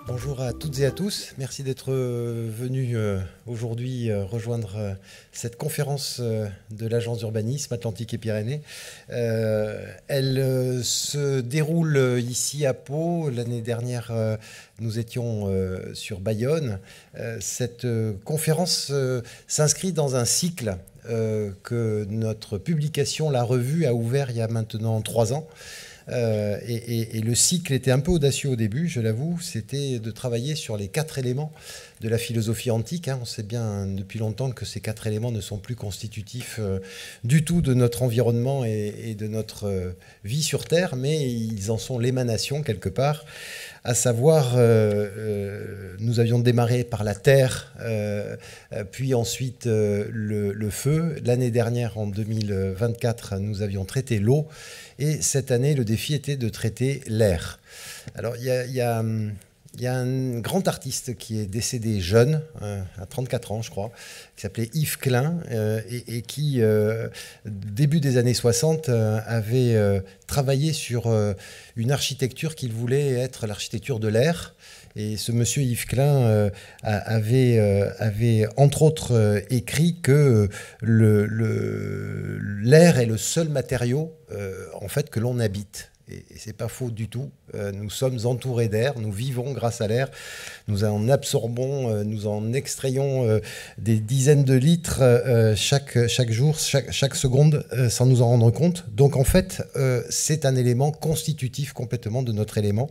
Bonjour à toutes et à tous, merci d'être venus aujourd'hui rejoindre cette conférence de l'Agence d'urbanisme Atlantique et Pyrénées. Elle se déroule ici à Pau. L'année dernière, nous étions sur Bayonne. Cette conférence s'inscrit dans un cycle que notre publication La Revue a ouvert il y a maintenant 3 ans. Et le cycle était un peu audacieux au début, je l'avoue, c'était de travailler sur les 4 éléments de la philosophie antique. On sait bien depuis longtemps que ces 4 éléments ne sont plus constitutifs du tout de notre environnement et de notre vie sur Terre, mais ils en sont l'émanation quelque part. À savoir, nous avions démarré par la terre, puis ensuite le feu. L'année dernière, en 2024, nous avions traité l'eau. Et cette année, le défi était de traiter l'air. Alors, il y a un grand artiste qui est décédé jeune, à 34 ans, je crois, qui s'appelait Yves Klein, et qui, début des années 60, avait travaillé sur une architecture qu'il voulait être l'architecture de l'air. Et ce monsieur Yves Klein avait entre autres écrit que l'air est le seul matériau en fait, que l'on habite. Et c'est pas faux du tout. Nous sommes entourés d'air, nous vivons grâce à l'air, nous en absorbons, nous en extrayons des dizaines de litres chaque jour, chaque seconde, sans nous en rendre compte. Donc en fait, c'est un élément constitutif complètement de notre élément,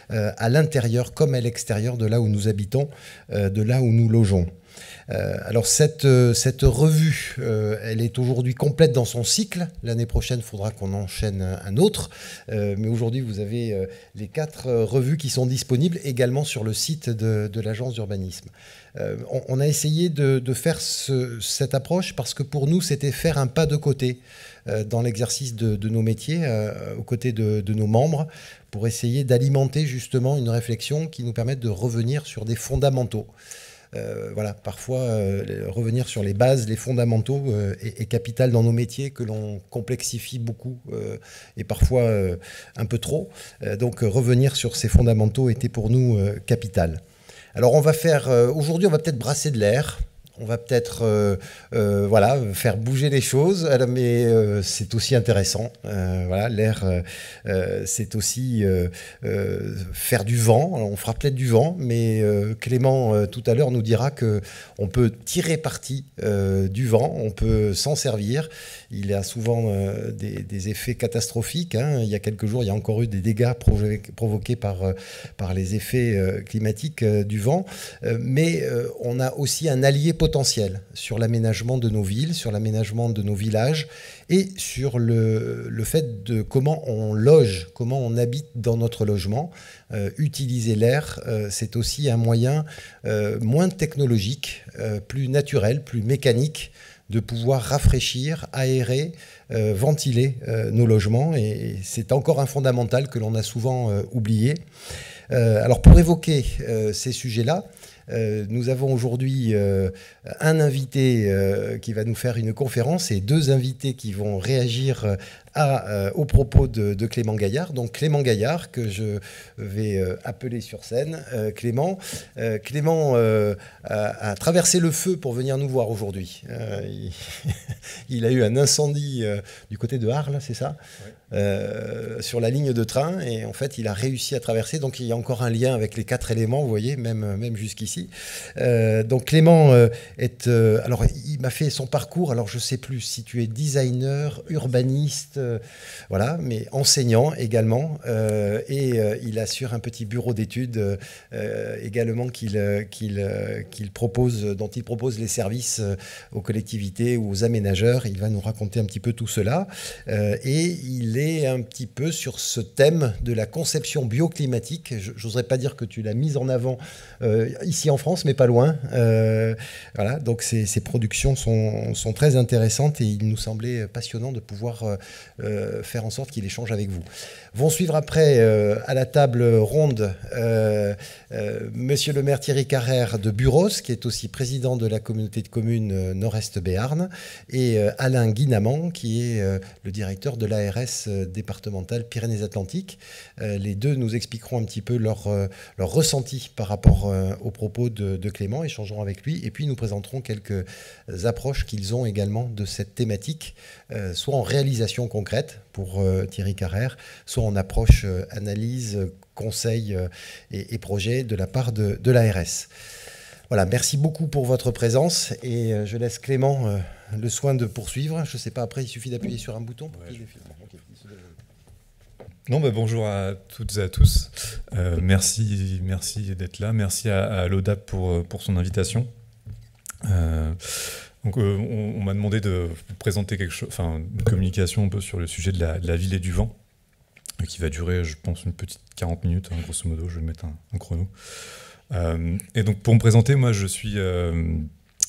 à l'intérieur comme à l'extérieur de là où nous habitons, de là où nous logeons. Alors cette revue, elle est aujourd'hui complète dans son cycle. L'année prochaine, il faudra qu'on enchaîne un autre. Mais aujourd'hui, vous avez les 4 revues qui sont disponibles également sur le site de l'Agence d'urbanisme. On a essayé de faire cette approche parce que pour nous, c'était faire un pas de côté dans l'exercice de nos métiers, aux côtés de nos membres, pour essayer d'alimenter justement une réflexion qui nous permette de revenir sur des fondamentaux. Voilà, parfois revenir sur les bases, les fondamentaux est capital dans nos métiers que l'on complexifie beaucoup et parfois un peu trop. Donc revenir sur ces fondamentaux était pour nous capital. Alors on va faire, aujourd'hui on va peut-être brasser de l'air. On va peut-être faire bouger les choses, mais c'est aussi intéressant. Voilà, l'air, c'est aussi faire du vent. Alors, on fera peut-être du vent, mais Clément, tout à l'heure, nous dira qu'on peut tirer parti du vent, on peut s'en servir. Il a souvent des effets catastrophiques. Il y a quelques jours, il y a encore eu des dégâts provoqués par les effets climatiques du vent. Mais on a aussi un allié potentiel sur l'aménagement de nos villes, sur l'aménagement de nos villages et sur le fait de comment on loge, comment on habite dans notre logement. Utiliser l'air, c'est aussi un moyen moins technologique, plus naturel, plus mécanique, de pouvoir rafraîchir, aérer, ventiler nos logements. Et c'est encore un fondamental que l'on a souvent oublié. Alors pour évoquer ces sujets-là, nous avons aujourd'hui un invité qui va nous faire une conférence et 2 invités qui vont réagir aux propos de Clément Gaillard. Donc Clément Gaillard, que je vais appeler sur scène. Clément a traversé le feu pour venir nous voir aujourd'hui. Il a eu un incendie du côté de Arles, c'est ça ? Oui. Sur la ligne de train, et en fait il a réussi à traverser, donc il y a encore un lien avec les 4 éléments, vous voyez, même jusqu'ici. Donc Clément alors il m'a fait son parcours, alors je sais plus si tu es designer, urbaniste, voilà, mais enseignant également, et il assure un petit bureau d'études également dont il propose les services aux collectivités ou aux aménageurs. Il va nous raconter un petit peu tout cela, et il est un petit peu sur ce thème de la conception bioclimatique. J'oserais pas dire que tu l'as mise en avant ici en France, mais pas loin. Voilà, donc ces productions sont très intéressantes et il nous semblait passionnant de pouvoir faire en sorte qu'il échange avec vous. Vont suivre après, à la table ronde, Monsieur le maire Thierry Carrère de Buros, qui est aussi président de la communauté de communes Nord-Est Béarn, et Alain Guinaman, qui est le directeur de l'ARS départementale Pyrénées-Atlantiques. Les deux nous expliqueront un petit peu leur ressenti par rapport aux propos de Clément, échangeront avec lui, et puis nous présenterons quelques approches qu'ils ont également de cette thématique, soit en réalisation concrète pour Thierry Carrère, soit en approche analyse, conseil et projet de la part de l'ARS. Voilà, merci beaucoup pour votre présence et je laisse Clément le soin de poursuivre. Je ne sais pas, après il suffit d'appuyer sur un bouton pour qu'il défile. Non, bonjour à toutes et à tous. Merci d'être là. Merci à l'ODAP pour son invitation. On m'a demandé de vous présenter quelque chose, enfin une communication un peu sur le sujet de la ville et du vent, qui va durer, je pense, une petite 40 minutes, hein, grosso modo. Je vais mettre un chrono. Et donc pour me présenter, moi je suis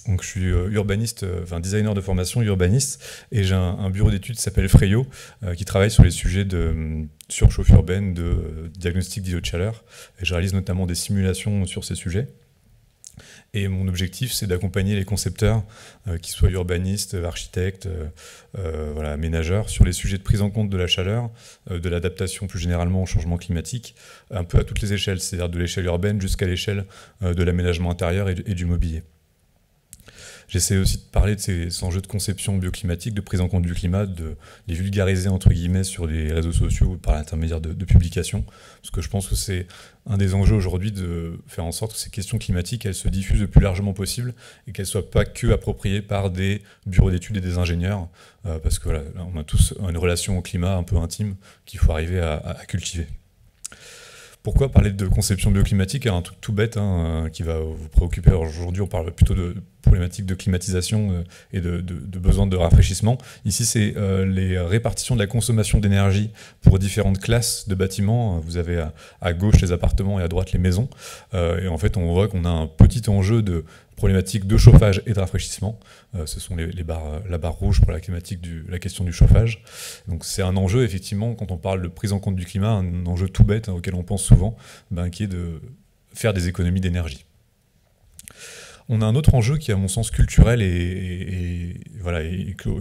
urbaniste, designer de formation, urbaniste, et j'ai un bureau d'études qui s'appelle Freyo, qui travaille sur les sujets de surchauffe urbaine, de diagnostic d'îlots de chaleur, et je réalise notamment des simulations sur ces sujets. Et mon objectif, c'est d'accompagner les concepteurs, qu'ils soient urbanistes, architectes, aménageurs, sur les sujets de prise en compte de la chaleur, de l'adaptation plus généralement au changement climatique, un peu à toutes les échelles, c'est-à-dire de l'échelle urbaine jusqu'à l'échelle de l'aménagement intérieur et du mobilier. J'essaie aussi de parler de ces enjeux de conception bioclimatique, de prise en compte du climat, de les vulgariser entre guillemets sur les réseaux sociaux par l'intermédiaire de publications, parce que je pense que c'est un des enjeux aujourd'hui de faire en sorte que ces questions climatiques, elles se diffusent le plus largement possible et qu'elles ne soient pas que appropriées par des bureaux d'études et des ingénieurs, parce que voilà, on a tous une relation au climat un peu intime qu'il faut arriver à cultiver. Pourquoi parler de conception bioclimatique? Un truc tout bête qui va vous préoccuper. Aujourd'hui, on parle plutôt de problématiques de climatisation et de besoin de rafraîchissement. Ici, c'est les répartitions de la consommation d'énergie pour différentes classes de bâtiments. Vous avez à gauche les appartements et à droite les maisons. Et en fait, on voit qu'on a un petit enjeu de problématique de chauffage et de rafraîchissement. Ce sont la barre rouge pour la question du chauffage. Donc c'est un enjeu, effectivement, quand on parle de prise en compte du climat, un enjeu tout bête auquel on pense souvent, qui est de faire des économies d'énergie. On a un autre enjeu qui est à mon sens culturel et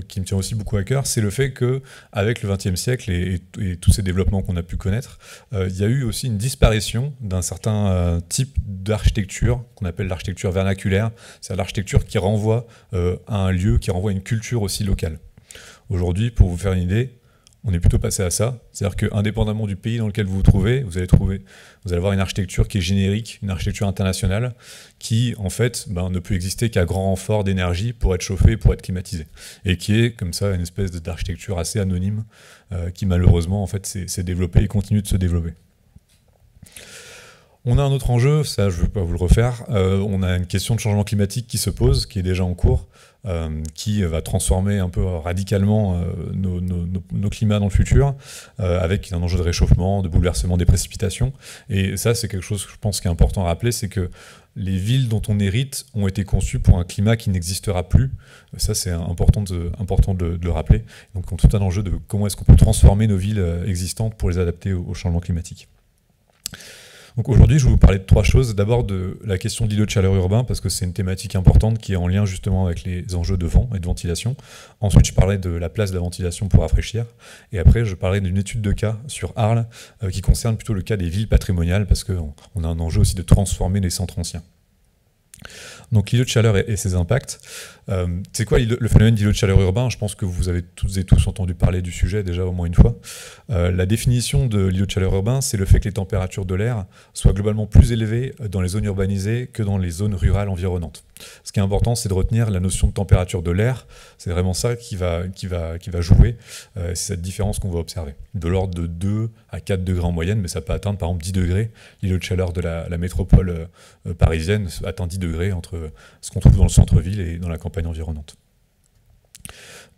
qui me tient aussi beaucoup à cœur, c'est le fait qu'avec le XXe siècle et tous ces développements qu'on a pu connaître, il y a eu aussi une disparition d'un certain type d'architecture qu'on appelle l'architecture vernaculaire, c'est-à-dire l'architecture qui renvoie à un lieu, qui renvoie à une culture aussi locale. Aujourd'hui, pour vous faire une idée, on est plutôt passé à ça, c'est-à-dire qu'indépendamment du pays dans lequel vous vous trouvez, vous allez avoir une architecture qui est générique, une architecture internationale, qui en fait ne peut exister qu'à grand renfort d'énergie pour être chauffée, pour être climatisée, et qui est comme ça une espèce d'architecture assez anonyme qui malheureusement en fait s'est développée et continue de se développer. On a un autre enjeu, ça je ne vais pas vous le refaire, on a une question de changement climatique qui se pose, qui est déjà en cours, qui va transformer un peu radicalement nos climats dans le futur, avec un enjeu de réchauffement, de bouleversement des précipitations. Et ça, c'est quelque chose que je pense qui est important à rappeler, c'est que les villes dont on hérite ont été conçues pour un climat qui n'existera plus. Ça, c'est important de le rappeler. Donc, on a tout un enjeu de comment est-ce qu'on peut transformer nos villes existantes pour les adapter au changement climatique. Donc aujourd'hui, je vais vous parler de trois choses. D'abord de la question de l'îlot de chaleur urbain, parce que c'est une thématique importante qui est en lien justement avec les enjeux de vent et de ventilation. Ensuite, je parlerai de la place de la ventilation pour rafraîchir. Et après, je parlerai d'une étude de cas sur Arles qui concerne plutôt le cas des villes patrimoniales, parce qu'on a un enjeu aussi de transformer les centres anciens. Donc l'îlot de chaleur et ses impacts. C'est quoi le phénomène d'îlot de chaleur urbain? Je pense que vous avez toutes et tous entendu parler du sujet déjà au moins une fois. La définition de l'îlot de chaleur urbain, c'est le fait que les températures de l'air soient globalement plus élevées dans les zones urbanisées que dans les zones rurales environnantes. Ce qui est important, c'est de retenir la notion de température de l'air. C'est vraiment ça qui va jouer. C'est cette différence qu'on va observer. De l'ordre de 2 à 4 degrés en moyenne, mais ça peut atteindre par exemple 10 degrés. L'îlot de chaleur de la métropole parisienne atteint 10 degrés entre ce qu'on trouve dans le centre-ville et dans la campagne environnante.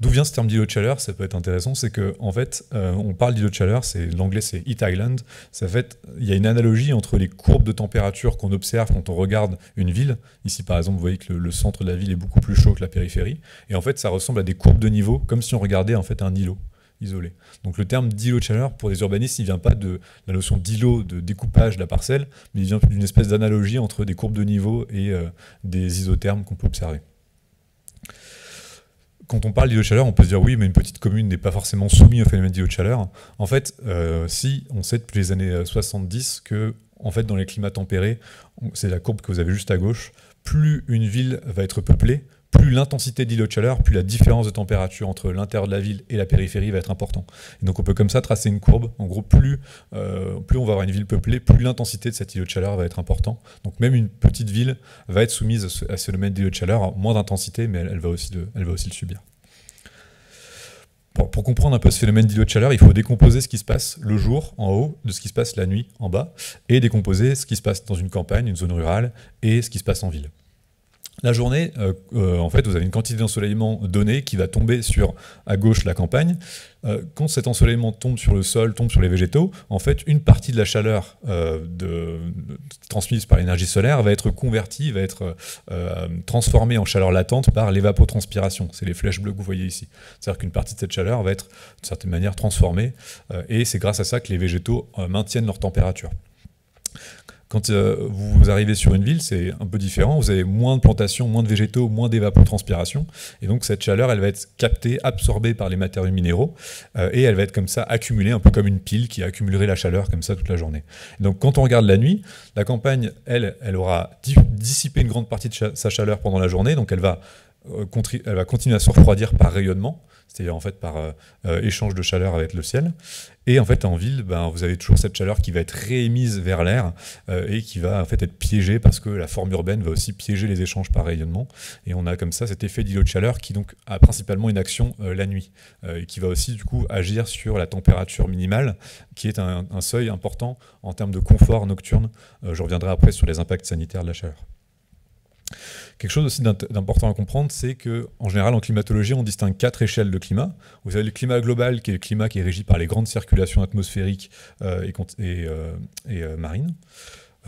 D'où vient ce terme d'îlot de chaleur? Ça peut être intéressant, c'est qu'en fait, on parle d'îlot de chaleur, l'anglais c'est Heat Island. Il y a une analogie entre les courbes de température qu'on observe quand on regarde une ville. Ici par exemple, vous voyez que le centre de la ville est beaucoup plus chaud que la périphérie. Et en fait, ça ressemble à des courbes de niveau, comme si on regardait en fait un îlot. isolé. Donc le terme d'îlot de chaleur, pour les urbanistes, il ne vient pas de la notion d'îlot, de découpage de la parcelle, mais il vient d'une espèce d'analogie entre des courbes de niveau et des isothermes qu'on peut observer. Quand on parle d'îlot de chaleur, on peut se dire oui, mais une petite commune n'est pas forcément soumise au phénomène d'îlot de chaleur. En fait, si on sait depuis les années 70 que, en fait, dans les climats tempérés, c'est la courbe que vous avez juste à gauche, plus une ville va être peuplée, plus l'intensité d'îlot de chaleur, plus la différence de température entre l'intérieur de la ville et la périphérie va être importante. Et donc on peut comme ça tracer une courbe. En gros, plus on va avoir une ville peuplée, plus l'intensité de cet îlot de chaleur va être importante. Donc même une petite ville va être soumise à ce phénomène d'îlot de chaleur, alors, moins d'intensité, mais elle va aussi le subir. Pour comprendre un peu ce phénomène d'îlot de chaleur, il faut décomposer ce qui se passe le jour en haut de ce qui se passe la nuit en bas, et décomposer ce qui se passe dans une campagne, une zone rurale, et ce qui se passe en ville. La journée, en fait, vous avez une quantité d'ensoleillement donnée qui va tomber sur, à gauche, la campagne. Quand cet ensoleillement tombe sur le sol, tombe sur les végétaux, en fait, une partie de la chaleur transmise par l'énergie solaire va être convertie, va être transformée en chaleur latente par l'évapotranspiration. C'est les flèches bleues que vous voyez ici. C'est-à-dire qu'une partie de cette chaleur va être, d'une certaine manière, transformée, et c'est grâce à ça que les végétaux maintiennent leur température. Quand vous arrivez sur une ville, c'est un peu différent. Vous avez moins de plantations, moins de végétaux, moins d'évapotranspiration. Et donc cette chaleur, elle va être captée, absorbée par les matériaux minéraux. Et elle va être comme ça accumulée, un peu comme une pile qui accumulerait la chaleur comme ça toute la journée. Et donc quand on regarde la nuit, la campagne, elle aura dissipé une grande partie de sa chaleur pendant la journée. Donc elle va continuer à se refroidir par rayonnement, c'est-à-dire en fait par échange de chaleur avec le ciel. Et en fait en ville, vous avez toujours cette chaleur qui va être réémise vers l'air et qui va en fait être piégée parce que la forme urbaine va aussi piéger les échanges par rayonnement. Et on a comme ça cet effet d'îlot de chaleur qui donc a principalement une action la nuit et qui va aussi du coup agir sur la température minimale, qui est un seuil important en termes de confort nocturne. Je reviendrai après sur les impacts sanitaires de la chaleur. Quelque chose aussi d'important à comprendre, c'est qu'en général, en climatologie, on distingue 4 échelles de climat. Vous avez le climat global, qui est le climat qui est régi par les grandes circulations atmosphériques et marines.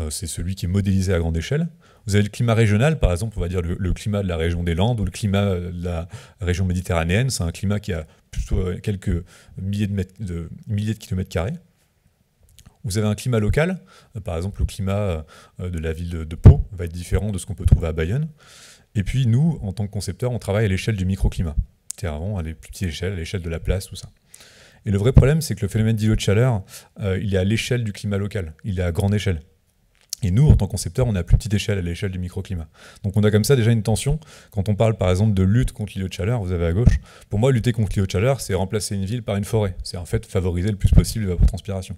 C'est celui qui est modélisé à grande échelle. Vous avez le climat régional, par exemple, on va dire le climat de la région des Landes ou le climat de la région méditerranéenne. C'est un climat qui a plutôt quelques milliers de kilomètres carrés. Vous avez un climat local, par exemple le climat de la ville de Pau va être différent de ce qu'on peut trouver à Bayonne. Et puis nous, en tant que concepteurs, on travaille à l'échelle du microclimat, c'est-à-dire vraiment à des plus petites échelles, à l'échelle de la place, tout ça. Et le vrai problème, c'est que le phénomène d'îlot de chaleur, il est à l'échelle du climat local, il est à grande échelle. Et nous, en tant que concepteurs, on est à plus petite échelle, à l'échelle du microclimat. Donc on a comme ça déjà une tension. Quand on parle par exemple de lutte contre l'îlot de chaleur, vous avez à gauche, pour moi, lutter contre l'îlot de chaleur, c'est remplacer une ville par une forêt. C'est en fait favoriser le plus possible l'évapotranspiration.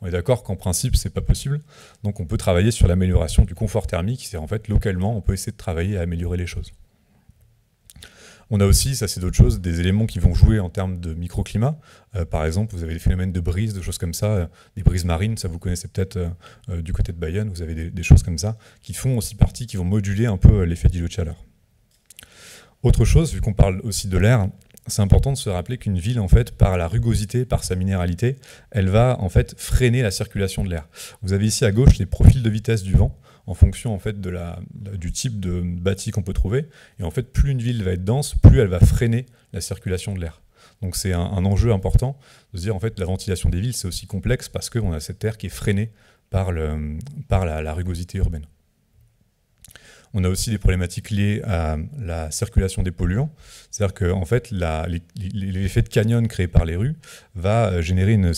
On est d'accord qu'en principe, c'est pas possible. Donc on peut travailler sur l'amélioration du confort thermique. C'est en fait localement, on peut essayer de travailler à améliorer les choses. On a aussi, ça c'est d'autres choses, des éléments qui vont jouer en termes de microclimat. Par exemple, vous avez des phénomènes de brise, de choses comme ça, des brises marines, ça vous connaissez peut-être du côté de Bayonne, vous avez des choses comme ça, qui font aussi partie, qui vont moduler un peu l'effet d'îlot de chaleur. Autre chose, vu qu'on parle aussi de l'air, c'est important de se rappeler qu'une ville, en fait, par la rugosité, par sa minéralité, elle va en fait freiner la circulation de l'air. Vous avez ici à gauche les profils de vitesse du vent, en fonction en fait du type de bâti qu'on peut trouver. Et en fait, plus une ville va être dense, plus elle va freiner la circulation de l'air. Donc c'est un enjeu important de se dire en fait la ventilation des villes c'est aussi complexe parce qu'on a cet air qui est freiné par la rugosité urbaine. On a aussi des problématiques liées à la circulation des polluants. C'est-à-dire que en fait, l'effet de canyon créé par les rues va générer une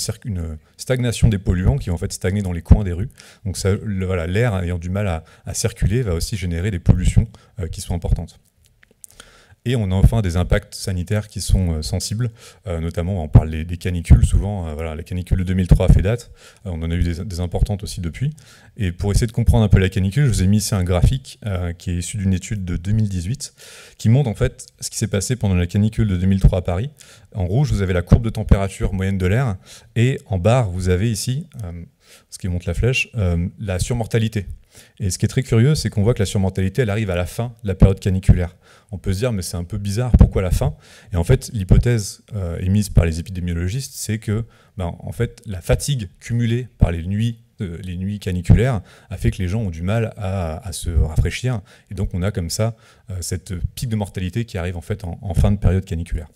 stagnation des polluants qui vont en fait stagner dans les coins des rues. Donc l'air ayant du mal à circuler va aussi générer des pollutions qui sont importantes. Et on a enfin des impacts sanitaires qui sont sensibles, notamment on parle des canicules souvent, la canicule de 2003 a fait date, on en a eu des importantes aussi depuis. Et pour essayer de comprendre un peu la canicule, je vous ai mis ici un graphique qui est issu d'une étude de 2018, qui montre en fait ce qui s'est passé pendant la canicule de 2003 à Paris. En rouge, vous avez la courbe de température moyenne de l'air, et en barre, vous avez ici, ce qui montre la flèche, la surmortalité. Et ce qui est très curieux, c'est qu'on voit que la surmortalité, elle arrive à la fin de la période caniculaire. On peut se dire, mais c'est un peu bizarre, pourquoi la fin? Et en fait, l'hypothèse émise par les épidémiologistes, c'est que en fait, la fatigue cumulée par les nuits les nuits caniculaires, a fait que les gens ont du mal à se rafraîchir. Et donc on a comme ça cette pic de mortalité qui arrive en fait en fin de période caniculaire.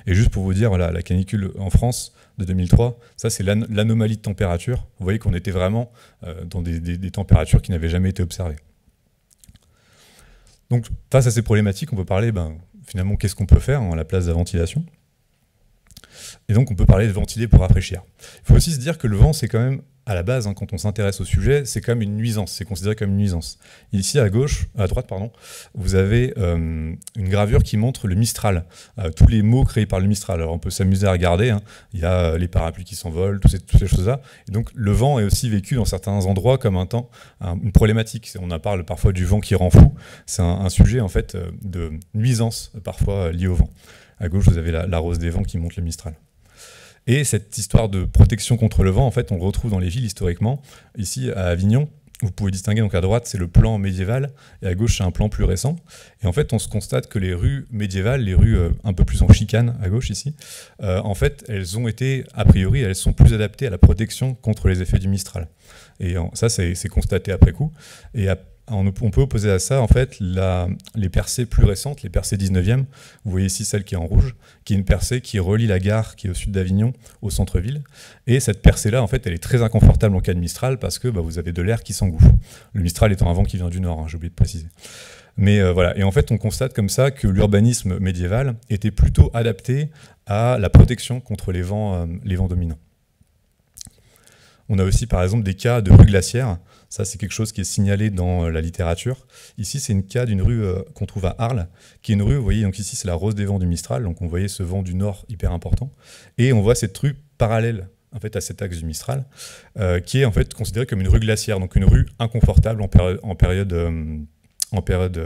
Et juste pour vous dire, voilà, la canicule en France de 2003, ça c'est l'anomalie de température. Vous voyez qu'on était vraiment dans des températures qui n'avaient jamais été observées. Donc face à ces problématiques, on peut parler finalement qu'est-ce qu'on peut faire à la place de la ventilation. Et donc on peut parler de ventiler pour rafraîchir. Il faut aussi se dire que le vent, c'est quand même, à la base, quand on s'intéresse au sujet, c'est quand même une nuisance, c'est considéré comme une nuisance. Ici, à droite, vous avez une gravure qui montre le Mistral, tous les mots créés par le Mistral. Alors on peut s'amuser à regarder, hein. Il y a les parapluies qui s'envolent, toutes ces choses-là. Et donc le vent est aussi vécu dans certains endroits comme une problématique. On en parle parfois du vent qui rend fou. C'est un sujet en fait de nuisance parfois lié au vent. À gauche, vous avez la rose des vents qui montre le Mistral. Et cette histoire de protection contre le vent, en fait, on le retrouve dans les villes historiquement. Ici, à Avignon, vous pouvez distinguer, donc à droite, c'est le plan médiéval, et à gauche, c'est un plan plus récent. Et en fait, on se constate que les rues médiévales, les rues un peu plus en chicane, à gauche ici, en fait, elles ont été, a priori, elles sont plus adaptées à la protection contre les effets du Mistral. Et ça, c'est constaté après coup. Et on peut opposer à ça en fait les percées plus récentes, les percées 19e. Vous voyez ici celle qui est en rouge, qui est une percée qui relie la gare qui est au sud d'Avignon au centre-ville. Et cette percée-là, en fait, elle est très inconfortable en cas de Mistral parce que vous avez de l'air qui s'engouffre. Le Mistral étant un vent qui vient du nord, hein, j'ai oublié de préciser. Mais voilà, et en fait, on constate comme ça que l'urbanisme médiéval était plutôt adapté à la protection contre les vents dominants. On a aussi, par exemple, des cas de rues glaciaires. Ça, c'est quelque chose qui est signalé dans la littérature. Ici, c'est une cas d'une rue qu'on trouve à Arles, qui est une rue, vous voyez, donc ici, c'est la rose des vents du Mistral. Donc, on voyait ce vent du nord hyper important. Et on voit cette rue parallèle en fait, à cet axe du Mistral, qui est en fait considérée comme une rue glaciaire, donc une rue inconfortable en période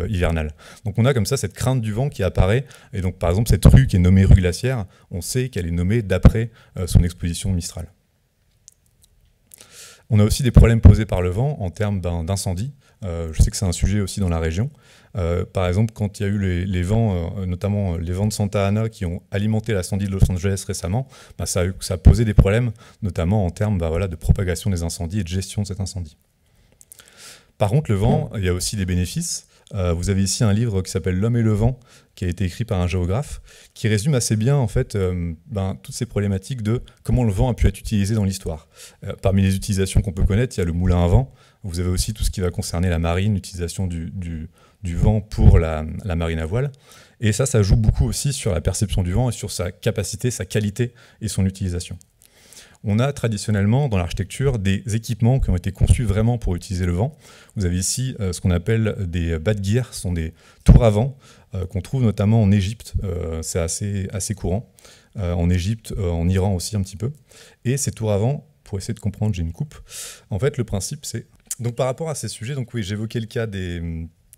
hivernale. Donc on a comme ça cette crainte du vent qui apparaît, et donc par exemple cette rue qui est nommée rue glaciaire, on sait qu'elle est nommée d'après son exposition Mistral. On a aussi des problèmes posés par le vent en termes d'incendie. Je sais que c'est un sujet aussi dans la région. Par exemple, quand il y a eu les vents, notamment les vents de Santa Ana qui ont alimenté l'incendie de Los Angeles récemment, ça a posé des problèmes, notamment en termes de propagation des incendies et de gestion de cet incendie. Par contre, le vent, il y a aussi des bénéfices. Vous avez ici un livre qui s'appelle L'homme et le vent, qui a été écrit par un géographe, qui résume assez bien en fait toutes ces problématiques de comment le vent a pu être utilisé dans l'histoire. Parmi les utilisations qu'on peut connaître, il y a le moulin à vent. Vous avez aussi tout ce qui va concerner la marine, l'utilisation du vent pour la marine à voile. Et ça joue beaucoup aussi sur la perception du vent et sur sa capacité, sa qualité et son utilisation. On a traditionnellement dans l'architecture des équipements qui ont été conçus vraiment pour utiliser le vent. Vous avez ici ce qu'on appelle des bad-gear, ce sont des tours à vent qu'on trouve notamment en Égypte, c'est assez courant. En Égypte, en Iran aussi un petit peu. Et ces tours à vent, pour essayer de comprendre, j'ai une coupe. En fait, le principe, c'est... Donc par rapport à ces sujets, donc oui, j'évoquais le cas des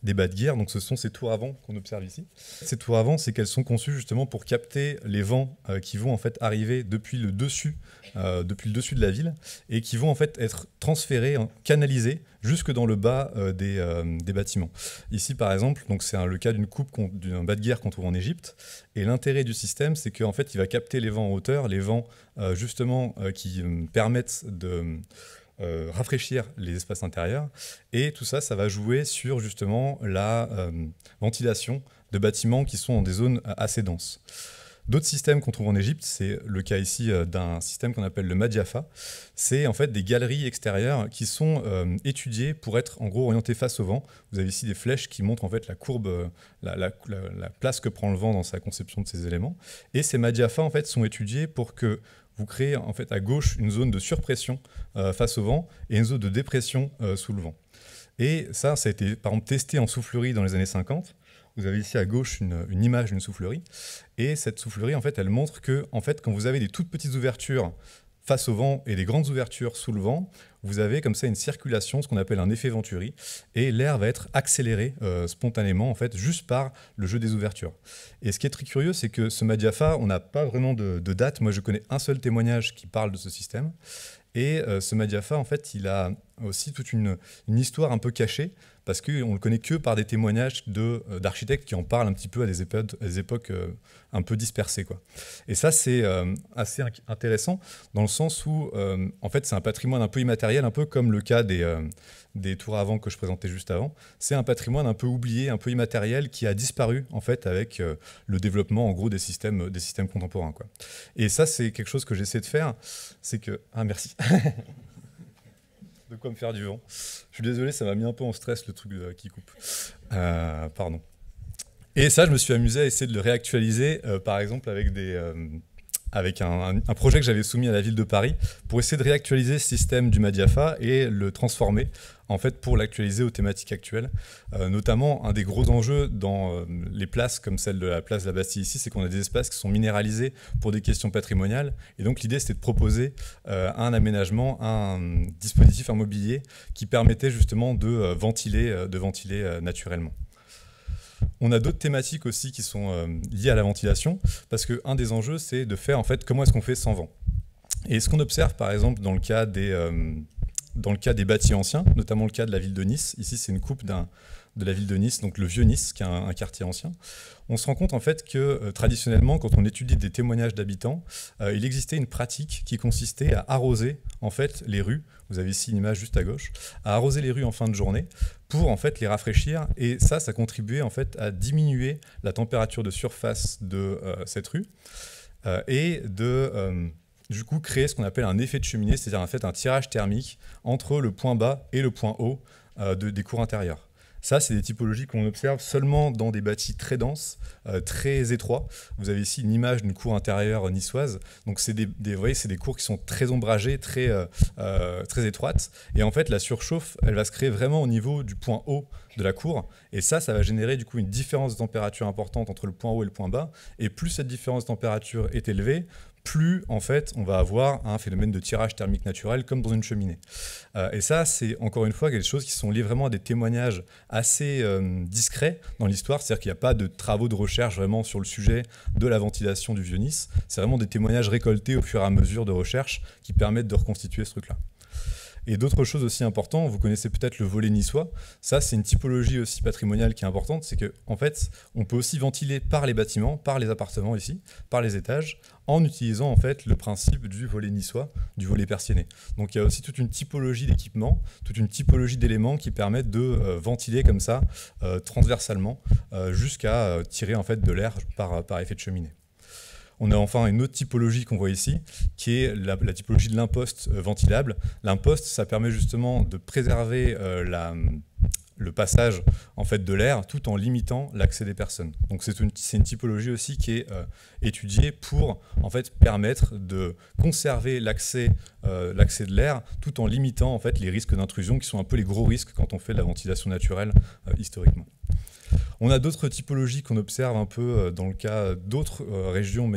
bad-gear, donc ce sont ces tours à vent qu'on observe ici. Ces tours à vent, c'est qu'elles sont conçues justement pour capter les vents qui vont en fait arriver depuis le dessus de la ville et qui vont en fait être transférés, canalisés jusque dans le bas des bâtiments. Ici par exemple, donc c'est le cas d'une coupe d'un bad-gear qu'on trouve en Égypte, et l'intérêt du système, c'est qu'en fait il va capter les vents en hauteur, les vents justement qui permettent de rafraîchir les espaces intérieurs, et tout ça, ça va jouer sur justement la ventilation de bâtiments qui sont dans des zones assez denses. D'autres systèmes qu'on trouve en Égypte, c'est le cas ici d'un système qu'on appelle le Madiafa. C'est en fait des galeries extérieures qui sont étudiées pour être en gros orientées face au vent. Vous avez ici des flèches qui montrent en fait la courbe, la place que prend le vent dans sa conception de ces éléments. Et ces Madiafa en fait sont étudiés pour que vous créez en fait à gauche une zone de surpression face au vent et une zone de dépression sous le vent. Et ça a été par exemple testé en soufflerie dans les années 50. Vous avez ici à gauche une image d'une soufflerie. Et cette soufflerie, en fait, elle montre que en fait, quand vous avez des toutes petites ouvertures face au vent et des grandes ouvertures sous le vent, vous avez comme ça une circulation, ce qu'on appelle un effet Venturi, et l'air va être accéléré spontanément, en fait, juste par le jeu des ouvertures. Et ce qui est très curieux, c'est que ce Madiafa, on n'a pas vraiment de date. Moi, je connais un seul témoignage qui parle de ce système. Et ce Madiafa, en fait, il a aussi toute une histoire un peu cachée, parce qu'on ne le connaît que par des témoignages d'architectes qui en parlent un petit peu à des époques un peu dispersées, quoi. Et ça, c'est assez intéressant, dans le sens où, en fait, c'est un patrimoine un peu immatériel, un peu comme le cas des tours à vent que je présentais juste avant. C'est un patrimoine un peu oublié, un peu immatériel, qui a disparu, en fait, avec le développement, en gros, des systèmes contemporains, quoi. Et ça, c'est quelque chose que j'essaie de faire, c'est que... Ah, merci. De quoi me faire du vent. Je suis désolé, ça m'a mis un peu en stress le truc qui coupe. Pardon. Et ça, je me suis amusé à essayer de le réactualiser, par exemple avec un projet que j'avais soumis à la ville de Paris pour essayer de réactualiser ce système du Madiafa et le transformer en fait pour l'actualiser aux thématiques actuelles. Notamment, un des gros enjeux dans les places comme celle de la place de la Bastille ici, c'est qu'on a des espaces qui sont minéralisés pour des questions patrimoniales. Et donc l'idée, c'était de proposer un aménagement, un dispositif immobilier qui permettait justement de ventiler naturellement. On a d'autres thématiques aussi qui sont liées à la ventilation, parce qu'un des enjeux, c'est de faire en fait comment est-ce qu'on fait sans vent. Et ce qu'on observe par exemple dans le cas des bâtis anciens, notamment le cas de la ville de Nice, ici c'est une coupe de la ville de Nice, donc le vieux Nice, qui est un quartier ancien, on se rend compte en fait que traditionnellement, quand on étudie des témoignages d'habitants, il existait une pratique qui consistait à arroser en fait les rues. Vous avez ici une image juste à gauche, à arroser les rues en fin de journée pour en fait les rafraîchir, et ça contribuait en fait à diminuer la température de surface de cette rue et de du coup créer ce qu'on appelle un effet de cheminée, c'est-à-dire en fait un tirage thermique entre le point bas et le point haut des cours intérieures. Ça, c'est des typologies qu'on observe seulement dans des bâtis très denses, très étroits. Vous avez ici une image d'une cour intérieure niçoise. Donc, vous voyez, c'est des cours qui sont très ombragées, très étroites. Et en fait, la surchauffe, elle va se créer vraiment au niveau du point haut de la cour. Et ça va générer du coup une différence de température importante entre le point haut et le point bas. Et plus cette différence de température est élevée, plus en fait on va avoir un phénomène de tirage thermique naturel comme dans une cheminée. Et ça, c'est encore une fois quelque chose qui sont liés vraiment à des témoignages assez discrets dans l'histoire, c'est-à-dire qu'il n'y a pas de travaux de recherche vraiment sur le sujet de la ventilation du Vieux-Nice, c'est vraiment des témoignages récoltés au fur et à mesure de recherche qui permettent de reconstituer ce truc-là. Et d'autres choses aussi importantes, vous connaissez peut-être le volet niçois. Ça, c'est une typologie aussi patrimoniale qui est importante. C'est qu'en fait, on peut aussi ventiler par les bâtiments, par les appartements ici, par les étages, en utilisant en fait le principe du volet niçois, du volet persienné. Donc il y a aussi toute une typologie d'équipements, toute une typologie d'éléments qui permettent de ventiler comme ça, transversalement, jusqu'à tirer en fait de l'air par effet de cheminée. On a enfin une autre typologie qu'on voit ici, qui est la typologie de l'imposte ventilable. L'imposte, ça permet justement de préserver le passage en fait, de l'air tout en limitant l'accès des personnes. Donc c'est une typologie aussi qui est étudiée pour en fait, permettre de conserver l'accès de l'air tout en limitant en fait, les risques d'intrusion qui sont un peu les gros risques quand on fait de la ventilation naturelle historiquement. On a d'autres typologies qu'on observe un peu dans le cas d'autres régions,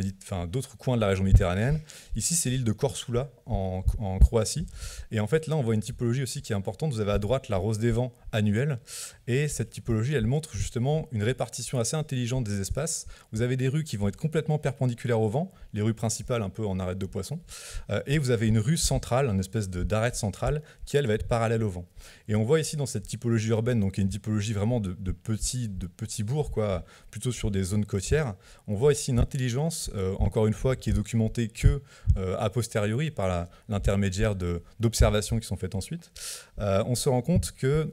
d'autres coins de la région méditerranéenne. Ici, c'est l'île de Korčula en Croatie. Et en fait, là, on voit une typologie aussi qui est importante. Vous avez à droite la rose des vents annuelle. Et cette typologie, elle montre justement une répartition assez intelligente des espaces. Vous avez des rues qui vont être complètement perpendiculaires au vent, les rues principales un peu en arête de poisson. Et vous avez une rue centrale, une espèce d'arête centrale, qui, elle, va être parallèle au vent. Et on voit ici dans cette typologie urbaine, donc une typologie vraiment de petits bourgs, quoi, plutôt sur des zones côtières. On voit ici une intelligence, encore une fois, qui est documentée que a posteriori par l'intermédiaire d'observations qui sont faites ensuite. On se rend compte qu'il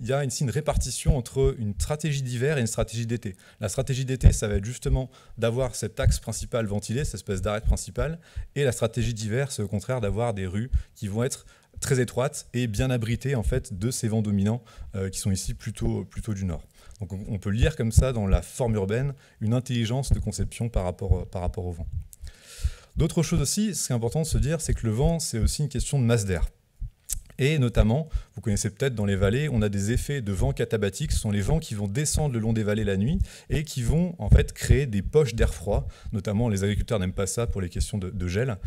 y a ici une répartition entre une stratégie d'hiver et une stratégie d'été. La stratégie d'été, ça va être justement d'avoir cet axe principal ventilé, cette espèce d'arête principale, et la stratégie d'hiver, c'est au contraire d'avoir des rues qui vont être très étroites et bien abritées en fait, de ces vents dominants qui sont ici plutôt du nord. Donc on peut lire comme ça dans la forme urbaine une intelligence de conception par rapport au vent. D'autres choses aussi, ce qui est important de se dire, c'est que le vent, c'est aussi une question de masse d'air. Et notamment, vous connaissez peut-être dans les vallées, on a des effets de vent catabatiques, ce sont les vents qui vont descendre le long des vallées la nuit et qui vont en fait créer des poches d'air froid, notamment les agriculteurs n'aiment pas ça pour les questions de gel.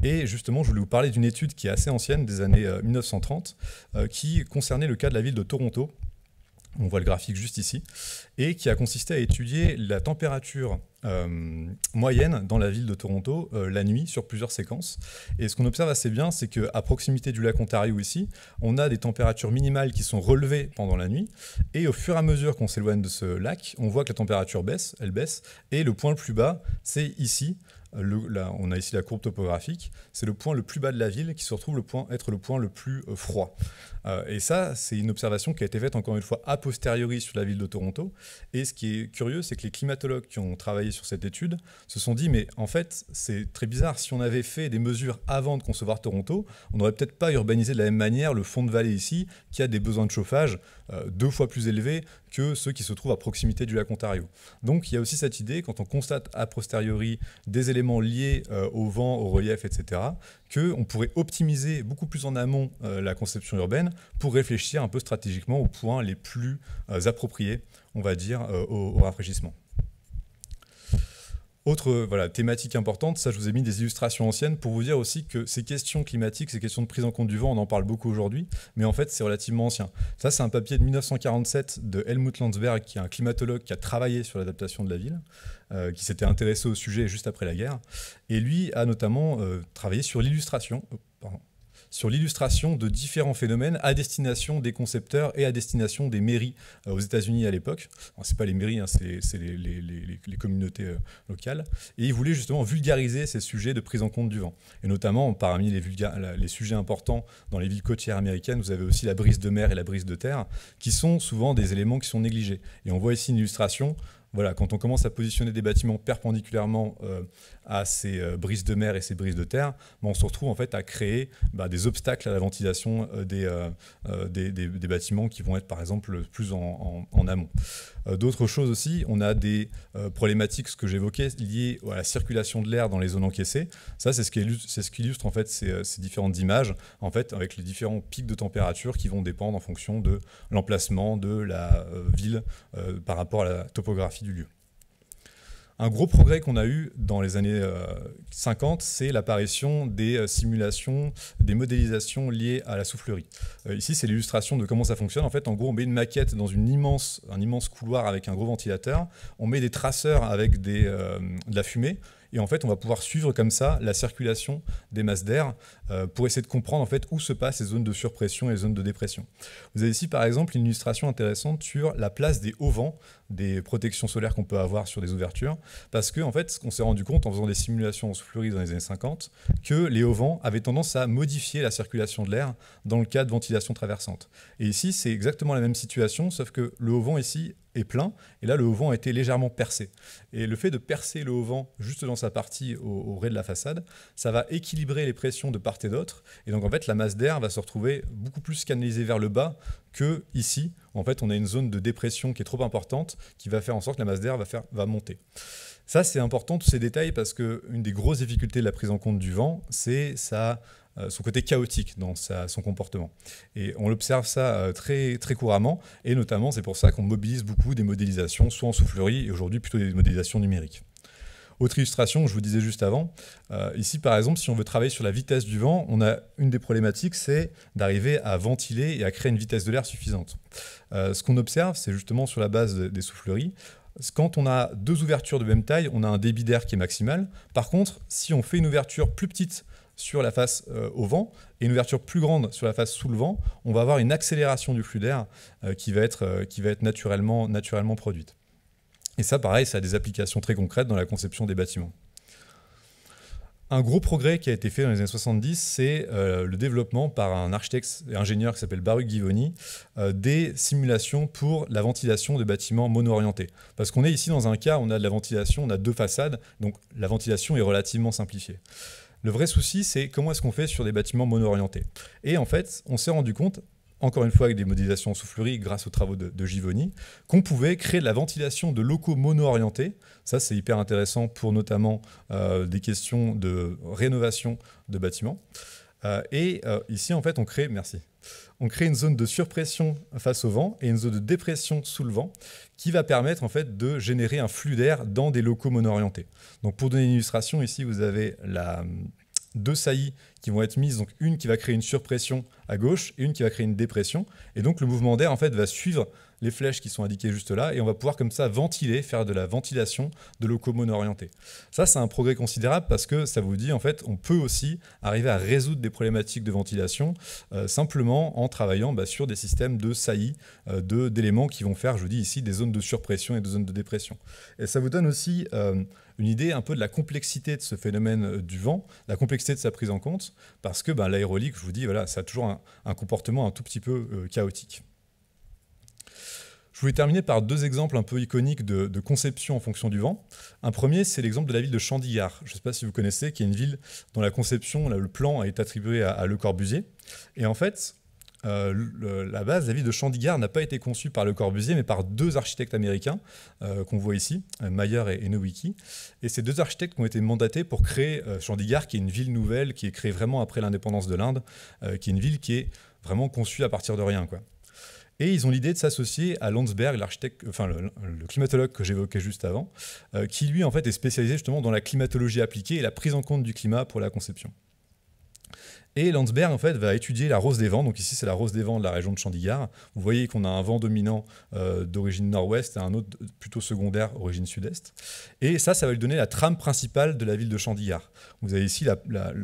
Et justement, je voulais vous parler d'une étude qui est assez ancienne, des années 1930, qui concernait le cas de la ville de Toronto, On voit le graphique juste ici, et qui a consisté à étudier la température moyenne dans la ville de Toronto la nuit sur plusieurs séquences. Et ce qu'on observe assez bien, c'est qu'à proximité du lac Ontario ici, on a des températures minimales qui sont relevées pendant la nuit, et au fur et à mesure qu'on s'éloigne de ce lac, on voit que la température baisse, elle baisse, et le point le plus bas, c'est ici. Là, on a ici la courbe topographique, c'est le point le plus bas de la ville qui se retrouve être le point le plus froid. Et ça, c'est une observation qui a été faite encore une fois a posteriori sur la ville de Toronto. Et ce qui est curieux, c'est que les climatologues qui ont travaillé sur cette étude se sont dit, mais en fait, c'est très bizarre, si on avait fait des mesures avant de concevoir Toronto, on n'aurait peut-être pas urbanisé de la même manière le fond de vallée ici, qui a des besoins de chauffage 2 fois plus élevés que ceux qui se trouvent à proximité du lac Ontario. Donc il y a aussi cette idée, quand on constate a posteriori des éléments liés au vent, au relief, etc., qu'on pourrait optimiser beaucoup plus en amont la conception urbaine pour réfléchir un peu stratégiquement aux points les plus appropriés, on va dire, au rafraîchissement. Autre thématique importante, ça je vous ai mis des illustrations anciennes pour vous dire aussi que ces questions climatiques, ces questions de prise en compte du vent, on en parle beaucoup aujourd'hui, mais en fait c'est relativement ancien. Ça c'est un papier de 1947 de Helmut Landsberg, qui est un climatologue qui a travaillé sur l'adaptation de la ville, qui s'était intéressé au sujet juste après la guerre, et lui a notamment travaillé sur l'illustration de différents phénomènes à destination des concepteurs et à destination des mairies aux États-Unis à l'époque. Ce n'est pas les mairies, hein, c'est les communautés locales. Et il voulait justement vulgariser ces sujets de prise en compte du vent. Et notamment, parmi les sujets importants dans les villes côtières américaines, vous avez aussi la brise de mer et la brise de terre, qui sont souvent des éléments qui sont négligés. Et on voit ici une illustration. Voilà, quand on commence à positionner des bâtiments perpendiculairement à ces brises de mer et ces brises de terre, on se retrouve en fait à créer des obstacles à la ventilation des bâtiments qui vont être par exemple plus en amont. D'autres choses aussi, on a des problématiques, ce que j'évoquais, liées à la circulation de l'air dans les zones encaissées. Ça, c'est ce qui illustre en fait ces différentes images, en fait, avec les différents pics de température qui vont dépendre en fonction de l'emplacement de la ville par rapport à la topographie du lieu. Un gros progrès qu'on a eu dans les années 50, c'est l'apparition des simulations, des modélisations liées à la soufflerie. Ici, c'est l'illustration de comment ça fonctionne. En fait, en gros, on met une maquette dans un immense couloir avec un gros ventilateur. On met des traceurs avec de la fumée. Et en fait, on va pouvoir suivre comme ça la circulation des masses d'air pour essayer de comprendre en fait où se passent les zones de surpression et les zones de dépression. Vous avez ici, par exemple, une illustration intéressante sur la place des hauts vents, des protections solaires qu'on peut avoir sur des ouvertures, parce que en fait, on s'est rendu compte en faisant des simulations en soufflerie dans les années 50 que les hauts vents avaient tendance à modifier la circulation de l'air dans le cas de ventilation traversante. Et ici, c'est exactement la même situation, sauf que le haut vent ici est plein, et là le haut vent a été légèrement percé. Et le fait de percer le haut vent juste dans sa partie au rais de la façade, ça va équilibrer les pressions de part et d'autre, et donc en fait la masse d'air va se retrouver beaucoup plus canalisée vers le bas que ici. En fait, on a une zone de dépression qui est trop importante, qui va faire en sorte que la masse d'air va monter. Ça, c'est important, tous ces détails, parce qu'une des grosses difficultés de la prise en compte du vent, c'est son côté chaotique dans son comportement. Et on l'observe ça très, très couramment, et notamment, c'est pour ça qu'on mobilise beaucoup des modélisations, soit en soufflerie, et aujourd'hui plutôt des modélisations numériques. Autre illustration, je vous disais juste avant, ici par exemple, si on veut travailler sur la vitesse du vent, une des problématiques, c'est d'arriver à ventiler et à créer une vitesse de l'air suffisante. Ce qu'on observe, c'est justement sur la base des souffleries, quand on a 2 ouvertures de même taille, on a un débit d'air qui est maximal. Par contre, si on fait une ouverture plus petite sur la face au vent et une ouverture plus grande sur la face sous le vent, on va avoir une accélération du flux d'air qui va être naturellement produite. Et ça, pareil, ça a des applications très concrètes dans la conception des bâtiments. Un gros progrès qui a été fait dans les années 70, c'est le développement par un architecte et ingénieur qui s'appelle Baruch Givoni des simulations pour la ventilation de bâtiments mono-orientés. Parce qu'on est ici dans un cas où on a de la ventilation, on a 2 façades, donc la ventilation est relativement simplifiée. Le vrai souci, c'est comment est-ce qu'on fait sur des bâtiments mono-orientés. Et en fait, on s'est rendu compte, encore une fois avec des modélisations en soufflerie grâce aux travaux de Givoni, qu'on pouvait créer de la ventilation de locaux mono-orientés. Ça, c'est hyper intéressant pour notamment des questions de rénovation de bâtiments. Ici, en fait, on crée une zone de surpression face au vent et une zone de dépression sous le vent qui va permettre en fait de générer un flux d'air dans des locaux mono-orientés. Donc, pour donner une illustration, ici, vous avez 2 saillies qui vont être mises, donc une qui va créer une surpression à gauche et une qui va créer une dépression. Et donc le mouvement d'air en fait va suivre les flèches qui sont indiquées juste là, et on va pouvoir comme ça ventiler, faire de la ventilation de locaux mono-orientés. Ça, c'est un progrès considérable parce que ça vous dit, en fait, on peut aussi arriver à résoudre des problématiques de ventilation simplement en travaillant sur des systèmes de saillies, d'éléments qui vont faire, je vous dis ici, des zones de surpression et des zones de dépression. Et ça vous donne aussi une idée un peu de la complexité de ce phénomène du vent, la complexité de sa prise en compte, parce que l'aérolique, je vous dis, voilà, ça a toujours un comportement un tout petit peu chaotique. Je voulais terminer par deux exemples un peu iconiques de conception en fonction du vent. Un premier, c'est l'exemple de la ville de Chandigarh. Je ne sais pas si vous connaissez, qui est une ville dont la conception, le plan est attribué à Le Corbusier. Et en fait, la base, la ville de Chandigarh n'a pas été conçue par Le Corbusier, mais par deux architectes américains qu'on voit ici, Mayer et Nowicki. Et ces deux architectes ont été mandatés pour créer Chandigarh, qui est une ville nouvelle, qui est créée vraiment après l'indépendance de l'Inde, qui est une ville qui est vraiment conçue à partir de rien, quoi. Et ils ont l'idée de s'associer à Landsberg, l'architecte, enfin le climatologue que j'évoquais juste avant, qui lui en fait est spécialisé justement dans la climatologie appliquée et la prise en compte du climat pour la conception. Et Landsberg en fait va étudier la rose des vents. Donc ici c'est la rose des vents de la région de Chandigarh. Vous voyez qu'on a un vent dominant d'origine nord-ouest et un autre plutôt secondaire origine sud-est. Et ça va lui donner la trame principale de la ville de Chandigarh. Vous avez ici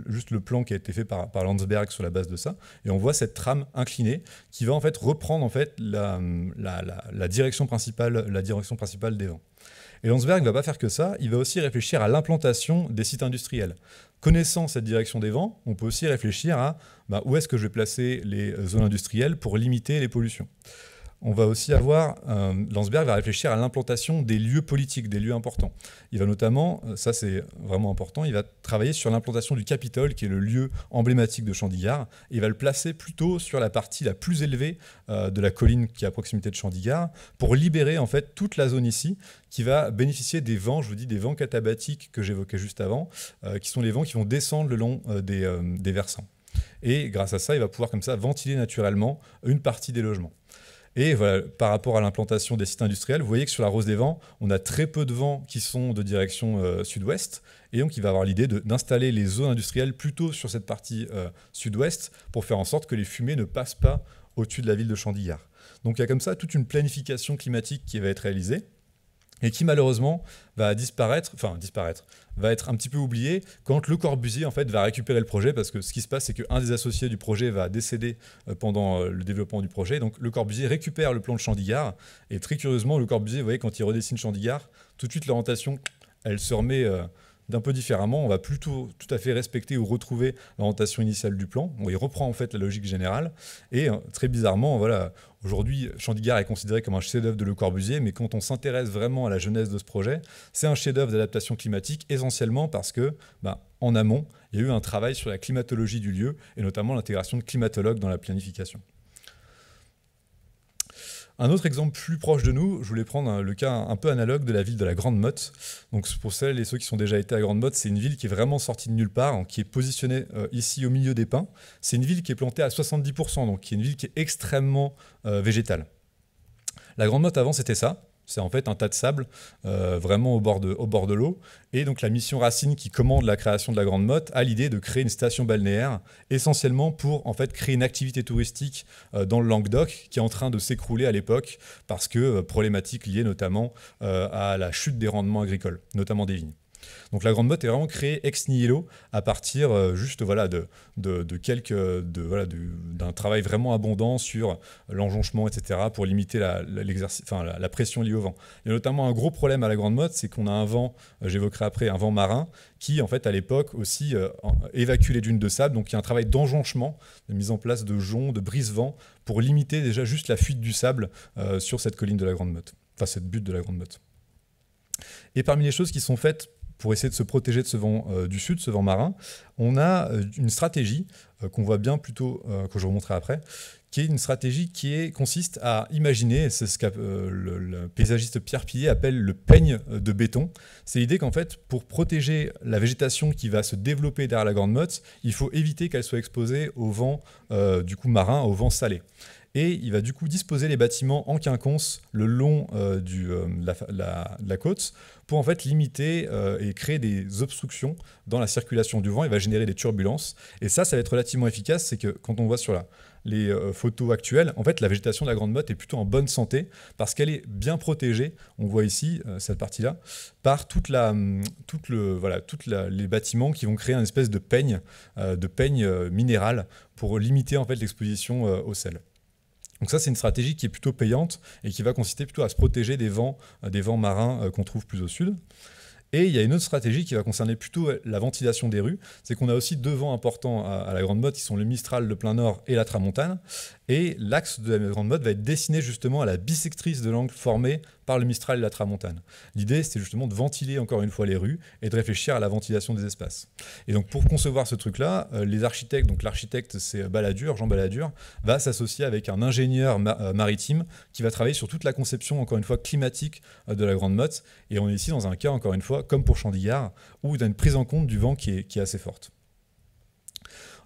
juste le plan qui a été fait par Landsberg sur la base de ça. Et on voit cette trame inclinée qui va en fait reprendre en fait la direction principale des vents. Et Landsberg ne va pas faire que ça, il va aussi réfléchir à l'implantation des sites industriels. Connaissant cette direction des vents, on peut aussi réfléchir à où est-ce que je vais placer les zones industrielles pour limiter les pollutions. On va aussi avoir, Landsberg va réfléchir à l'implantation des lieux politiques, des lieux importants. Il va notamment, ça c'est vraiment important, il va travailler sur l'implantation du Capitole, qui est le lieu emblématique de Chandigarh, et il va le placer plutôt sur la partie la plus élevée de la colline qui est à proximité de Chandigarh, pour libérer en fait toute la zone ici, qui va bénéficier des vents, je vous dis des vents catabatiques que j'évoquais juste avant, qui sont les vents qui vont descendre le long des versants. Et grâce à ça, il va pouvoir comme ça ventiler naturellement une partie des logements. Et voilà, par rapport à l'implantation des sites industriels, vous voyez que sur la rose des vents, on a très peu de vents qui sont de direction sud-ouest. Et donc, il va avoir l'idée d'installer les zones industrielles plutôt sur cette partie sud-ouest pour faire en sorte que les fumées ne passent pas au-dessus de la ville de Chandigarh. Donc, il y a comme ça toute une planification climatique qui va être réalisée et qui malheureusement va va être un petit peu oublié quand Le Corbusier en fait va récupérer le projet, parce que ce qui se passe c'est qu'un des associés du projet va décéder pendant le développement du projet. Donc Le Corbusier récupère le plan de Chandigarh et très curieusement Le Corbusier, vous voyez, quand il redessine Chandigarh, tout de suite l'orientation elle se remet d'un peu différemment. On va plutôt tout à fait respecter ou retrouver l'orientation initiale du plan. Il reprend en fait la logique générale et très bizarrement, voilà, aujourd'hui Chandigarh est considéré comme un chef-d'œuvre de Le Corbusier, mais quand on s'intéresse vraiment à la genèse de ce projet, c'est un chef-d'œuvre d'adaptation climatique essentiellement parce que en amont, il y a eu un travail sur la climatologie du lieu et notamment l'intégration de climatologues dans la planification. Un autre exemple plus proche de nous, je voulais prendre le cas un peu analogue de la ville de la Grande Motte. Donc pour celles et ceux qui sont déjà été à Grande Motte, c'est une ville qui est vraiment sortie de nulle part, qui est positionnée ici au milieu des pins. C'est une ville qui est plantée à 70%, donc qui est une ville qui est extrêmement végétale. La Grande Motte avant c'était ça. C'est en fait un tas de sable vraiment au bord de l'eau. Et donc la mission Racine qui commande la création de la Grande Motte a l'idée de créer une station balnéaire essentiellement pour en fait créer une activité touristique dans le Languedoc qui est en train de s'écrouler à l'époque parce que problématiques liées notamment à la chute des rendements agricoles, notamment des vignes. Donc la Grande Motte est vraiment créée ex nihilo à partir juste voilà, d'un travail vraiment abondant sur l'enjonchement, etc., pour limiter la pression liée au vent. Il y a notamment un gros problème à la Grande Motte, c'est qu'on a un vent, j'évoquerai après, un vent marin, qui en fait à l'époque aussi évacue les dunes de sable. Donc il y a un travail d'enjonchement, de mise en place de joncs, de brise-vent, pour limiter déjà juste la fuite du sable sur cette colline de la Grande Motte, enfin cette butte de la Grande Motte. Et parmi les choses qui sont faites pour essayer de se protéger de ce vent du sud, ce vent marin, on a une stratégie qu'on voit bien plutôt, que je vous montrerai après, qui est une stratégie qui consiste à imaginer, c'est ce que le paysagiste Pierre Pillet appelle le peigne de béton. C'est l'idée qu'en fait, pour protéger la végétation qui va se développer derrière la Grande Motte, il faut éviter qu'elle soit exposée au vent du coup marin, au vent salé. Et il va du coup disposer les bâtiments en quinconce le long de la côte pour en fait limiter et créer des obstructions dans la circulation du vent. Il va générer des turbulences. Et ça va être relativement efficace. C'est que quand on voit sur les photos actuelles, en fait, la végétation de la Grande Motte est plutôt en bonne santé parce qu'elle est bien protégée. On voit ici, cette partie-là, par les bâtiments qui vont créer une espèce de peigne minéral pour limiter en fait l'exposition au sel. Donc ça, c'est une stratégie qui est plutôt payante et qui va consister plutôt à se protéger des vents marins qu'on trouve plus au sud. Et il y a une autre stratégie qui va concerner plutôt la ventilation des rues, c'est qu'on a aussi 2 vents importants à la Grande Motte, qui sont le Mistral, le plein nord, et la Tramontane. Et l'axe de la Grande Motte va être dessiné justement à la bissectrice de l'angle formé par le Mistral et la Tramontane. L'idée, c'est justement de ventiler encore une fois les rues et de réfléchir à la ventilation des espaces. Et donc pour concevoir ce truc-là, les architectes, donc l'architecte c'est Balladur, Jean Balladur, va s'associer avec un ingénieur maritime qui va travailler sur toute la conception, encore une fois, climatique de la Grande Motte. Et on est ici dans un cas, encore une fois, comme pour Chandillard, où il y a une prise en compte du vent qui est assez forte.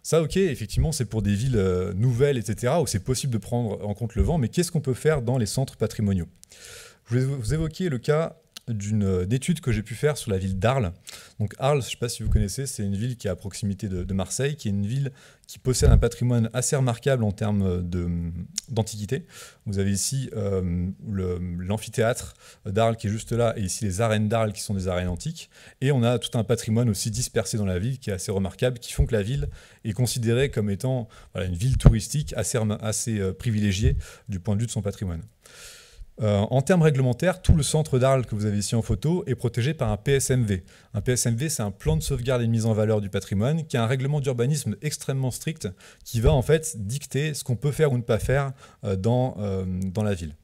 Ça, ok, effectivement, c'est pour des villes nouvelles, etc., où c'est possible de prendre en compte le vent, mais qu'est-ce qu'on peut faire dans les centres patrimoniaux? Je vais vous évoquer le cas d'une étude que j'ai pu faire sur la ville d'Arles. Donc Arles, je ne sais pas si vous connaissez, c'est une ville qui est à proximité de Marseille, qui est une ville qui possède un patrimoine assez remarquable en termes d'antiquité. Vous avez ici l'amphithéâtre d'Arles qui est juste là, et ici les arènes d'Arles qui sont des arènes antiques. Et on a tout un patrimoine aussi dispersé dans la ville qui est assez remarquable, qui font que la ville est considérée comme étant une ville touristique assez privilégiée du point de vue de son patrimoine. En termes réglementaires, tout le centre d'Arles que vous avez ici en photo est protégé par un PSMV. Un PSMV, c'est un plan de sauvegarde et de mise en valeur du patrimoine qui a un règlement d'urbanisme extrêmement strict qui va en fait dicter ce qu'on peut faire ou ne pas faire dans la ville.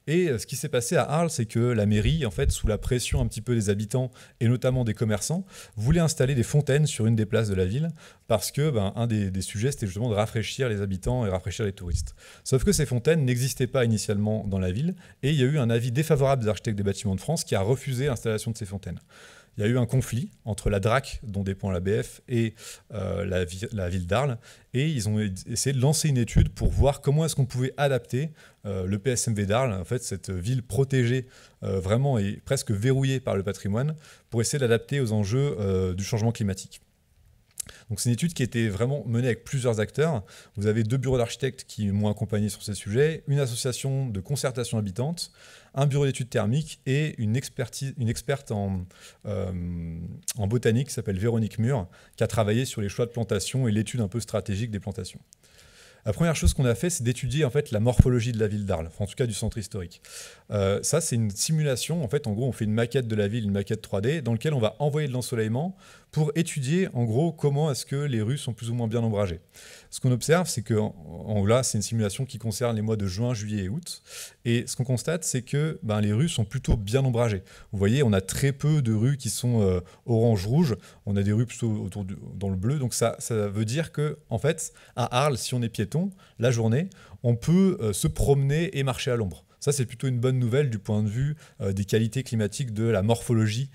Et ce qui s'est passé à Arles, c'est que la mairie, en fait, sous la pression un petit peu des habitants et notamment des commerçants, voulait installer des fontaines sur une des places de la ville parce que un des sujets, c'était justement de rafraîchir les habitants et rafraîchir les touristes. Sauf que ces fontaines n'existaient pas initialement dans la ville et il y a eu un avis défavorable des architectes des bâtiments de France qui a refusé l'installation de ces fontaines. Il y a eu un conflit entre la DRAC, dont dépend l'ABF, et la ville d'Arles. Et ils ont essayé de lancer une étude pour voir comment est-ce qu'on pouvait adapter le PSMV d'Arles, en fait, cette ville protégée vraiment et presque verrouillée par le patrimoine, pour essayer d'adapter aux enjeux du changement climatique. Donc c'est une étude qui a été vraiment menée avec plusieurs acteurs. Vous avez 2 bureaux d'architectes qui m'ont accompagné sur ces sujets, une association de concertation habitante, un bureau d'études thermiques et une experte en botanique qui s'appelle Véronique Mur, qui a travaillé sur les choix de plantation et l'étude un peu stratégique des plantations. La première chose qu'on a fait, c'est d'étudier en fait la morphologie de la ville d'Arles, enfin, en tout cas du centre historique. Ça, c'est une simulation. En fait, en gros, on fait une maquette de la ville, une maquette 3D, dans laquelle on va envoyer de l'ensoleillement pour étudier, en gros, comment est-ce que les rues sont plus ou moins bien ombragées. Ce qu'on observe, c'est que là, c'est une simulation qui concerne les mois de juin, juillet et août. Et ce qu'on constate, c'est que les rues sont plutôt bien ombragées. Vous voyez, on a très peu de rues qui sont orange-rouge. On a des rues plutôt dans le bleu. Donc ça veut dire que, en fait, à Arles, si on est piéton, la journée, on peut se promener et marcher à l'ombre. Ça, c'est plutôt une bonne nouvelle du point de vue des qualités climatiques de la morphologie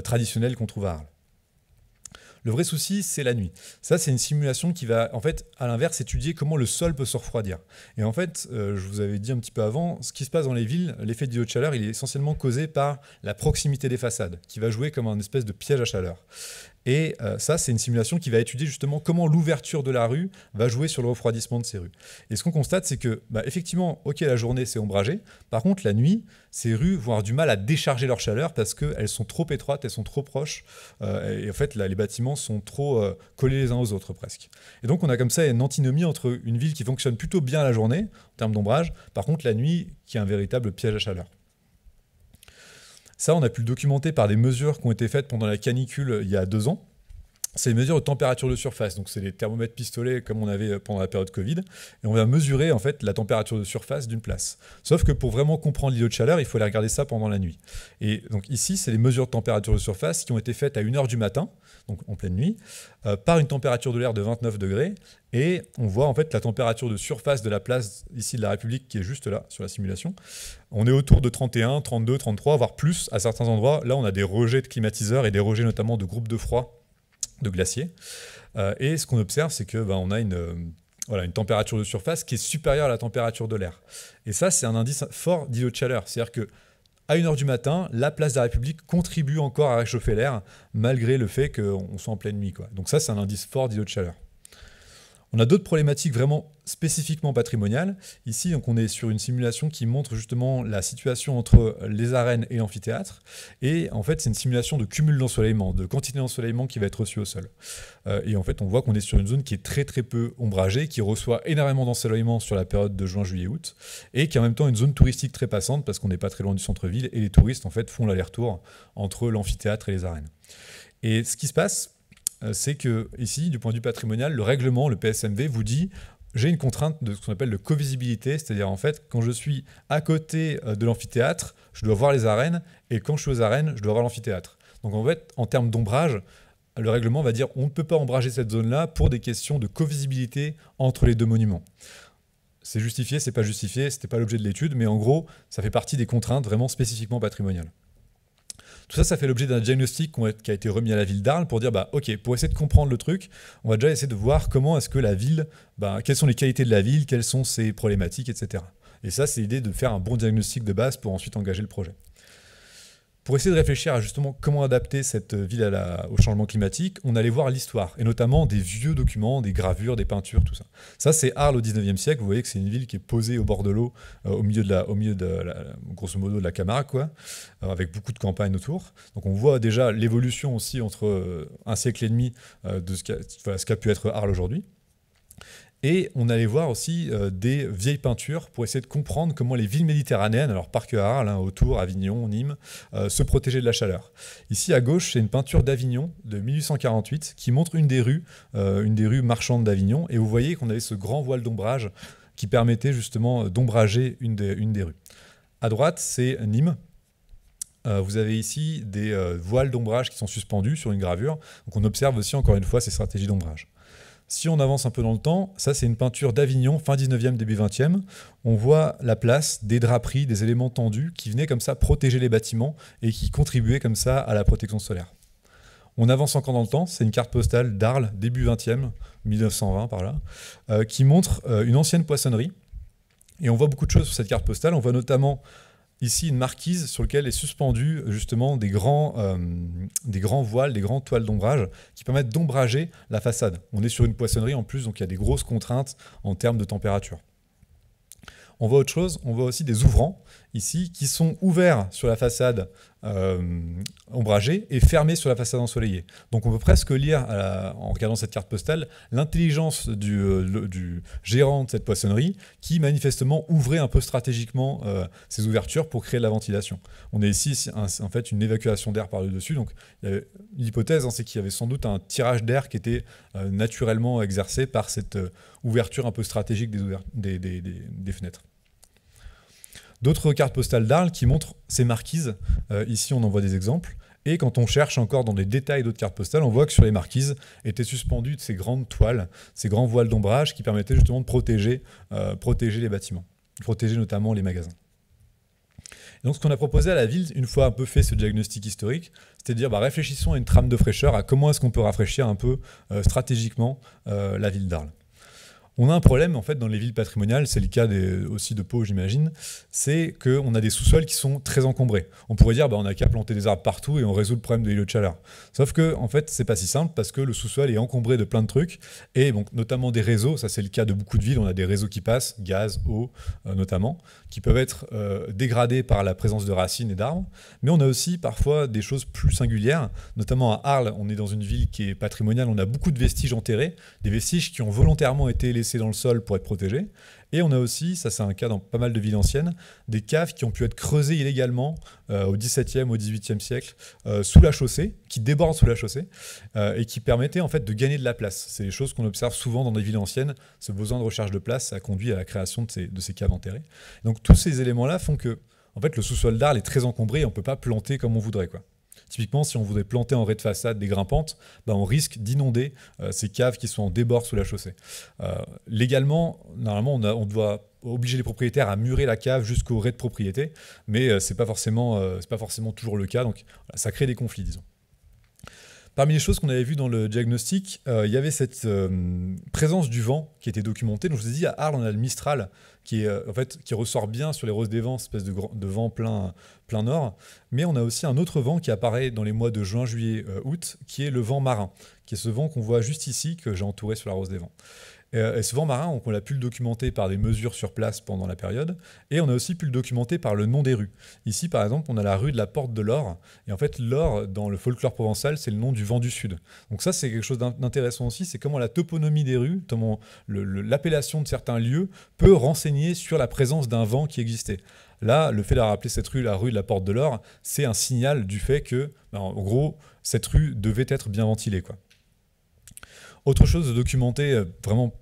traditionnelle qu'on trouve à Arles. Le vrai souci, c'est la nuit. Ça, c'est une simulation qui va, en fait, à l'inverse, étudier comment le sol peut se refroidir. Et en fait, je vous avais dit un petit peu avant, ce qui se passe dans les villes, l'effet d'îlot de chaleur, il est essentiellement causé par la proximité des façades, qui va jouer comme un espèce de piège à chaleur. Et ça, c'est une simulation qui va étudier justement comment l'ouverture de la rue va jouer sur le refroidissement de ces rues. Et ce qu'on constate, c'est que, effectivement, ok, la journée, c'est ombragé. Par contre, la nuit, ces rues vont avoir du mal à décharger leur chaleur parce qu'elles sont trop étroites, elles sont trop proches. Et en fait, là, les bâtiments sont trop collés les uns aux autres, presque. Et donc, on a comme ça une antinomie entre une ville qui fonctionne plutôt bien la journée, en termes d'ombrage, par contre, la nuit, qui est un véritable piège à chaleur. Ça, on a pu le documenter par des mesures qui ont été faites pendant la canicule il y a 2 ans. C'est les mesures de température de surface. Donc, c'est les thermomètres pistolets comme on avait pendant la période Covid. Et on va mesurer en fait la température de surface d'une place. Sauf que pour vraiment comprendre l'îlot de chaleur, il faut aller regarder ça pendant la nuit. Et donc ici, c'est les mesures de température de surface qui ont été faites à 1h du matin, donc en pleine nuit, par une température de l'air de 29 degrés. Et on voit en fait la température de surface de la place ici de la République qui est juste là sur la simulation. On est autour de 31, 32, 33, voire plus à certains endroits. Là, on a des rejets de climatiseurs et des rejets notamment de groupes de froid de glaciers. Et ce qu'on observe, c'est que on a une température de surface qui est supérieure à la température de l'air. Et ça, c'est un indice fort d'îlot de chaleur. C'est-à-dire que à 1h du matin, la place de la République contribue encore à réchauffer l'air, malgré le fait qu'on soit en pleine nuit, quoi. Donc ça, c'est un indice fort d'îlot de chaleur. On a d'autres problématiques vraiment spécifiquement patrimoniales. Ici, donc, on est sur une simulation qui montre justement la situation entre les arènes et l'amphithéâtre. Et en fait, c'est une simulation de cumul d'ensoleillement, de quantité d'ensoleillement qui va être reçue au sol. Et en fait, on voit qu'on est sur une zone qui est très très peu ombragée, qui reçoit énormément d'ensoleillement sur la période de juin, juillet, août, et qui est en même temps une zone touristique très passante parce qu'on n'est pas très loin du centre-ville et les touristes en fait font l'aller-retour entre l'amphithéâtre et les arènes. Et ce qui se passe, c'est que ici, du point de vue patrimonial, le règlement, le PSMV, vous dit j'ai une contrainte de ce qu'on appelle de covisibilité, c'est-à-dire en fait, quand je suis à côté de l'amphithéâtre, je dois voir les arènes, et quand je suis aux arènes, je dois voir l'amphithéâtre. Donc en fait, en termes d'ombrage, le règlement va dire on ne peut pas ombrager cette zone-là pour des questions de covisibilité entre les deux monuments. C'est justifié, c'est pas justifié, c'était pas l'objet de l'étude, mais en gros, ça fait partie des contraintes vraiment spécifiquement patrimoniales. Tout ça, ça fait l'objet d'un diagnostic qui a été remis à la ville d'Arles pour dire, ok, pour essayer de comprendre le truc, on va déjà essayer de voir comment est-ce que la ville, quelles sont les qualités de la ville, quelles sont ses problématiques, etc. Et ça, c'est l'idée de faire un bon diagnostic de base pour ensuite engager le projet. Pour essayer de réfléchir à justement comment adapter cette ville au changement climatique, on allait voir l'histoire, et notamment des vieux documents, des gravures, des peintures, tout ça. Ça, c'est Arles au 19e siècle. Vous voyez que c'est une ville qui est posée au bord de l'eau, au milieu de grosso modo, de la Camargue, quoi, avec beaucoup de campagnes autour. Donc on voit déjà l'évolution aussi entre un siècle et demi de ce qu'a pu être Arles aujourd'hui. Et on allait voir aussi des vieilles peintures pour essayer de comprendre comment les villes méditerranéennes, alors pas que à Arles, autour, Avignon, Nîmes, se protégeaient de la chaleur. Ici à gauche, c'est une peinture d'Avignon de 1848 qui montre une des rues marchandes d'Avignon. Et vous voyez qu'on avait ce grand voile d'ombrage qui permettait justement d'ombrager une des rues. À droite, c'est Nîmes. Vous avez ici des voiles d'ombrage qui sont suspendus sur une gravure. Donc on observe aussi encore une fois ces stratégies d'ombrage. Si on avance un peu dans le temps, ça c'est une peinture d'Avignon, fin 19e, début 20e. On voit la place, des draperies, des éléments tendus qui venaient comme ça protéger les bâtiments et qui contribuaient comme ça à la protection solaire. On avance encore dans le temps, c'est une carte postale d'Arles, début 20e, 1920 par là, qui montre une ancienne poissonnerie. Et on voit beaucoup de choses sur cette carte postale. On voit notamment ici une marquise sur laquelle est suspendu justement des grands voiles, des grandes toiles d'ombrage qui permettent d'ombrager la façade. On est sur une poissonnerie en plus, donc il y a des grosses contraintes en termes de température. On voit autre chose, on voit aussi des ouvrants ici qui sont ouverts sur la façade ombragée et fermés sur la façade ensoleillée. Donc on peut presque lire, en regardant cette carte postale, l'intelligence du gérant de cette poissonnerie qui manifestement ouvrait un peu stratégiquement ces ouvertures pour créer de la ventilation. On a ici en fait une évacuation d'air par le dessus. Donc l'hypothèse, c'est qu'il y avait sans doute un tirage d'air qui était naturellement exercé par cette ouverture un peu stratégique des fenêtres. D'autres cartes postales d'Arles qui montrent ces marquises. Ici, on en voit des exemples. Et quand on cherche encore dans les détails d'autres cartes postales, on voit que sur les marquises étaient suspendues ces grandes toiles, ces grands voiles d'ombrage qui permettaient justement de protéger les bâtiments, protéger notamment les magasins. Et donc, ce qu'on a proposé à la ville, une fois un peu fait ce diagnostic historique, c'était de dire réfléchissons à une trame de fraîcheur, à comment est-ce qu'on peut rafraîchir un peu stratégiquement la ville d'Arles. On a un problème en fait dans les villes patrimoniales, c'est le cas aussi de Pau j'imagine, c'est qu'on a des sous-sols qui sont très encombrés. On pourrait dire on n'a qu'à planter des arbres partout et on résout le problème de l'îlot de chaleur. Sauf que en fait c'est pas si simple parce que le sous-sol est encombré de plein de trucs et donc notamment des réseaux, ça c'est le cas de beaucoup de villes, on a des réseaux qui passent, gaz, eau notamment, qui peuvent être dégradés par la présence de racines et d'arbres, mais on a aussi parfois des choses plus singulières, notamment à Arles, on est dans une ville qui est patrimoniale, on a beaucoup de vestiges enterrés, des vestiges qui ont volontairement été laissés dans le sol pour être protégés. Et on a aussi, ça c'est un cas dans pas mal de villes anciennes, des caves qui ont pu être creusées illégalement au XVIIe, au XVIIIe siècle, sous la chaussée, qui débordent sous la chaussée, et qui permettaient en fait de gagner de la place. C'est des choses qu'on observe souvent dans des villes anciennes. Ce besoin de recherche de place a conduit à la création de ces caves enterrées. Donc tous ces éléments-là font que en fait, le sous-sol d'Arles est très encombré et on ne peut pas planter comme on voudrait, quoi. Typiquement, si on voudrait planter en rez de façade des grimpantes, on risque d'inonder ces caves qui sont en débord sous la chaussée. Légalement, normalement, on doit obliger les propriétaires à murer la cave jusqu'au rez de propriété, mais ce n'est pas forcément toujours le cas, donc ça crée des conflits, disons. Parmi les choses qu'on avait vues dans le diagnostic, il y avait cette présence du vent qui était documentée. Donc je vous ai dit, à Arles, on a le Mistral qui ressort bien sur les roses des vents, espèce de vent plein nord. Mais on a aussi un autre vent qui apparaît dans les mois de juin, juillet, août, qui est le vent marin, qui est ce vent qu'on voit juste ici, que j'ai entouré sur la rose des vents. Et ce vent marin, on a pu le documenter par des mesures sur place pendant la période, et on a aussi pu le documenter par le nom des rues. Ici, par exemple, on a la rue de la Porte de l'Or, et en fait, l'Or, dans le folklore provençal, c'est le nom du vent du Sud. Donc ça, c'est quelque chose d'intéressant aussi, c'est comment la toponymie des rues, comment l'appellation de certains lieux peut renseigner sur la présence d'un vent qui existait. Là, le fait d'avoir appelé cette rue la rue de la Porte de l'Or, c'est un signal du fait que, en gros, cette rue devait être bien ventilée, quoi. Autre chose documentée vraiment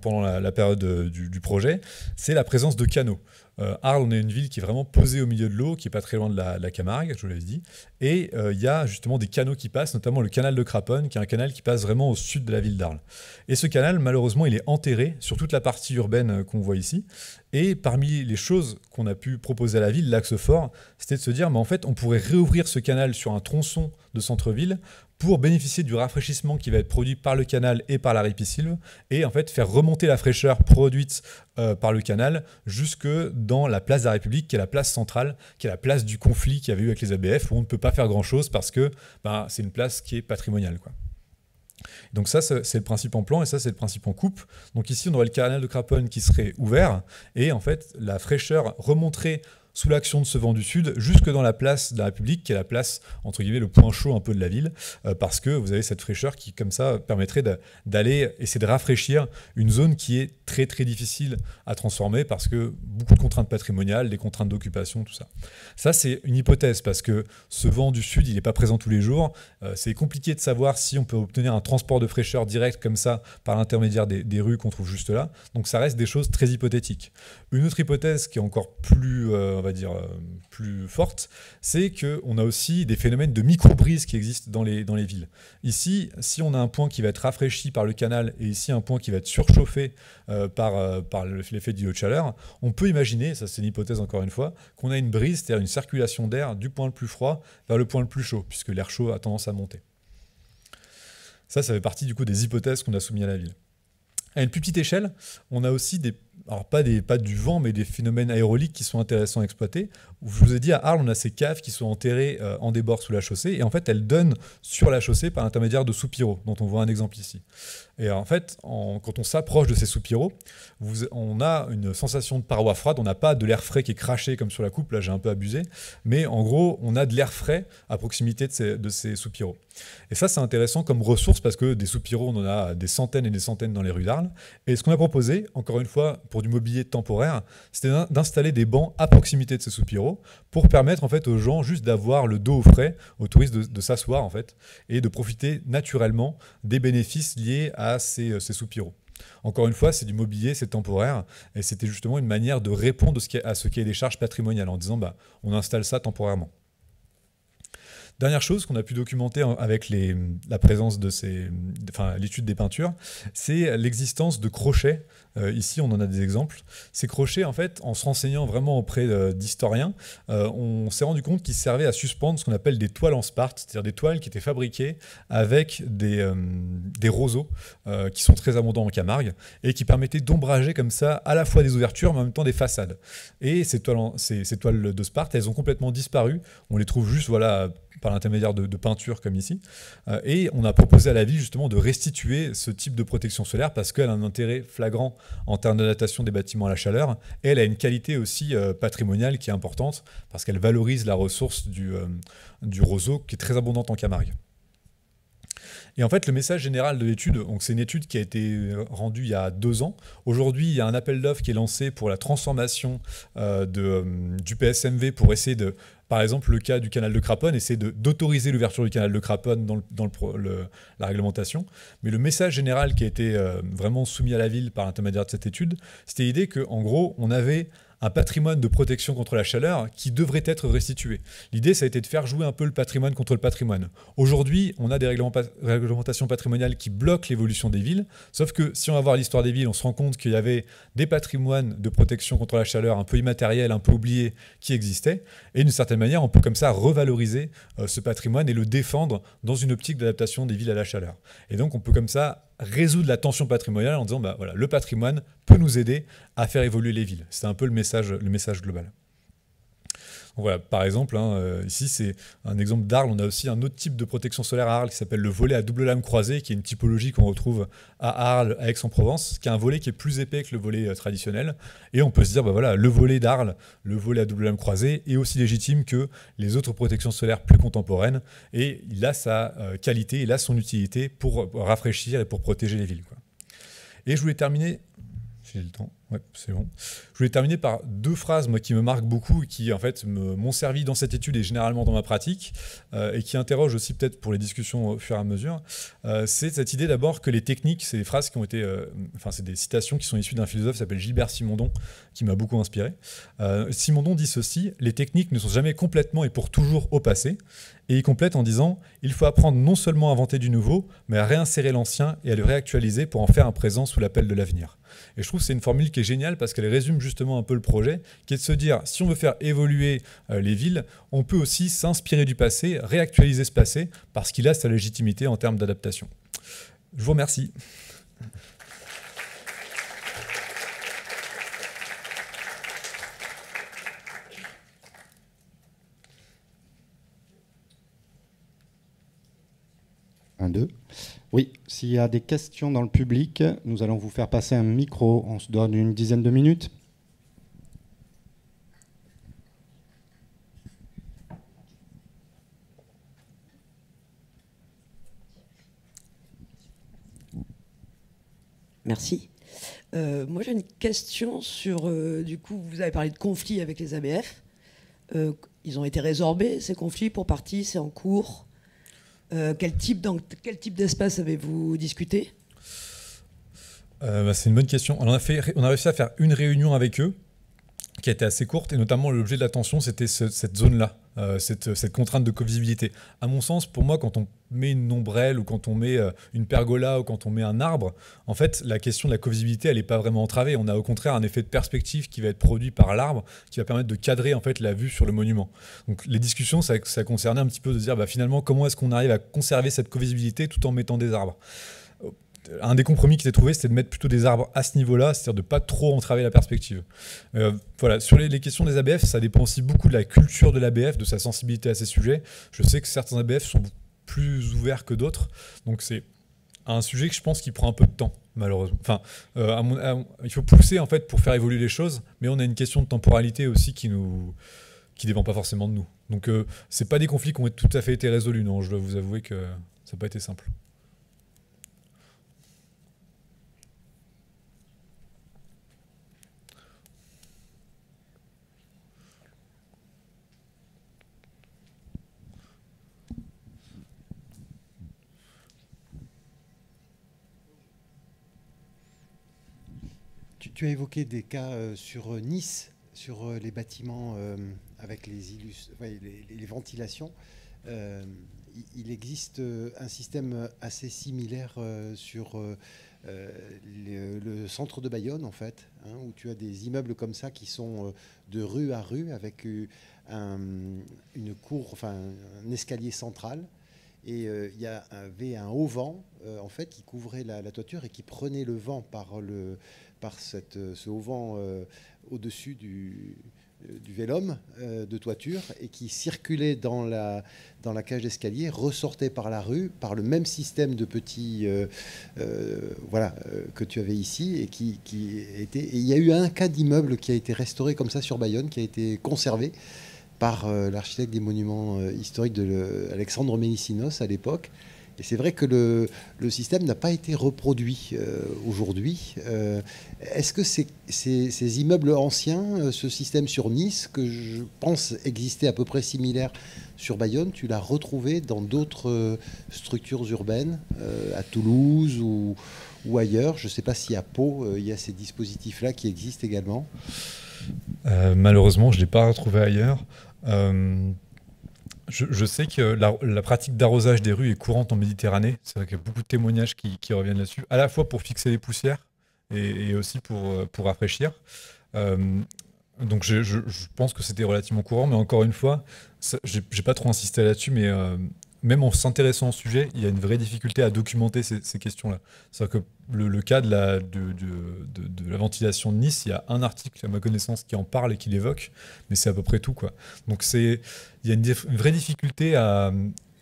pendant la période du projet, c'est la présence de canaux. Arles, on est une ville qui est vraiment posée au milieu de l'eau, qui n'est pas très loin de la Camargue, je vous l'avais dit. Et il y a justement des canaux qui passent, notamment le canal de Craponne, qui est un canal qui passe vraiment au sud de la ville d'Arles. Et ce canal, malheureusement, il est enterré sur toute la partie urbaine qu'on voit ici. Et parmi les choses qu'on a pu proposer à la ville, l'axe fort, c'était de se dire, mais en fait, on pourrait réouvrir ce canal sur un tronçon de centre-ville pour bénéficier du rafraîchissement qui va être produit par le canal et par la ripisylve, et en fait faire remonter la fraîcheur produite par le canal jusque dans la place de la République, qui est la place centrale, qui est la place du conflit qu'il y avait eu avec les ABF, où on ne peut pas faire grand-chose parce que c'est une place qui est patrimoniale, quoi. Donc ça, c'est le principe en plan, et ça, c'est le principe en coupe. Donc ici, on aurait le canal de Craponne qui serait ouvert, et en fait, la fraîcheur remonterait sous l'action de ce vent du sud, jusque dans la place de la République, qui est la place, entre guillemets, le point chaud un peu de la ville, parce que vous avez cette fraîcheur qui, comme ça, permettrait d'aller essayer de rafraîchir une zone qui est très très difficile à transformer, parce que beaucoup de contraintes patrimoniales, des contraintes d'occupation, tout ça. Ça, c'est une hypothèse, parce que ce vent du sud, il n'est pas présent tous les jours. C'est compliqué de savoir si on peut obtenir un transport de fraîcheur direct comme ça, par l'intermédiaire des rues qu'on trouve juste là. Donc ça reste des choses très hypothétiques. Une autre hypothèse qui est encore plus on va dire, plus forte, c'est qu'on a aussi des phénomènes de micro-brise qui existent dans les villes. Ici, si on a un point qui va être rafraîchi par le canal et ici un point qui va être surchauffé par l'effet d'îlot de chaleur, on peut imaginer, ça c'est une hypothèse encore une fois, qu'on a une brise, c'est-à-dire une circulation d'air du point le plus froid vers le point le plus chaud, puisque l'air chaud a tendance à monter. Ça fait partie du coup des hypothèses qu'on a soumises à la ville. À une plus petite échelle, on a aussi alors pas du vent, mais des phénomènes aéroliques qui sont intéressants à exploiter. Je vous ai dit, à Arles, on a ces caves qui sont enterrées en débord sous la chaussée, et en fait, elles donnent sur la chaussée par l'intermédiaire de soupiraux, dont on voit un exemple ici. Et en fait, quand on s'approche de ces soupiraux, on a une sensation de paroi froide, on n'a pas de l'air frais qui est craché comme sur la coupe, là j'ai un peu abusé, mais en gros, on a de l'air frais à proximité de ces soupiraux. Et ça, c'est intéressant comme ressource, parce que des soupiraux, on en a des centaines et des centaines dans les rues d'Arles. Et ce qu'on a proposé, encore une fois, pour du mobilier temporaire, c'était d'installer des bancs à proximité de ces soupiraux pour permettre en fait aux gens juste d'avoir le dos au frais, aux touristes de s'asseoir en fait, et de profiter naturellement des bénéfices liés à ces soupiraux. Encore une fois, c'est du mobilier, c'est temporaire, et c'était justement une manière de répondre à ce qui est des charges patrimoniales, en disant on installe ça temporairement. Dernière chose qu'on a pu documenter avec la présence de l'étude des peintures, c'est l'existence de crochets. Ici, on en a des exemples. Ces crochets, en fait, en se renseignant vraiment auprès d'historiens, on s'est rendu compte qu'ils servaient à suspendre ce qu'on appelle des toiles en sparte, c'est-à-dire des toiles qui étaient fabriquées avec des roseaux qui sont très abondants en Camargue et qui permettaient d'ombrager comme ça à la fois des ouvertures, mais en même temps des façades. Et ces toiles de Sparte, elles ont complètement disparu. On les trouve juste, voilà, par l'intermédiaire de peintures comme ici. Et on a proposé à la ville justement de restituer ce type de protection solaire parce qu'elle a un intérêt flagrant en termes d'adaptation des bâtiments à la chaleur. Et elle a une qualité aussi patrimoniale qui est importante parce qu'elle valorise la ressource du roseau qui est très abondante en Camargue. Et en fait, le message général de l'étude, c'est une étude qui a été rendue il y a 2 ans. Aujourd'hui, il y a un appel d'offres qui est lancé pour la transformation du PSMV pour essayer de, par exemple, le cas du canal de Craponne, essayer d'autoriser l'ouverture du canal de Craponne dans la réglementation. Mais le message général qui a été vraiment soumis à la ville par l'intermédiaire de cette étude, c'était l'idée qu'en gros, on avait un patrimoine de protection contre la chaleur qui devrait être restitué. L'idée, ça a été de faire jouer un peu le patrimoine contre le patrimoine. Aujourd'hui, on a des réglementations patrimoniales qui bloquent l'évolution des villes, sauf que si on va voir l'histoire des villes, on se rend compte qu'il y avait des patrimoines de protection contre la chaleur un peu immatériels, un peu oubliés, qui existaient, et d'une certaine manière, on peut comme ça revaloriser ce patrimoine et le défendre dans une optique d'adaptation des villes à la chaleur. Et donc, on peut comme ça résoudre la tension patrimoniale en disant voilà, le patrimoine peut nous aider à faire évoluer les villes. C'est un peu le message global. Voilà, par exemple, hein, ici c'est un exemple d'Arles. On a aussi un autre type de protection solaire à Arles qui s'appelle le volet à double lame croisée, qui est une typologie qu'on retrouve à Arles, à Aix-en-Provence, qui est un volet qui est plus épais que le volet traditionnel. Et on peut se dire, bah voilà, le volet d'Arles, le volet à double lame croisée, est aussi légitime que les autres protections solaires plus contemporaines. Et il a sa qualité, il a son utilité pour rafraîchir et pour protéger les villes, quoi. Et je voulais terminer. J'ai le temps. Ouais, c'est bon. Je voulais terminer par deux phrases moi, qui me marquent beaucoup et qui en fait m'ont servi dans cette étude et généralement dans ma pratique et qui interrogent aussi peut-être pour les discussions au fur et à mesure. C'est cette idée d'abord que les techniques, c'est des phrases qui ont été, c'est des citations qui sont issues d'un philosophe qui s'appelle Gilbert Simondon, qui m'a beaucoup inspiré. Simondon dit ceci: les techniques ne sont jamais complètement et pour toujours au passé. Et il complète en disant: il faut apprendre non seulement à inventer du nouveau, mais à réinsérer l'ancien et à le réactualiser pour en faire un présent sous l'appel de l'avenir. Et je trouve que c'est une formule qui est géniale parce qu'elle résume justement un peu le projet, qui est de se dire, si on veut faire évoluer les villes, on peut aussi s'inspirer du passé, réactualiser ce passé, parce qu'il a sa légitimité en termes d'adaptation. Je vous remercie. Un, deux. Oui, s'il y a des questions dans le public, nous allons vous faire passer un micro. On se donne une dizaine de minutes. Merci. Moi, j'ai une question sur... du coup, vous avez parlé de conflits avec les ABF. Ils ont été résorbés, ces conflits, pour partie, c'est en cours. Dans quel type d'espace avez-vous discuté? C'est une bonne question. On a réussi à faire une réunion avec eux qui a été assez courte, et notamment l'objet de l'attention, c'était cette zone-là, cette contrainte de covisibilité. À mon sens, pour moi, quand on met une ombrelle ou quand on met une pergola ou quand on met un arbre, en fait, la question de la covisibilité, elle n'est pas vraiment entravée. On a au contraire un effet de perspective qui va être produit par l'arbre, qui va permettre de cadrer en fait la vue sur le monument. Donc les discussions, ça concernait un petit peu de dire finalement comment est-ce qu'on arrive à conserver cette covisibilité tout en mettant des arbres. Un des compromis qui était trouvé, c'était de mettre plutôt des arbres à ce niveau-là, c'est-à-dire de ne pas trop entraver la perspective. Voilà. Sur les questions des ABF, ça dépend aussi beaucoup de la culture de l'ABF, de sa sensibilité à ces sujets. Je sais que certains ABF sont plus ouverts que d'autres, donc c'est un sujet que je pense qui prend un peu de temps, malheureusement. Enfin, il faut pousser en fait pour faire évoluer les choses, mais on a une question de temporalité aussi qui dépend pas forcément de nous. Donc c'est pas des conflits qui ont tout à fait été résolus, non. Je dois vous avouer que ça n'a pas été simple. Tu as évoqué des cas sur Nice, sur les bâtiments avec les ventilations. Il existe un système assez similaire sur le centre de Bayonne, en fait, hein, où tu as des immeubles comme ça qui sont de rue à rue avec une cour, enfin un escalier central. Et il y avait un haut vent, en fait, qui couvrait la toiture et qui prenait le vent par ce haut vent au-dessus du vélum de toiture et qui circulait dans la cage d'escalier, ressortait par la rue, par le même système de petits que tu avais ici et qui était. Et il y a eu un cas d'immeuble qui a été restauré comme ça sur Bayonne, qui a été conservé par l'architecte des monuments historiques de Alexandre Mélicinos à l'époque. Et c'est vrai que le système n'a pas été reproduit aujourd'hui. Est-ce que ces immeubles anciens, ce système sur Nice, que je pense existait à peu près similaire sur Bayonne, tu l'as retrouvé dans d'autres structures urbaines, à Toulouse ou ailleurs? Je ne sais pas si à Pau, il y a ces dispositifs-là qui existent également. Malheureusement, je ne l'ai pas retrouvé ailleurs. Je sais que la pratique d'arrosage des rues est courante en Méditerranée. C'est vrai qu'il y a beaucoup de témoignages qui reviennent là-dessus, à la fois pour fixer les poussières et aussi pour rafraîchir. Donc je pense que c'était relativement courant, mais encore une fois, j'ai pas trop insisté là-dessus, mais même en s'intéressant au sujet, il y a une vraie difficulté à documenter ces questions-là. C'est-à-dire que le cas de la ventilation de Nice, il y a un article à ma connaissance qui en parle et qui l'évoque, mais c'est à peu près tout, quoi. Donc il y a une vraie difficulté à...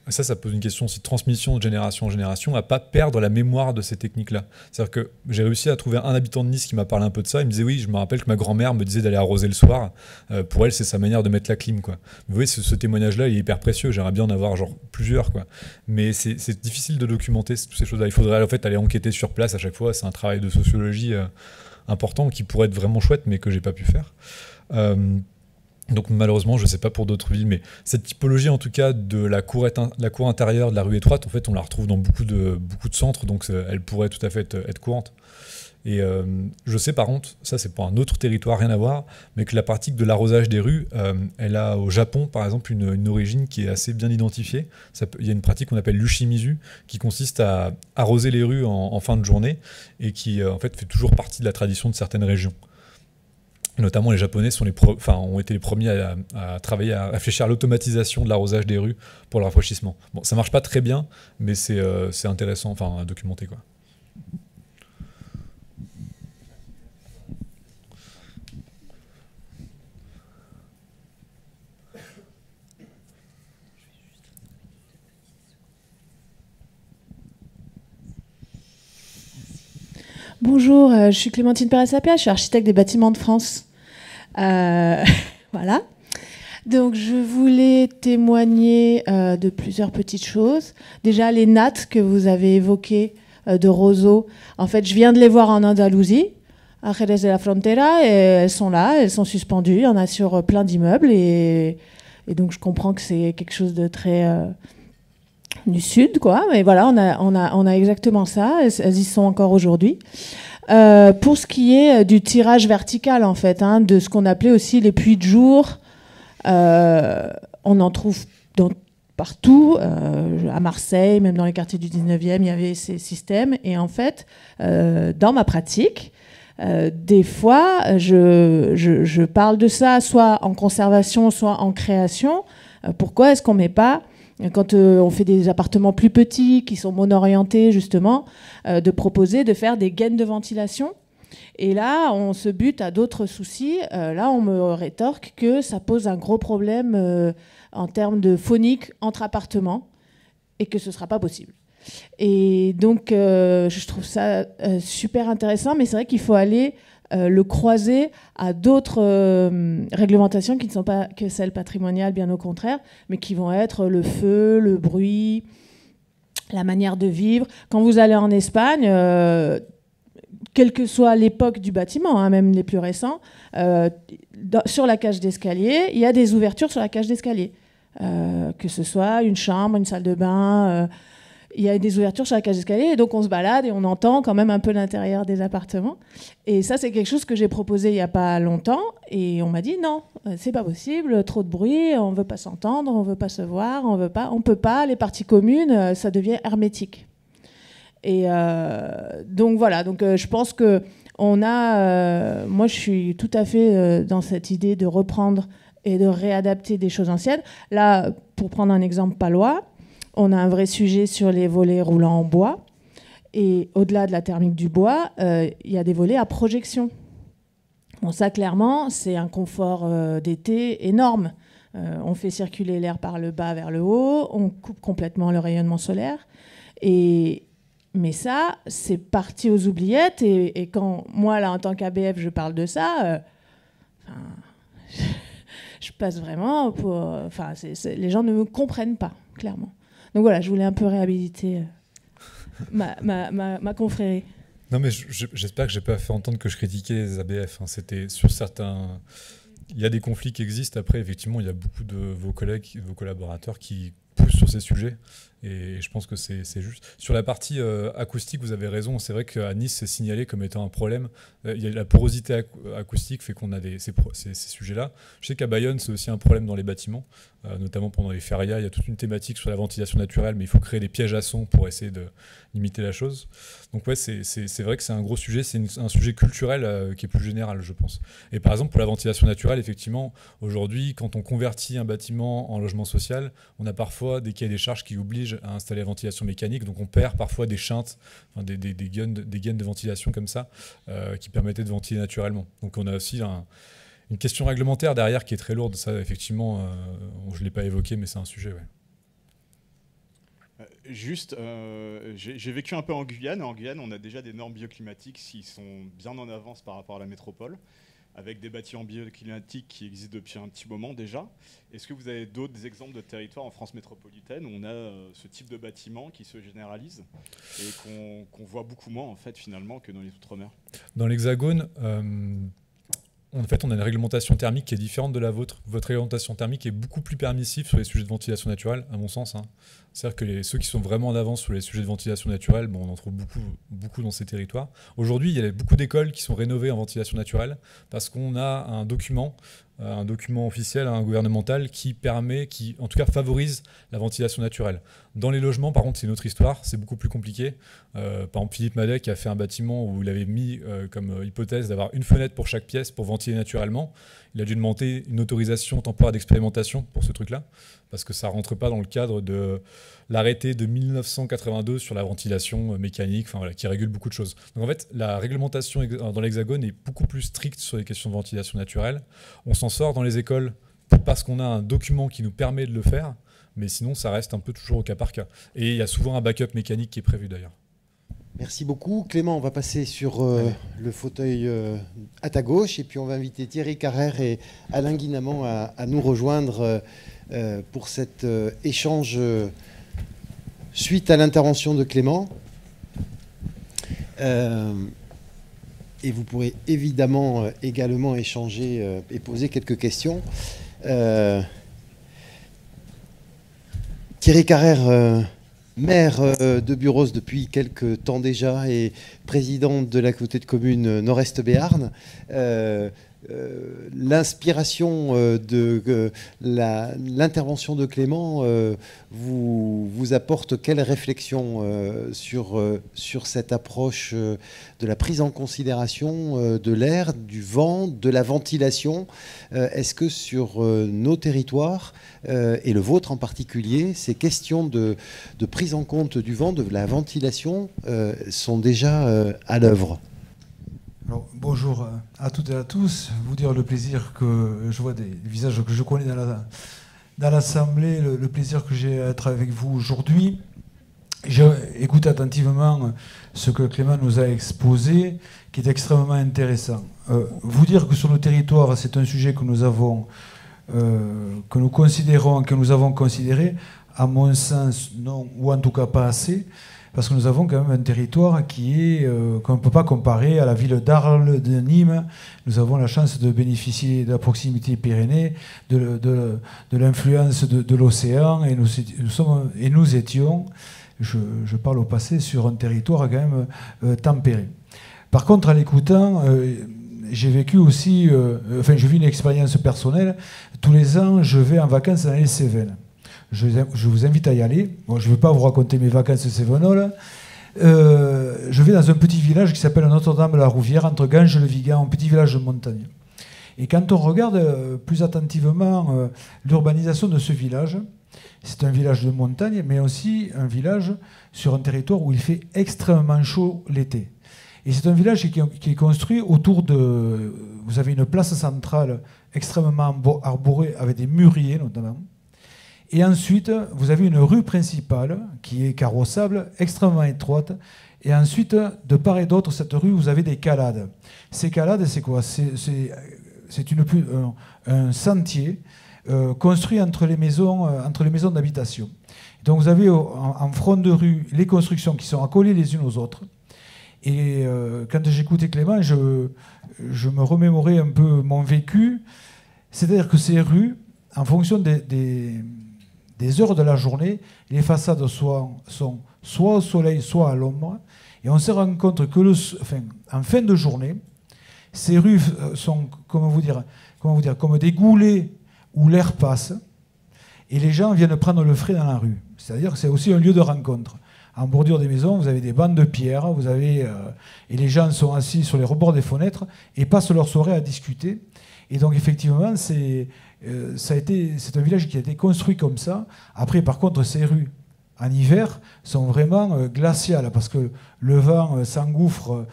Ça pose une question aussi de transmission de génération en génération, à pas perdre la mémoire de ces techniques-là. C'est-à-dire que j'ai réussi à trouver un habitant de Nice qui m'a parlé un peu de ça. Il me disait oui, je me rappelle que ma grand-mère me disait d'aller arroser le soir. Pour elle, c'est sa manière de mettre la clim, quoi. Vous voyez, ce témoignage-là, il est hyper précieux. J'aimerais bien en avoir genre plusieurs, quoi. Mais c'est difficile de documenter toutes ces choses-là. Il faudrait en fait aller enquêter sur place à chaque fois. C'est un travail de sociologie important qui pourrait être vraiment chouette, mais que j'ai pas pu faire. Donc malheureusement, je ne sais pas pour d'autres villes, mais cette typologie en tout cas de la cour intérieure, de la rue étroite, en fait, on la retrouve dans beaucoup de centres, donc elle pourrait tout à fait être courante. Et je sais par contre, ça c'est pour un autre territoire, rien à voir, mais que la pratique de l'arrosage des rues, elle a au Japon par exemple une origine qui est assez bien identifiée. Il y a une pratique qu'on appelle l'ushimizu, qui consiste à arroser les rues en fin de journée et qui en fait fait toujours partie de la tradition de certaines régions. Notamment les Japonais ont été les premiers à travailler, à réfléchir à l'automatisation de l'arrosage des rues pour le rafraîchissement. Bon, ça marche pas très bien, mais c'est intéressant, à documenter, quoi. Bonjour, je suis Clémentine Pérez-Sapia, je suis architecte des bâtiments de France. Voilà. Donc, je voulais témoigner de plusieurs petites choses. Déjà, les nattes que vous avez évoquées de roseaux. En fait, je viens de les voir en Andalousie, à Jerez de la Frontera, et elles sont là, elles sont suspendues. Il y en a sur plein d'immeubles. Et donc, je comprends que c'est quelque chose de très... du sud, quoi. Mais voilà, on a exactement ça. Elles y sont encore aujourd'hui. Pour ce qui est du tirage vertical, en fait, de ce qu'on appelait aussi les puits de jour, on en trouve partout. À Marseille, même dans les quartiers du 19e, il y avait ces systèmes. Et en fait, dans ma pratique, des fois, je parle de ça soit en conservation, soit en création. Pourquoi est-ce qu'on ne met pas... Quand on fait des appartements plus petits, qui sont mono-orientés, justement, de proposer de faire des gaines de ventilation. Et là, on se bute à d'autres soucis. Là, on me rétorque que ça pose un gros problème en termes de phonique entre appartements et que ce ne sera pas possible. Et donc, je trouve ça super intéressant, mais c'est vrai qu'il faut aller... le croiser à d'autres réglementations qui ne sont pas que celles patrimoniales, bien au contraire, mais qui vont être le feu, le bruit, la manière de vivre. Quand vous allez en Espagne, quelle que soit l'époque du bâtiment, même les plus récents, sur la cage d'escalier, il y a des ouvertures sur la cage d'escalier. Que ce soit une chambre, une salle de bain... il y a des ouvertures sur la cage d'escalier et donc on se balade et on entend quand même un peu l'intérieur des appartements. Et ça, c'est quelque chose que j'ai proposé il n'y a pas longtemps et on m'a dit non, c'est pas possible, trop de bruit, on ne veut pas s'entendre, on ne veut pas se voir, on peut pas, les parties communes, ça devient hermétique. Et donc voilà, donc je pense que moi je suis tout à fait dans cette idée de reprendre et de réadapter des choses anciennes. Là, pour prendre un exemple palois, on a un vrai sujet sur les volets roulants en bois. Et au-delà de la thermique du bois, il y a des volets à projection. Bon, ça, clairement, c'est un confort d'été énorme. On fait circuler l'air par le bas vers le haut, on coupe complètement le rayonnement solaire. Mais ça, c'est parti aux oubliettes. Et quand moi, là, en tant qu'ABF, je parle de ça, je passe vraiment pour... les gens ne me comprennent pas, clairement. Donc voilà, je voulais un peu réhabiliter ma confrérie. Non, mais j'espère que je n'ai pas fait entendre que je critiquais les ABF. C'était sur certains... Il y a des conflits qui existent. Après, effectivement, il y a beaucoup de vos collègues, vos collaborateurs qui poussent sur ces sujets. Et je pense que c'est juste. Sur la partie acoustique, vous avez raison. C'est vrai qu'à Nice, c'est signalé comme étant un problème. Il y a la porosité acoustique fait qu'on a ces sujets-là. Je sais qu'à Bayonne, c'est aussi un problème dans les bâtiments, notamment pendant les férias. Il y a toute une thématique sur la ventilation naturelle, mais il faut créer des pièges à son pour essayer de limiter la chose. Donc ouais, c'est vrai que c'est un gros sujet. C'est un sujet culturel qui est plus général, je pense. Et par exemple, pour la ventilation naturelle, effectivement, aujourd'hui, quand on convertit un bâtiment en logement social, on a parfois des cahiers des charges qui obligent à installer la ventilation mécanique. Donc on perd parfois des chintes, enfin des gaines de ventilation comme ça, qui permettaient de ventiler naturellement. Donc on a aussi une question réglementaire derrière qui est très lourde. Ça, effectivement, je ne l'ai pas évoqué, mais c'est un sujet, ouais. Juste, j'ai vécu un peu en Guyane. En Guyane, on a déjà des normes bioclimatiques qui sont bien en avance par rapport à la métropole, avec des bâtiments bioclimatiques qui existent depuis un petit moment déjà. Est-ce que vous avez d'autres exemples de territoires en France métropolitaine où on a ce type de bâtiment qui se généralise et qu'on voit beaucoup moins en fait finalement que dans les Outre-mer? Dans l'Hexagone, en fait, on a une réglementation thermique qui est différente de la vôtre. Votre réglementation thermique est beaucoup plus permissive sur les sujets de ventilation naturelle, à mon sens. C'est-à-dire que ceux qui sont vraiment en avance sur les sujets de ventilation naturelle, on en trouve beaucoup dans ces territoires. Aujourd'hui, il y a beaucoup d'écoles qui sont rénovées en ventilation naturelle parce qu'on a un document officiel, gouvernemental, qui en tout cas favorise la ventilation naturelle. Dans les logements, par contre, c'est une autre histoire, c'est beaucoup plus compliqué. Par exemple, Philippe Madet qui a fait un bâtiment où il avait mis comme hypothèse d'avoir une fenêtre pour chaque pièce pour ventiler naturellement. Il a dû demander une autorisation temporaire d'expérimentation pour ce truc-là, parce que ça ne rentre pas dans le cadre de l'arrêté de 1982 sur la ventilation mécanique, qui régule beaucoup de choses. Donc en fait, la réglementation dans l'Hexagone est beaucoup plus stricte sur les questions de ventilation naturelle. On s'en sort dans les écoles parce qu'on a un document qui nous permet de le faire, mais sinon ça reste un peu toujours au cas par cas. Et il y a souvent un backup mécanique qui est prévu d'ailleurs. Merci beaucoup. Clément, on va passer sur le fauteuil à ta gauche et puis on va inviter Thierry Carrère et Alain Guinamant à nous rejoindre pour cet échange suite à l'intervention de Clément. Et vous pourrez évidemment également échanger et poser quelques questions. Thierry Carrère, maire de Buros depuis quelques temps déjà et président de la communauté de communes Nord-Est Béarn. L'inspiration de l'intervention de Clément vous apporte quelle réflexion sur cette approche de la prise en considération de l'air, du vent, de la ventilation? Est-ce que sur nos territoires, et le vôtre en particulier, ces questions de prise en compte du vent, de la ventilation, sont déjà à l'œuvre? Alors, bonjour à toutes et à tous. Vous dire le plaisir que je vois des visages que je connais dans l'Assemblée, le plaisir que j'ai à être avec vous aujourd'hui. J'ai écouté attentivement ce que Clément nous a exposé, qui est extrêmement intéressant. Vous dire que sur le territoire, c'est un sujet que nous avons, que nous considérons, que nous avons considéré, à mon sens, non, ou en tout cas pas assez. Parce que nous avons quand même un territoire qu'on ne peut pas comparer à la ville d'Arles, de Nîmes. Nous avons la chance de bénéficier de la proximité Pyrénées, de l'influence de l'océan, et nous étions, je parle au passé, sur un territoire quand même tempéré. Par contre, en l'écoutant, j'ai vécu aussi, je vis une expérience personnelle. Tous les ans, je vais en vacances dans les Cévennes. Je vous invite à y aller. Bon, je ne vais pas vous raconter mes vacances cévenoles. Je vais dans un petit village qui s'appelle Notre-Dame-la-Rouvière, entre Ganges et le Vigan, un petit village de montagne. Et quand on regarde plus attentivement l'urbanisation de ce village, c'est un village de montagne, mais aussi un village sur un territoire où il fait extrêmement chaud l'été. Et c'est un village qui est construit autour de... Vous avez une place centrale extrêmement arborée, avec des mûriers notamment. Et ensuite, vous avez une rue principale qui est carrossable, extrêmement étroite. Et ensuite, de part et d'autre, cette rue, vous avez des calades. Ces calades, c'est quoi? C'est un sentier construit entre les maisons d'habitation. Donc vous avez en front de rue les constructions qui sont accolées les unes aux autres. Et quand j'écoutais Clément, je me remémorais un peu mon vécu. C'est-à-dire que ces rues, en fonction des des heures de la journée, les façades sont soit au soleil, soit à l'ombre. Et on se rend compte que en fin de journée, ces rues sont, comment comme des goulets où l'air passe, et les gens viennent prendre le frais dans la rue. C'est-à-dire que c'est aussi un lieu de rencontre. En bordure des maisons, vous avez des bancs de pierre, et les gens sont assis sur les rebords des fenêtres et passent leur soirée à discuter. Et donc effectivement, c'est un village qui a été construit comme ça. Après, par contre, ces rues, en hiver, sont vraiment glaciales, parce que le vent s'engouffre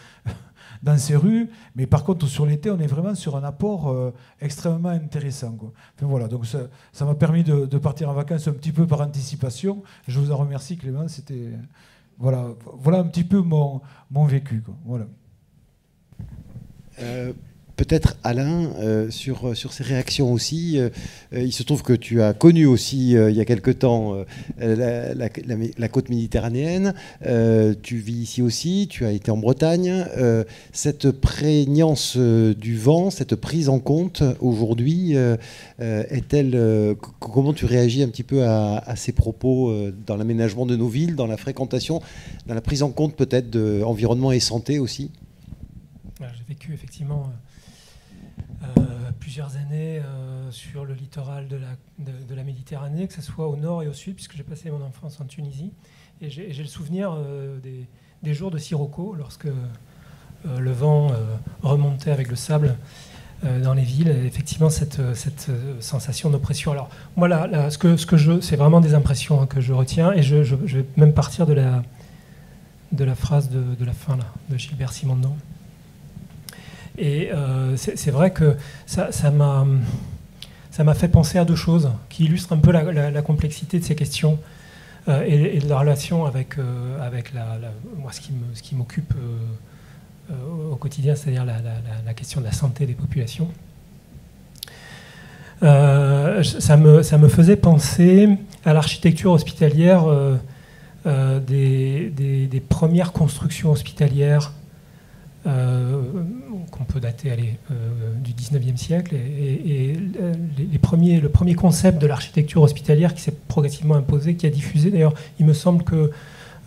dans ces rues, mais par contre, sur l'été, on est vraiment sur un apport extrêmement intéressant, quoi. Enfin, voilà, donc ça m'a permis de partir en vacances un petit peu par anticipation. Je vous en remercie, Clément. C'était voilà un petit peu mon vécu, quoi. Voilà. Peut-être Alain, sur ces réactions aussi, il se trouve que tu as connu aussi il y a quelque temps la côte méditerranéenne, tu vis ici aussi, tu as été en Bretagne. Cette prégnance du vent, cette prise en compte aujourd'hui, est-elle, comment tu réagis un petit peu à ces propos dans l'aménagement de nos villes, dans la fréquentation, dans la prise en compte peut-être de environnement et santé aussi? J'ai vécu effectivement plusieurs années sur le littoral de la Méditerranée, que ce soit au nord et au sud, puisque j'ai passé mon enfance en Tunisie. Et j'ai le souvenir des jours de Sirocco, lorsque le vent remontait avec le sable dans les villes. Et effectivement, cette sensation d'oppression. Alors, moi, c'est vraiment des impressions, hein, que je retiens, et je vais même partir de la phrase de la fin là, de Gilbert Simondon. Et c'est vrai que ça m'a fait penser à deux choses qui illustrent un peu la complexité de ces questions et de la relation avec moi, ce qui m'occupe au quotidien, c'est-à-dire la question de la santé des populations. Ça me faisait penser à l'architecture hospitalière des premières constructions hospitalières qu'on peut dater du 19e siècle, et le premier concept de l'architecture hospitalière qui s'est progressivement imposé, qui a diffusé. D'ailleurs, il me semble que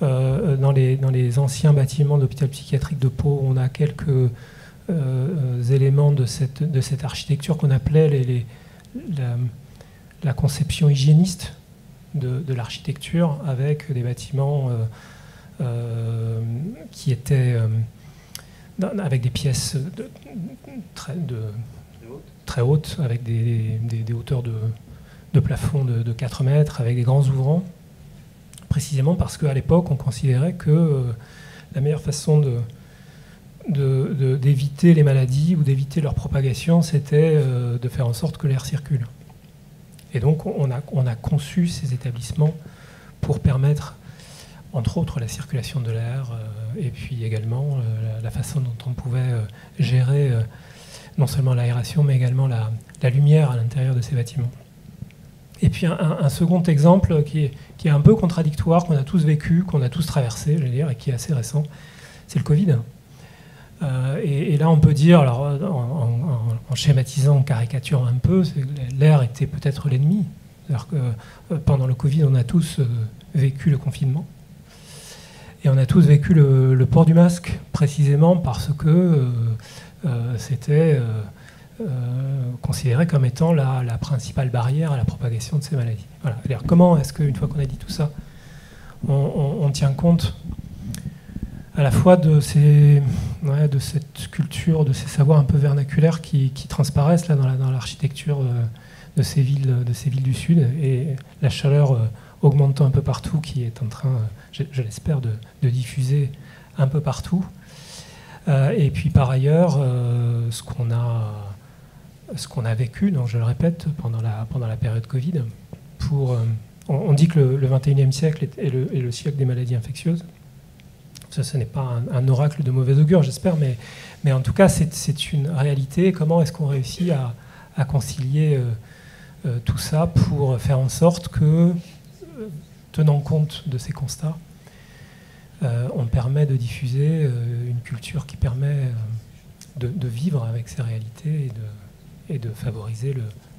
dans les anciens bâtiments d'hôpital psychiatrique de Pau, on a quelques éléments de cette architecture qu'on appelait la conception hygiéniste de l'architecture, avec des bâtiments qui étaient avec des pièces très hautes, avec des hauteurs de plafond de 4 mètres, avec des grands ouvrants, précisément parce qu'à l'époque, on considérait que la meilleure façon d'éviter les maladies ou d'éviter leur propagation, c'était de faire en sorte que l'air circule. Et donc, on a conçu ces établissements pour permettre, entre autres, la circulation de l'air, et puis également la façon dont on pouvait gérer non seulement l'aération, mais également la lumière à l'intérieur de ces bâtiments. Et puis un second exemple qui est un peu contradictoire, qu'on a tous vécu, qu'on a tous traversé, je veux dire, et qui est assez récent, c'est le Covid. Et là, on peut dire, alors, en schématisant, en caricaturant un peu, l'air était peut-être l'ennemi. C'est-à-dire que pendant le Covid, on a tous vécu le confinement. Et on a tous vécu le port du masque, précisément parce que c'était considéré comme étant la principale barrière à la propagation de ces maladies. Voilà. Alors, comment est-ce qu'une fois qu'on a dit tout ça, on tient compte à la fois de cette culture, de ces savoirs un peu vernaculaires qui transparaissent là dans l'architecture de ces villes du Sud, et la chaleur augmentant un peu partout, qui est en train, je l'espère, de diffuser un peu partout. Et puis par ailleurs, ce qu'on a vécu, donc je le répète, pendant la période Covid, on dit que le 21e siècle est le siècle des maladies infectieuses. Ça, ce n'est pas un oracle de mauvais augure, j'espère, mais en tout cas, c'est une réalité. Comment est-ce qu'on réussit à concilier tout ça pour faire en sorte que, tenant compte de ces constats, on permet de diffuser une culture qui permet de vivre avec ces réalités et de favoriser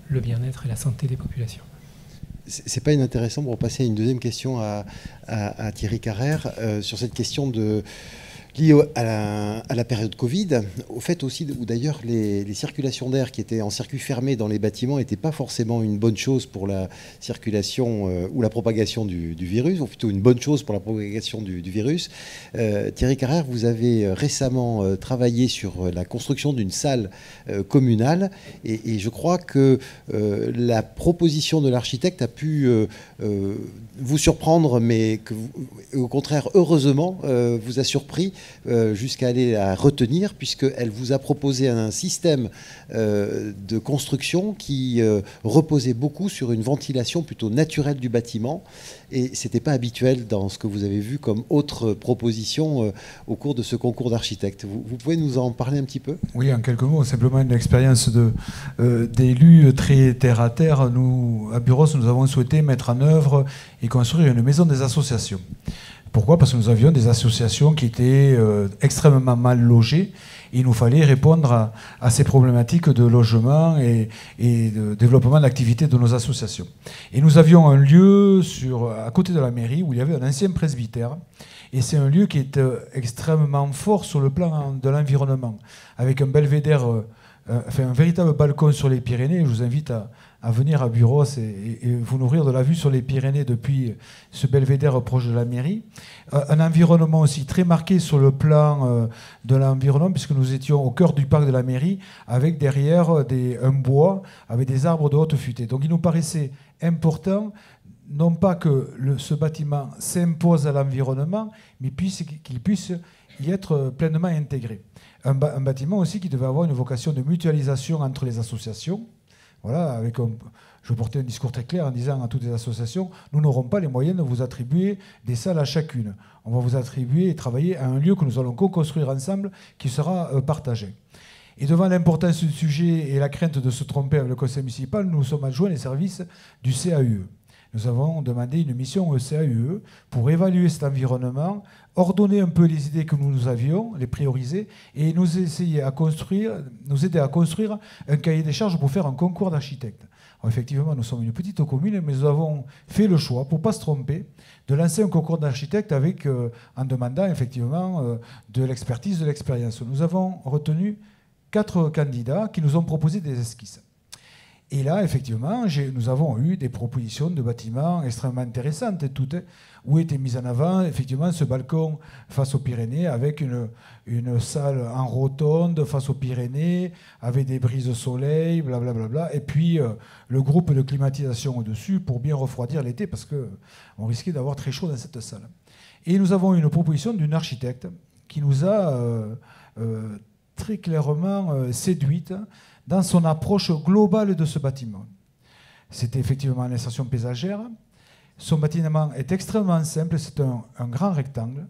le bien-être et la santé des populations. c'est pas inintéressant pour passer à une deuxième question à Thierry Carrère sur cette question liée à la période Covid, au fait aussi où d'ailleurs les circulations d'air qui étaient en circuit fermé dans les bâtiments n'étaient pas forcément une bonne chose pour la circulation ou la propagation du virus, ou plutôt une bonne chose pour la propagation du virus. Thierry Carrère, vous avez récemment travaillé sur la construction d'une salle communale et je crois que la proposition de l'architecte a pu vous surprendre, mais que au contraire, heureusement, vous a surpris jusqu'à aller la retenir, puisqu'elle vous a proposé un système de construction qui reposait beaucoup sur une ventilation plutôt naturelle du bâtiment. Et ce n'était pas habituel dans ce que vous avez vu comme autre proposition au cours de ce concours d'architectes. Vous pouvez nous en parler un petit peu ? Oui, en quelques mots, simplement une expérience d'élus très terre à terre. Nous, à Buros, nous avons souhaité mettre en œuvre et construire une maison des associations. Pourquoi ? Parce que nous avions des associations qui étaient extrêmement mal logées. Il nous fallait répondre à ces problématiques de logement et de développement d'activité de nos associations. Et nous avions un lieu à côté de la mairie où il y avait un ancien presbytère. Et c'est un lieu qui est extrêmement fort sur le plan de l'environnement, avec un belvédère, un véritable balcon sur les Pyrénées. Je vous invite à venir à Buros et vous nourrir de la vue sur les Pyrénées depuis ce belvédère proche de la mairie. Un environnement aussi très marqué sur le plan de l'environnement, puisque nous étions au cœur du parc de la mairie, avec derrière un bois, avec des arbres de haute futée. Donc il nous paraissait important, non pas que ce bâtiment s'impose à l'environnement, mais qu'il puisse y être pleinement intégré. Un bâtiment aussi qui devait avoir une vocation de mutualisation entre les associations. Voilà, je portais un discours très clair en disant à toutes les associations, nous n'aurons pas les moyens de vous attribuer des salles à chacune. On va vous attribuer et travailler à un lieu que nous allons co-construire ensemble, qui sera partagé. Et devant l'importance du sujet et la crainte de se tromper avec le conseil municipal, nous sommes adjoints les services du CAUE. Nous avons demandé une mission au CAUE pour évaluer cet environnement, ordonner un peu les idées que nous avions, les prioriser, et nous aider à construire un cahier des charges pour faire un concours d'architectes. Effectivement, nous sommes une petite commune, mais nous avons fait le choix, pour ne pas se tromper, de lancer un concours d'architectes en demandant effectivement de l'expertise, de l'expérience. Nous avons retenu 4 candidats qui nous ont proposé des esquisses. Et là, effectivement, nous avons eu des propositions de bâtiments extrêmement intéressantes, toutes, où était mis en avant, effectivement, ce balcon face aux Pyrénées, avec une salle en rotonde face aux Pyrénées, avec des brises au soleil, blablabla, et puis le groupe de climatisation au-dessus pour bien refroidir l'été, parce qu'on risquait d'avoir très chaud dans cette salle. Et nous avons eu une proposition d'une architecte qui nous a très clairement séduite dans son approche globale de ce bâtiment. C'était effectivement une station paysagère. Son bâtiment est extrêmement simple, c'est un grand rectangle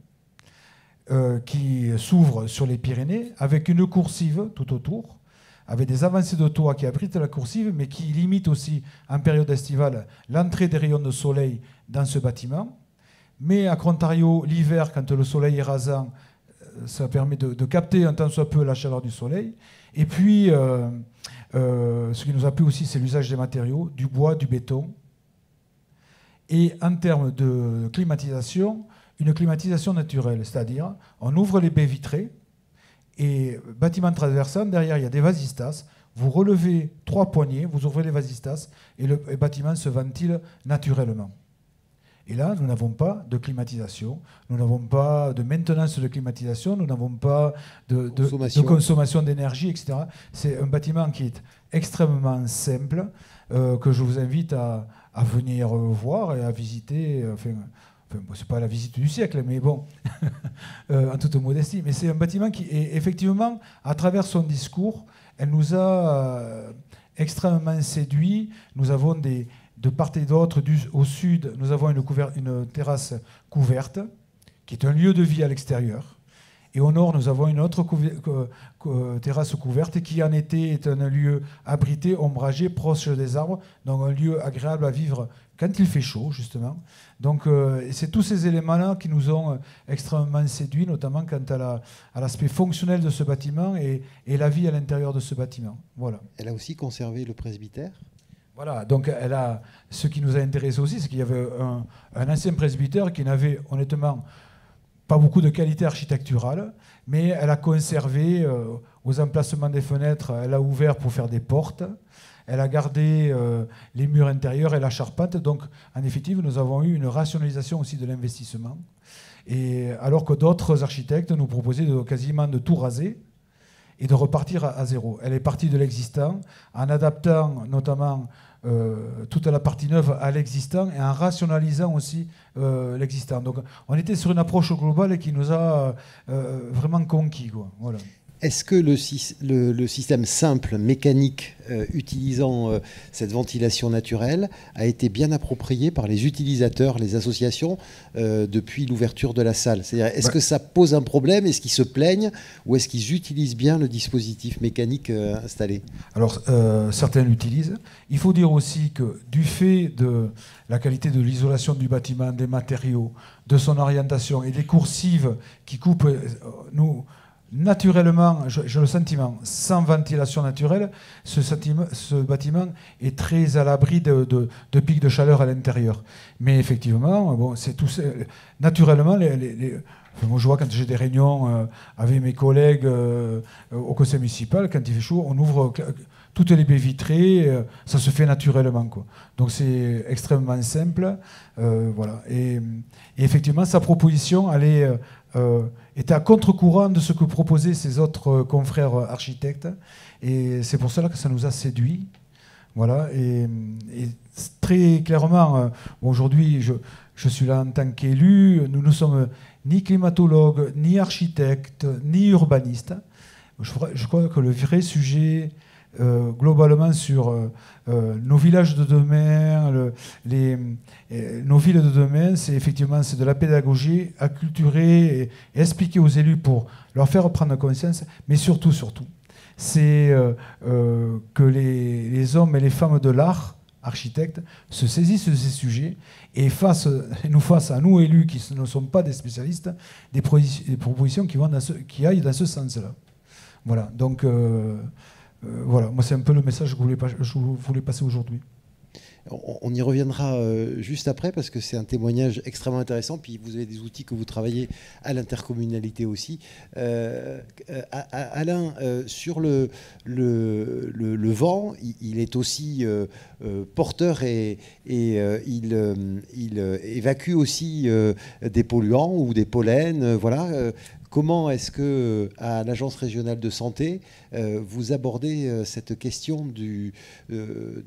qui s'ouvre sur les Pyrénées avec une coursive tout autour, avec des avancées de toit qui abritent la coursive, mais qui limitent aussi, en période estivale, l'entrée des rayons de soleil dans ce bâtiment. Mais à contrario, l'hiver, quand le soleil est rasant, ça permet de capter un tant soit peu la chaleur du soleil. Et puis, ce qui nous a plu aussi, c'est l'usage des matériaux, du bois, du béton. Et en termes de climatisation, une climatisation naturelle, c'est-à-dire on ouvre les baies vitrées et bâtiment transversal, derrière il y a des vasistas, vous relevez 3 poignées, vous ouvrez les vasistas et le bâtiment se ventile naturellement. Et là, nous n'avons pas de climatisation, nous n'avons pas de maintenance de climatisation, nous n'avons pas de consommation d'énergie, etc. C'est un bâtiment qui est extrêmement simple, que je vous invite à venir voir et à visiter. Enfin, c'est pas la visite du siècle, mais bon, en toute modestie. Mais c'est un bâtiment qui, est, effectivement, à travers son discours, elle nous a extrêmement séduit. Nous avons de part et d'autre, au sud, nous avons une terrasse couverte, qui est un lieu de vie à l'extérieur. Et au nord, nous avons une autre terrasse couverte qui, en été, est un lieu abrité, ombragé, proche des arbres, donc un lieu agréable à vivre quand il fait chaud, justement. Donc, c'est tous ces éléments-là qui nous ont extrêmement séduits, notamment quant à l'aspect fonctionnel de ce bâtiment et la vie à l'intérieur de ce bâtiment. Voilà. Elle a aussi conservé le presbytère ? Voilà, donc ce qui nous a intéressé aussi, c'est qu'il y avait un ancien presbytère qui n'avait honnêtement pas beaucoup de qualité architecturale, mais elle a conservé aux emplacements des fenêtres, elle a ouvert pour faire des portes, elle a gardé les murs intérieurs et la charpente. Donc, en effectif, nous avons eu une rationalisation aussi de l'investissement. Et alors que d'autres architectes nous proposaient quasiment de tout raser et de repartir à zéro. Elle est partie de l'existant, en adaptant notamment toute la partie neuve à l'existant et en rationalisant aussi l'existant. Donc on était sur une approche globale qui nous a vraiment conquis, quoi. Voilà. Est-ce que le système simple, mécanique, utilisant cette ventilation naturelle, a été bien approprié par les utilisateurs, les associations, depuis l'ouverture de la salle? C'est-à-dire, est-ce que ça pose un problème? Est-ce qu'ils se plaignent? Ou est-ce qu'ils utilisent bien le dispositif mécanique installé? Alors, certains l'utilisent. Il faut dire aussi que du fait de la qualité de l'isolation du bâtiment, des matériaux, de son orientation et des coursives qui coupent naturellement, j'ai le sentiment, sans ventilation naturelle, ce bâtiment est très à l'abri de pics de chaleur à l'intérieur. Mais effectivement, bon, c'est tout. Naturellement, moi, je vois quand j'ai des réunions avec mes collègues au conseil municipal, quand il fait chaud, on ouvre toutes les baies vitrées, ça se fait naturellement, quoi. Donc c'est extrêmement simple. Voilà. Et effectivement, sa proposition était à contre-courant de ce que proposaient ses autres confrères architectes. Et c'est pour cela que ça nous a séduits. Voilà. Et très clairement, aujourd'hui, je suis là en tant qu'élu. Nous ne sommes ni climatologues, ni architectes, ni urbanistes. Je crois que le vrai sujet, globalement, sur nos villages de demain, nos villes de demain, c'est effectivement de la pédagogie, acculturer et expliquer aux élus pour leur faire prendre conscience, mais surtout, c'est que les hommes et les femmes de l'art, architectes, se saisissent de ces sujets et nous fassent à nous, élus, qui ne sommes pas des spécialistes, des propositions qui aillent dans ce sens-là. Voilà, donc voilà, moi c'est un peu le message que je voulais passer aujourd'hui. On y reviendra juste après parce que c'est un témoignage extrêmement intéressant. Puis vous avez des outils que vous travaillez à l'intercommunalité aussi. Alain, sur le vent, il est aussi porteur et il évacue aussi des polluants ou des pollens. Voilà. Comment est-ce que, à l'Agence régionale de santé, vous abordez cette question de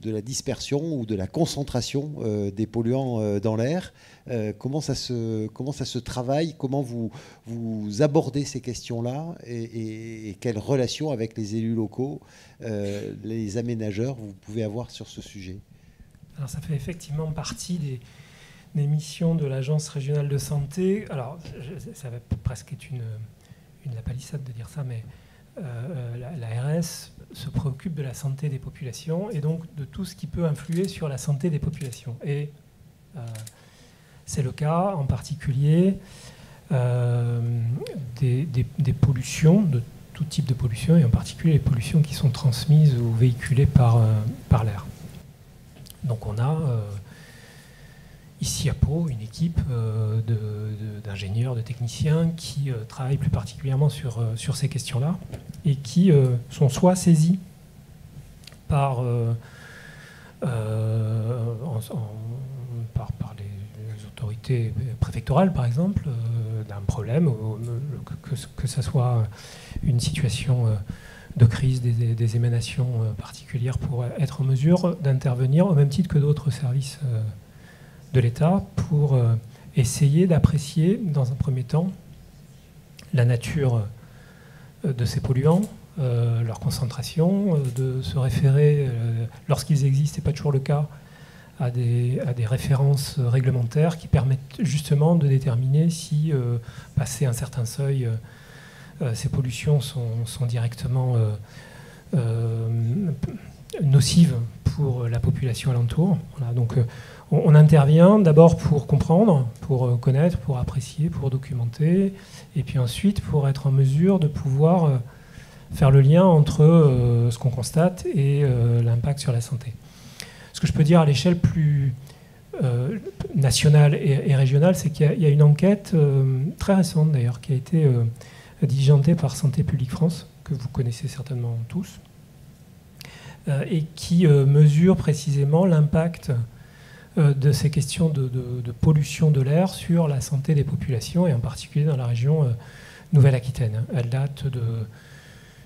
la dispersion ou de la concentration des polluants dans l'air? Comment ça se travaille? Comment vous abordez ces questions-là et quelle relation avec les élus locaux, les aménageurs, vous pouvez avoir sur ce sujet? Alors, ça fait effectivement partie des missions de l'Agence régionale de santé. Alors, ça va presque être une lapalissade de dire ça, mais l'ARS se préoccupe de la santé des populations et donc de tout ce qui peut influer sur la santé des populations. Et c'est le cas en particulier des pollutions, de tout type de pollution, et en particulier les pollutions qui sont transmises ou véhiculées par l'air. Donc on a ici à Pau une équipe d'ingénieurs, de techniciens qui travaillent plus particulièrement sur ces questions-là et qui sont soit saisis par les autorités préfectorales, par exemple, d'un problème, que ce soit une situation de crise, des émanations particulières, pour être en mesure d'intervenir au même titre que d'autres services de l'État pour essayer d'apprécier, dans un premier temps, la nature de ces polluants, leur concentration, de se référer, lorsqu'ils existent, ce n'est pas toujours le cas, à des références réglementaires qui permettent justement de déterminer si, passé un certain seuil, ces pollutions sont directement nocives pour la population alentour. Voilà, donc on intervient d'abord pour comprendre, pour connaître, pour apprécier, pour documenter, et puis ensuite pour être en mesure de pouvoir faire le lien entre ce qu'on constate et l'impact sur la santé. Ce que je peux dire à l'échelle plus nationale et régionale, c'est qu'il y a une enquête très récente d'ailleurs qui a été diligentée par Santé publique France, que vous connaissez certainement tous, et qui mesure précisément l'impact de ces questions de pollution de l'air sur la santé des populations, et en particulier dans la région Nouvelle-Aquitaine. Elle date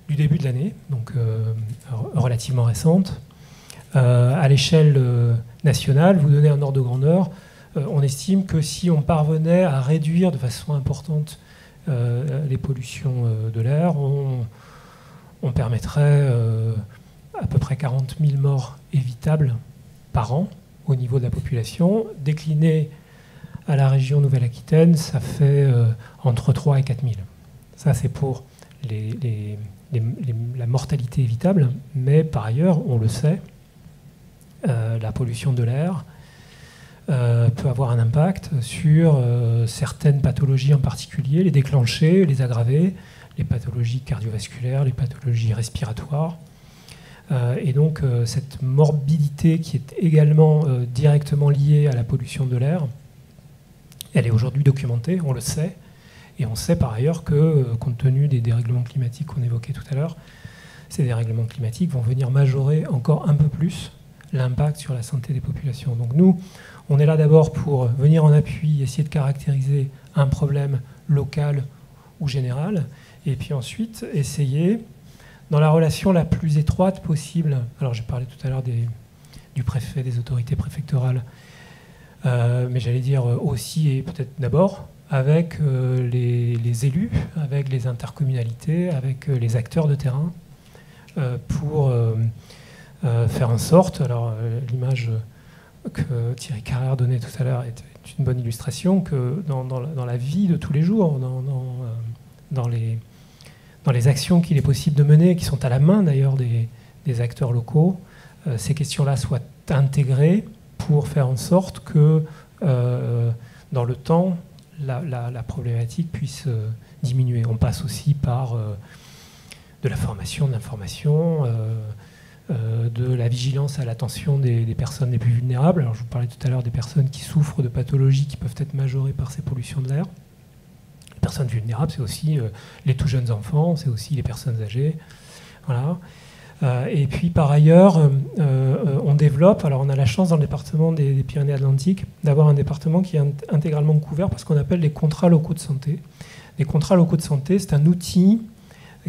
du début de l'année, donc relativement récente. À l'échelle nationale, vous donnez un ordre de grandeur, on estime que si on parvenait à réduire de façon importante les pollutions de l'air, on permettrait à peu près 40 000 morts évitables par an au niveau de la population. Décliné à la région Nouvelle-Aquitaine, ça fait entre 3 et 4 000. Ça, c'est pour la mortalité évitable, mais par ailleurs, on le sait, la pollution de l'air peut avoir un impact sur certaines pathologies en particulier, les déclencher, les aggraver, les pathologies cardiovasculaires, les pathologies respiratoires. Et donc cette morbidité qui est également directement liée à la pollution de l'air, elle est aujourd'hui documentée, on le sait, et on sait par ailleurs que, compte tenu des dérèglements climatiques qu'on évoquait tout à l'heure, ces dérèglements climatiques vont venir majorer encore un peu plus l'impact sur la santé des populations. Donc nous, on est là d'abord pour venir en appui, essayer de caractériser un problème local ou général, et puis ensuite essayer, dans la relation la plus étroite possible, alors j'ai parlé tout à l'heure du préfet, des autorités préfectorales, mais j'allais dire aussi et peut-être d'abord avec les élus, avec les intercommunalités, avec les acteurs de terrain, pour faire en sorte, alors l'image que Thierry Carrère donnait tout à l'heure est une bonne illustration, que dans la vie de tous les jours, dans les actions qu'il est possible de mener, qui sont à la main d'ailleurs des acteurs locaux, ces questions-là soient intégrées pour faire en sorte que dans le temps, la problématique puisse diminuer. On passe aussi par de la formation, de l'information, de la vigilance à l'attention des personnes les plus vulnérables. Alors, je vous parlais tout à l'heure des personnes qui souffrent de pathologies qui peuvent être majorées par ces pollutions de l'air. Les personnes vulnérables, c'est aussi les tout jeunes enfants, c'est aussi les personnes âgées. Voilà. Et puis, par ailleurs, on développe, alors on a la chance dans le département des Pyrénées-Atlantiques d'avoir un département qui est intégralement couvert par ce qu'on appelle les contrats locaux de santé. Les contrats locaux de santé, c'est un outil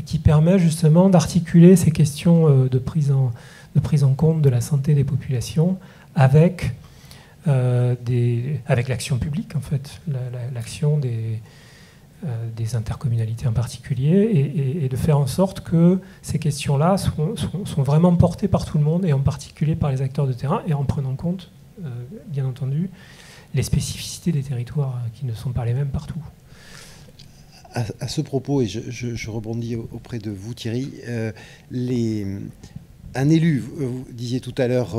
qui permet justement d'articuler ces questions de prise en compte de la santé des populations avec l'action publique, en fait, l'action des intercommunalités en particulier, et de faire en sorte que ces questions-là sont vraiment portées par tout le monde, et en particulier par les acteurs de terrain, et en prenant compte, bien entendu, les spécificités des territoires qui ne sont pas les mêmes partout. À ce propos, et je rebondis auprès de vous Thierry, un élu, vous disiez tout à l'heure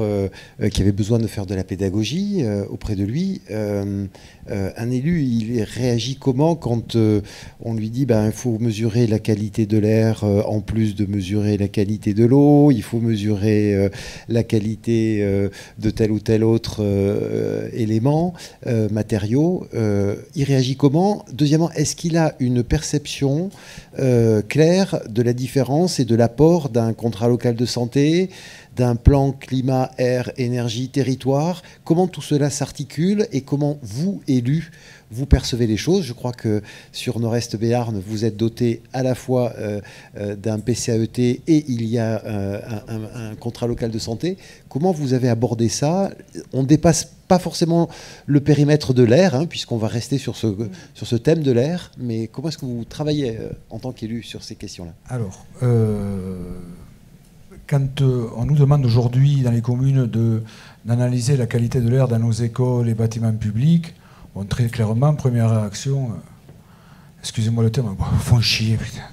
qu'il avait besoin de faire de la pédagogie auprès de lui. Un élu, il réagit comment quand on lui dit il faut mesurer la qualité de l'air en plus de mesurer la qualité de l'eau, il faut mesurer la qualité de tel ou tel autre élément, matériaux. Il réagit comment? Deuxièmement, est-ce qu'il a une perception claire de la différence et de l'apport d'un contrat local de santé, d'un plan climat, air, énergie, territoire? Comment tout cela s'articule et comment vous, élus, vous percevez les choses? Je crois que sur Nord-Est Béarn, vous êtes doté à la fois d'un PCAET et il y a un contrat local de santé. Comment vous avez abordé ça? On ne dépasse pas forcément le périmètre de l'air, puisqu'on va rester sur ce thème de l'air, mais comment est-ce que vous travaillez en tant qu'élu sur ces questions-là? Alors, quand on nous demande aujourd'hui dans les communes d'analyser la qualité de l'air dans nos écoles et bâtiments publics, bon, très clairement, première réaction, excusez-moi le terme, font chier, putain.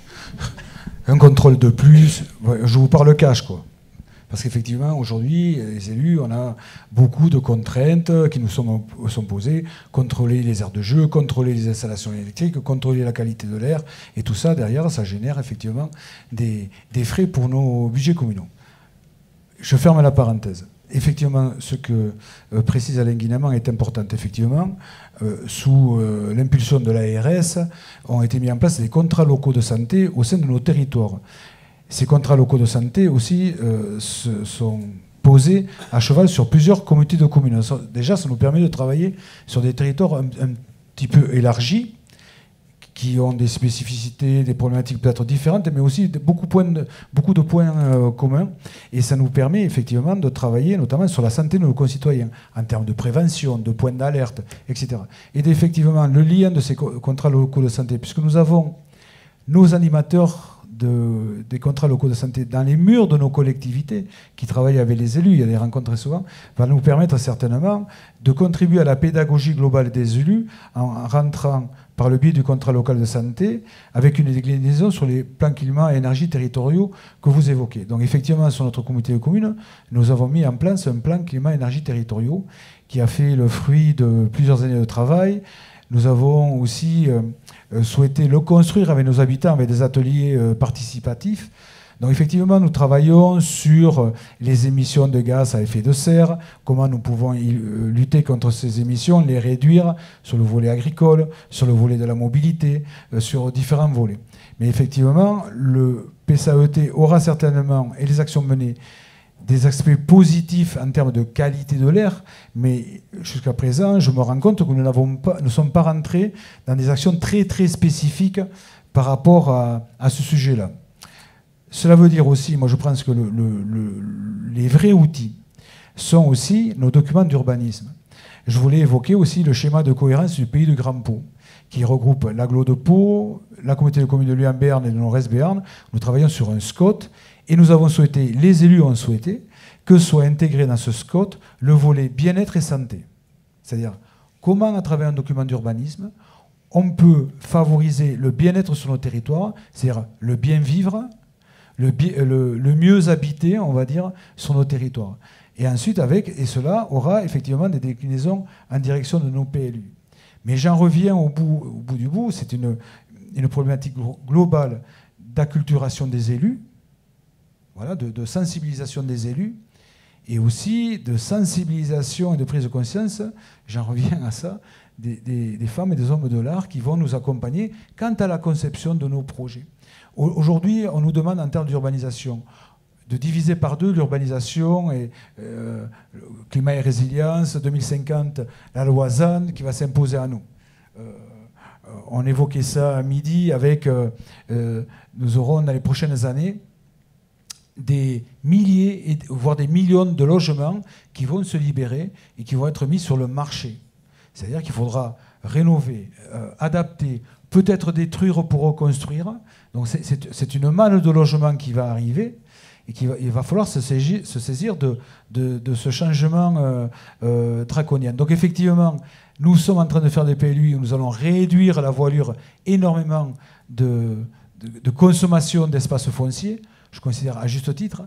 Un contrôle de plus, je vous parle cash, quoi. Parce qu'effectivement, aujourd'hui, les élus, on a beaucoup de contraintes qui nous sont posées. Contrôler les aires de jeu, contrôler les installations électriques, contrôler la qualité de l'air. Et tout ça, derrière, ça génère effectivement des frais pour nos budgets communaux. Je ferme la parenthèse. effectivement, ce que précise Alain Guinamant est important. Effectivement, sous l'impulsion de l'ARS, ont été mis en place des contrats locaux de santé au sein de nos territoires. Ces contrats locaux de santé aussi sont posés à cheval sur plusieurs communautés de communes. Déjà, ça nous permet de travailler sur des territoires un petit peu élargis, qui ont des spécificités, des problématiques peut-être différentes, mais aussi beaucoup de points communs. Et ça nous permet effectivement de travailler notamment sur la santé de nos concitoyens, en termes de prévention, de points d'alerte, etc. Et effectivement, le lien de ces contrats locaux de santé, puisque nous avons nos animateurs des contrats locaux de santé dans les murs de nos collectivités, qui travaillent avec les élus, il y a des rencontres très souvent, va nous permettre certainement de contribuer à la pédagogie globale des élus en rentrant par le biais du contrat local de santé, avec une déclinaison sur les plans climat et énergie territoriaux que vous évoquez. Donc effectivement, sur notre comité de communes, nous avons mis en place un plan climat et énergie territoriaux qui a fait le fruit de plusieurs années de travail. Nous avons aussi souhaité le construire avec nos habitants, avec des ateliers participatifs. Donc effectivement, nous travaillons sur les émissions de gaz à effet de serre, comment nous pouvons lutter contre ces émissions, les réduire sur le volet agricole, sur le volet de la mobilité, sur différents volets. Mais effectivement, le PSAET aura certainement, et les actions menées, des aspects positifs en termes de qualité de l'air, mais jusqu'à présent, je me rends compte que nous ne sommes pas rentrés dans des actions très très spécifiques par rapport à ce sujet-là. Cela veut dire aussi, moi je pense que les vrais outils sont aussi nos documents d'urbanisme. Je voulais évoquer aussi le schéma de cohérence du pays de Grand Pau, qui regroupe l'agglo de Pau, la communauté de communes de Luynes-Béarn et de Nord-Est-Béarn. Nous travaillons sur un SCOT et nous avons souhaité, les élus ont souhaité, que soit intégré dans ce SCOT le volet bien-être et santé. C'est-à-dire comment, à travers un document d'urbanisme, on peut favoriser le bien-être sur nos territoires, c'est-à-dire le bien-vivre, le mieux habité, on va dire, sur nos territoires. Et ensuite, et cela aura effectivement des déclinaisons en direction de nos PLU. Mais j'en reviens au bout du bout, c'est une problématique globale d'acculturation des élus, voilà, de sensibilisation des élus, et aussi de sensibilisation et de prise de conscience, j'en reviens à ça, des femmes et des hommes de l'art qui vont nous accompagner quant à la conception de nos projets. Aujourd'hui, on nous demande en termes d'urbanisation de diviser par deux l'urbanisation et climat et résilience, 2050, la loi ZAN qui va s'imposer à nous. On évoquait ça à midi avec, nous aurons dans les prochaines années des milliers, voire des millions de logements qui vont se libérer et qui vont être mis sur le marché. C'est-à-dire qu'il faudra rénover, adapter, peut-être détruire pour reconstruire. Donc c'est une manne de logements qui va arriver et il va falloir se saisir de ce changement draconien. Donc effectivement, nous sommes en train de faire des PLU où nous allons réduire la voilure énormément de consommation d'espaces fonciers, je considère à juste titre.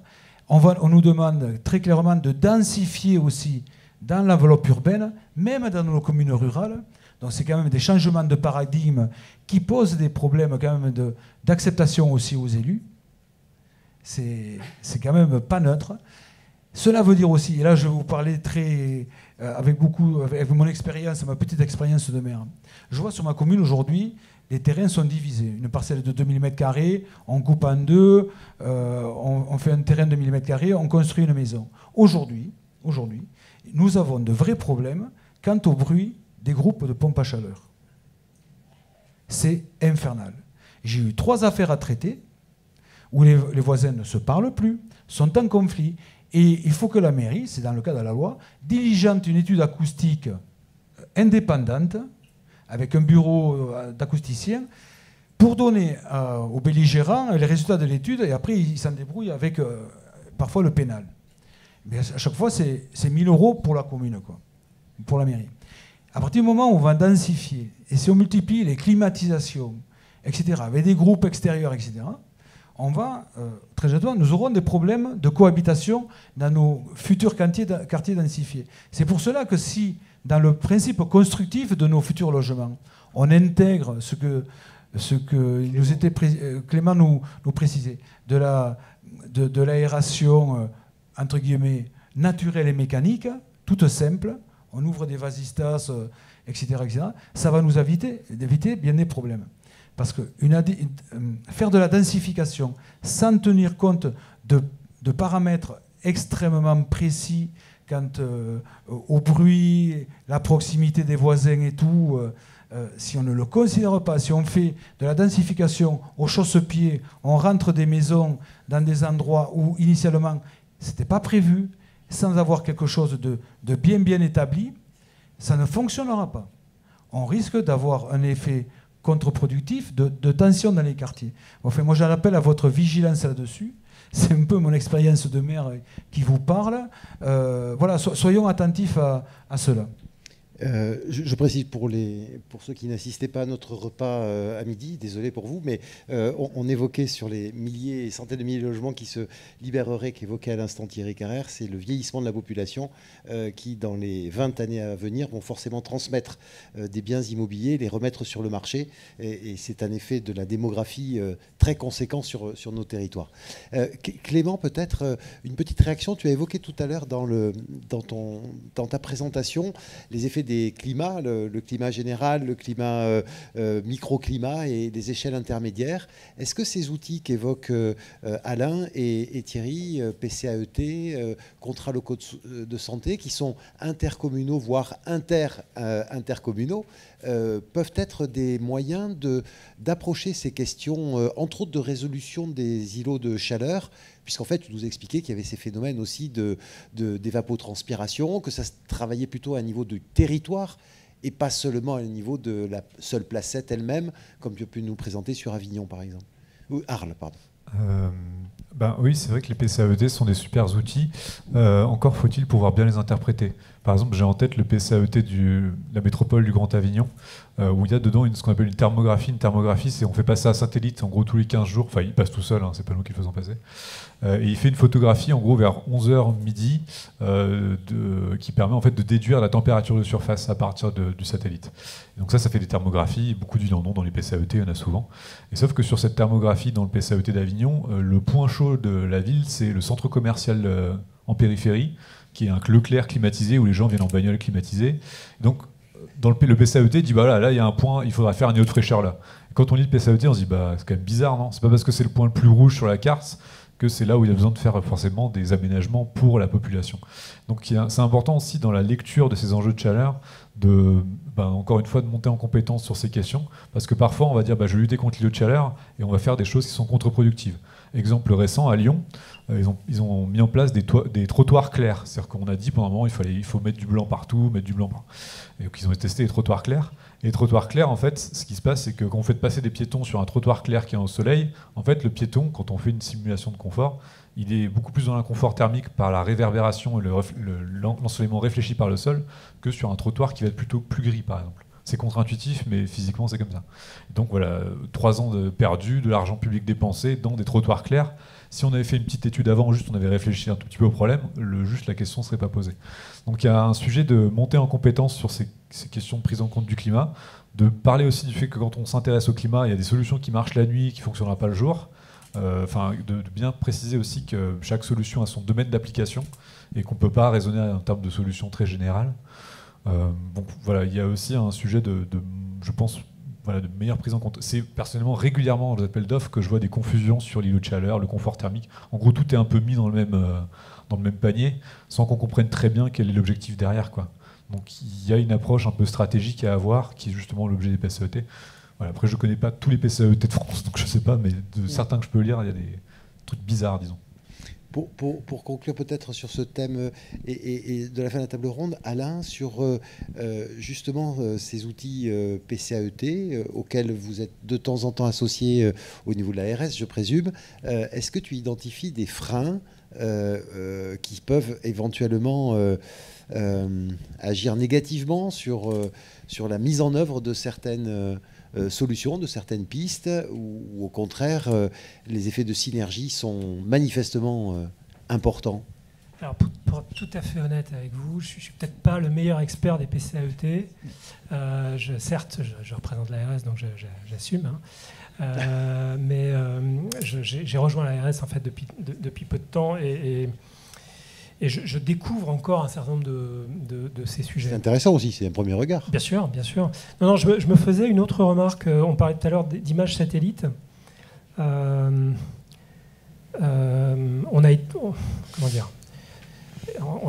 On nous demande très clairement de densifier aussi dans l'enveloppe urbaine, même dans nos communes rurales. Donc c'est quand même des changements de paradigme qui posent des problèmes quand même d'acceptation aussi aux élus. C'est quand même pas neutre. Cela veut dire aussi, et là je vais vous parler avec mon expérience, ma petite expérience de maire. Je vois sur ma commune aujourd'hui, les terrains sont divisés. Une parcelle de 2000 m², on coupe en deux, on fait un terrain de 1000 m², on construit une maison. Aujourd'hui, nous avons de vrais problèmes quant au bruit des groupes de pompes à chaleur. C'est infernal. J'ai eu 3 affaires à traiter où les voisins ne se parlent plus, sont en conflit, et il faut que la mairie, c'est dans le cadre de la loi, diligente une étude acoustique indépendante, avec un bureau d'acousticien, pour donner aux belligérants les résultats de l'étude, et après ils s'en débrouillent avec parfois le pénal. Mais à chaque fois, c'est 1000 € pour la commune, quoi, pour la mairie. À partir du moment où on va densifier, et si on multiplie les climatisations, etc., avec des groupes extérieurs, etc., on va, très bientôt, nous aurons des problèmes de cohabitation dans nos futurs quartiers densifiés. C'est pour cela que si, dans le principe constructif de nos futurs logements, on intègre ce que nous était Clément nous précisait, de l'aération, entre guillemets, naturelles et mécaniques, toutes simples. On ouvre des vasistas, etc., etc. Ça va nous éviter bien des problèmes. Parce que faire de la densification sans tenir compte de paramètres extrêmement précis quant au bruit, la proximité des voisins et tout, si on ne le considère pas, si on fait de la densification au chausse-pied, on rentre des maisons dans des endroits où initialement ce n'était pas prévu, sans avoir quelque chose de bien établi, ça ne fonctionnera pas. On risque d'avoir un effet contre-productif de tension dans les quartiers. Enfin, moi, j'en appelle à votre vigilance là-dessus. C'est un peu mon expérience de maire qui vous parle. Voilà, soyons attentifs à cela. Je précise pour ceux qui n'assistaient pas à notre repas à midi, désolé pour vous, mais on évoquait sur les milliers et centaines de milliers de logements qui se libéreraient, qu'évoquait à l'instant Thierry Carrère, c'est le vieillissement de la population qui, dans les 20 années à venir, vont forcément transmettre des biens immobiliers, les remettre sur le marché, et c'est un effet de la démographie très conséquent sur nos territoires. Clément, peut-être une petite réaction, tu as évoqué tout à l'heure dans ta présentation les effets des climats, le climat général, le climat microclimat et des échelles intermédiaires. Est-ce que ces outils qu'évoquent Alain et Thierry, PCAET, contrats locaux de santé, qui sont intercommunaux, voire intercommunaux, peuvent être des moyens d'approcher ces questions, entre autres de résolution des îlots de chaleur, puisqu'en fait, tu nous expliquais qu'il y avait ces phénomènes aussi d'évapotranspiration, que ça se travaillait plutôt à un niveau du territoire et pas seulement à un niveau de la seule placette elle-même, comme tu as pu nous présenter sur Avignon, par exemple. Ou Arles, pardon. Oui, c'est vrai que les PCAET sont des super outils. Encore faut-il pouvoir bien les interpréter. Par exemple, j'ai en tête le PCAET de la métropole du Grand Avignon, où il y a dedans ce qu'on appelle une thermographie. Une thermographie, c'est on fait passer un satellite en gros tous les 15 jours. Enfin, il passe tout seul, c'est pas nous qui le faisons passer. Et il fait une photographie en gros vers 11h midi qui permet en fait de déduire la température de surface à partir du satellite. Et donc ça fait des thermographies. Beaucoup d'îles en ont dans les PCAET, il y en a souvent. Et sauf que sur cette thermographie dans le PCAET d'Avignon, le point chaud de la ville, c'est le centre commercial en périphérie, qui est un Leclerc climatisé où les gens viennent en bagnole climatisée. Donc, dans le PCAET, il dit là, il y a un point, il faudra faire un niveau de fraîcheur là. Et quand on lit le PCAET, on se dit c'est quand même bizarre, non? C'est pas parce que c'est le point le plus rouge sur la carte que c'est là où il y a besoin de faire forcément des aménagements pour la population. Donc, c'est important aussi dans la lecture de ces enjeux de chaleur encore une fois, de monter en compétence sur ces questions, parce que parfois on va dire je vais lutter contre l'îlot de chaleur et on va faire des choses qui sont contre-productives. Exemple récent, à Lyon, ils ont mis en place des trottoirs clairs. C'est-à-dire qu'on a dit pendant un moment il faut mettre du blanc partout, mettre du blanc partout. Et donc ils ont testé les trottoirs clairs. Et les trottoirs clairs, en fait, ce qui se passe, c'est que quand on fait passer des piétons sur un trottoir clair qui est au soleil, en fait, le piéton, quand on fait une simulation de confort, il est beaucoup plus dans l'inconfort thermique par la réverbération et l'ensoleillement réfléchi par le sol que sur un trottoir qui va être plutôt plus gris, par exemple. C'est contre-intuitif, mais physiquement, c'est comme ça. Donc voilà, 3 ans de perdu, de l'argent public dépensé dans des trottoirs clairs. Si on avait fait une petite étude avant, juste on avait réfléchi un tout petit peu au problème, la question ne serait pas posée. Donc il y a un sujet de monter en compétence sur ces questions de prise en compte du climat, de parler aussi du fait que quand on s'intéresse au climat, il y a des solutions qui marchent la nuit, qui ne fonctionneront pas le jour. De bien préciser aussi que chaque solution a son domaine d'application et qu'on ne peut pas raisonner en termes de solutions très générales. Il y a aussi un sujet je pense, de meilleure prise en compte. C'est personnellement régulièrement dans les appels d'offres que je vois des confusions sur l'îlot de chaleur, le confort thermique. En gros, tout est un peu mis dans le même panier, sans qu'on comprenne très bien quel est l'objectif derrière, quoi. Donc il y a une approche un peu stratégique à avoir, qui est justement l'objet des PCAET. Après, je ne connais pas tous les PCAET de France, donc je ne sais pas, mais de certains que je peux lire, il y a des trucs bizarres, disons. Pour conclure peut-être sur ce thème et de la fin de la table ronde, Alain, sur justement ces outils PCAET auxquels vous êtes de temps en temps associé au niveau de l'ARS, je présume, est-ce que tu identifies des freins qui peuvent éventuellement agir négativement sur la mise en œuvre de certaines solutions, de certaines pistes, ou au contraire, les effets de synergie sont manifestement importants? Alors, pour être tout à fait honnête avec vous, je ne suis peut-être pas le meilleur expert des PCAET. Certes, je représente l'ARS, donc j'assume. Mais j'ai rejoint l'ARS en fait, depuis peu de temps. Et Et je découvre encore un certain nombre de ces sujets. C'est intéressant aussi, c'est un premier regard. Bien sûr, bien sûr. Non, je me faisais une autre remarque. On parlait tout à l'heure d'images satellites. On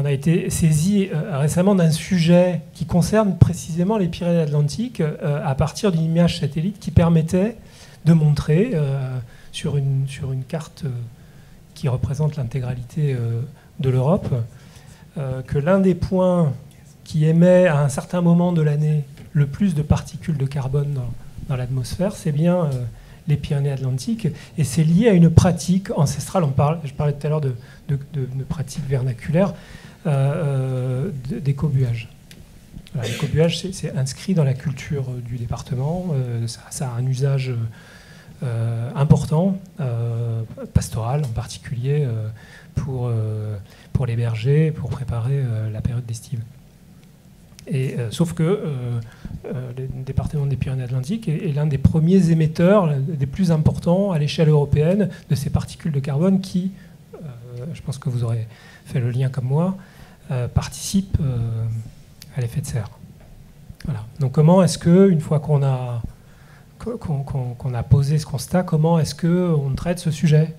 a été saisi récemment d'un sujet qui concerne précisément les Pyrénées-Atlantiques à partir d'une image satellite qui permettait de montrer sur une carte qui représente l'intégralité de l'Europe que l'un des points qui émet à un certain moment de l'année le plus de particules de carbone dans l'atmosphère, c'est bien les Pyrénées-Atlantiques, et c'est lié à une pratique ancestrale. Je parlais tout à l'heure de pratiques vernaculaires, d'écobuage. L'écobuage, c'est inscrit dans la culture du département, ça a un usage important, pastoral en particulier, pour les bergers, pour préparer la période d'estive. Sauf que le département des Pyrénées-Atlantiques est l'un des premiers émetteurs, des plus importants à l'échelle européenne, de ces particules de carbone qui, je pense que vous aurez fait le lien comme moi, participent à l'effet de serre. Voilà. Donc comment est-ce que, une fois qu'on a posé ce constat, comment est-ce qu'on traite ce sujet ?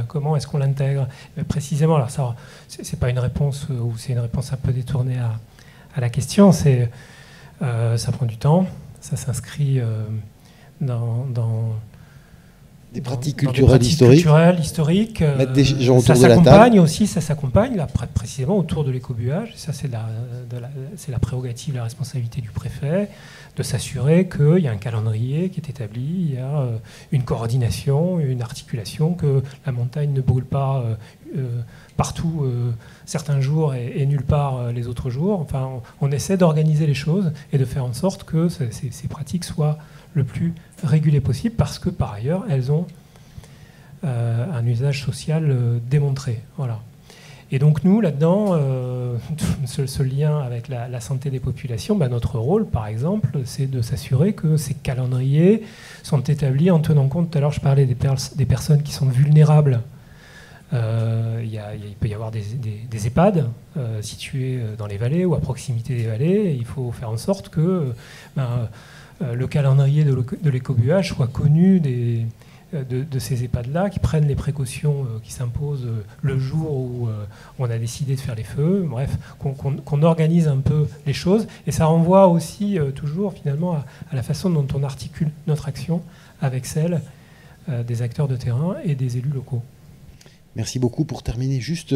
Comment est-ce qu'on l'intègre ? Précisément, alors ça, c'est pas une réponse, ou c'est une réponse un peu détournée à la question, ça prend du temps, ça s'inscrit dans des pratiques culturelles historiques. Mettre des gens autour ça de la table. s'accompagne aussi, ça s'accompagne là, précisément autour de l'écobuage. Ça, c'est la prérogative, la responsabilité du préfet, de s'assurer qu'il y a un calendrier qui est établi, il y a une coordination, une articulation, que la montagne ne brûle pas partout certains jours et nulle part les autres jours. Enfin, on essaie d'organiser les choses et de faire en sorte que ces pratiques soient le plus régulées possible, parce que par ailleurs elles ont un usage social démontré. Voilà. Et donc nous, là-dedans, ce lien avec la santé des populations, notre rôle, par exemple, c'est de s'assurer que ces calendriers sont établis en tenant compte, tout à l'heure je parlais des personnes qui sont vulnérables. Il peut y avoir des EHPAD situés dans les vallées ou à proximité des vallées, et il faut faire en sorte que le calendrier de l'écobuage soit connu de ces EHPAD-là, qui prennent les précautions qui s'imposent le jour où on a décidé de faire les feux, bref, qu'on organise un peu les choses. Et ça renvoie aussi toujours finalement à la façon dont on articule notre action avec celle des acteurs de terrain et des élus locaux. Merci beaucoup. Pour terminer, juste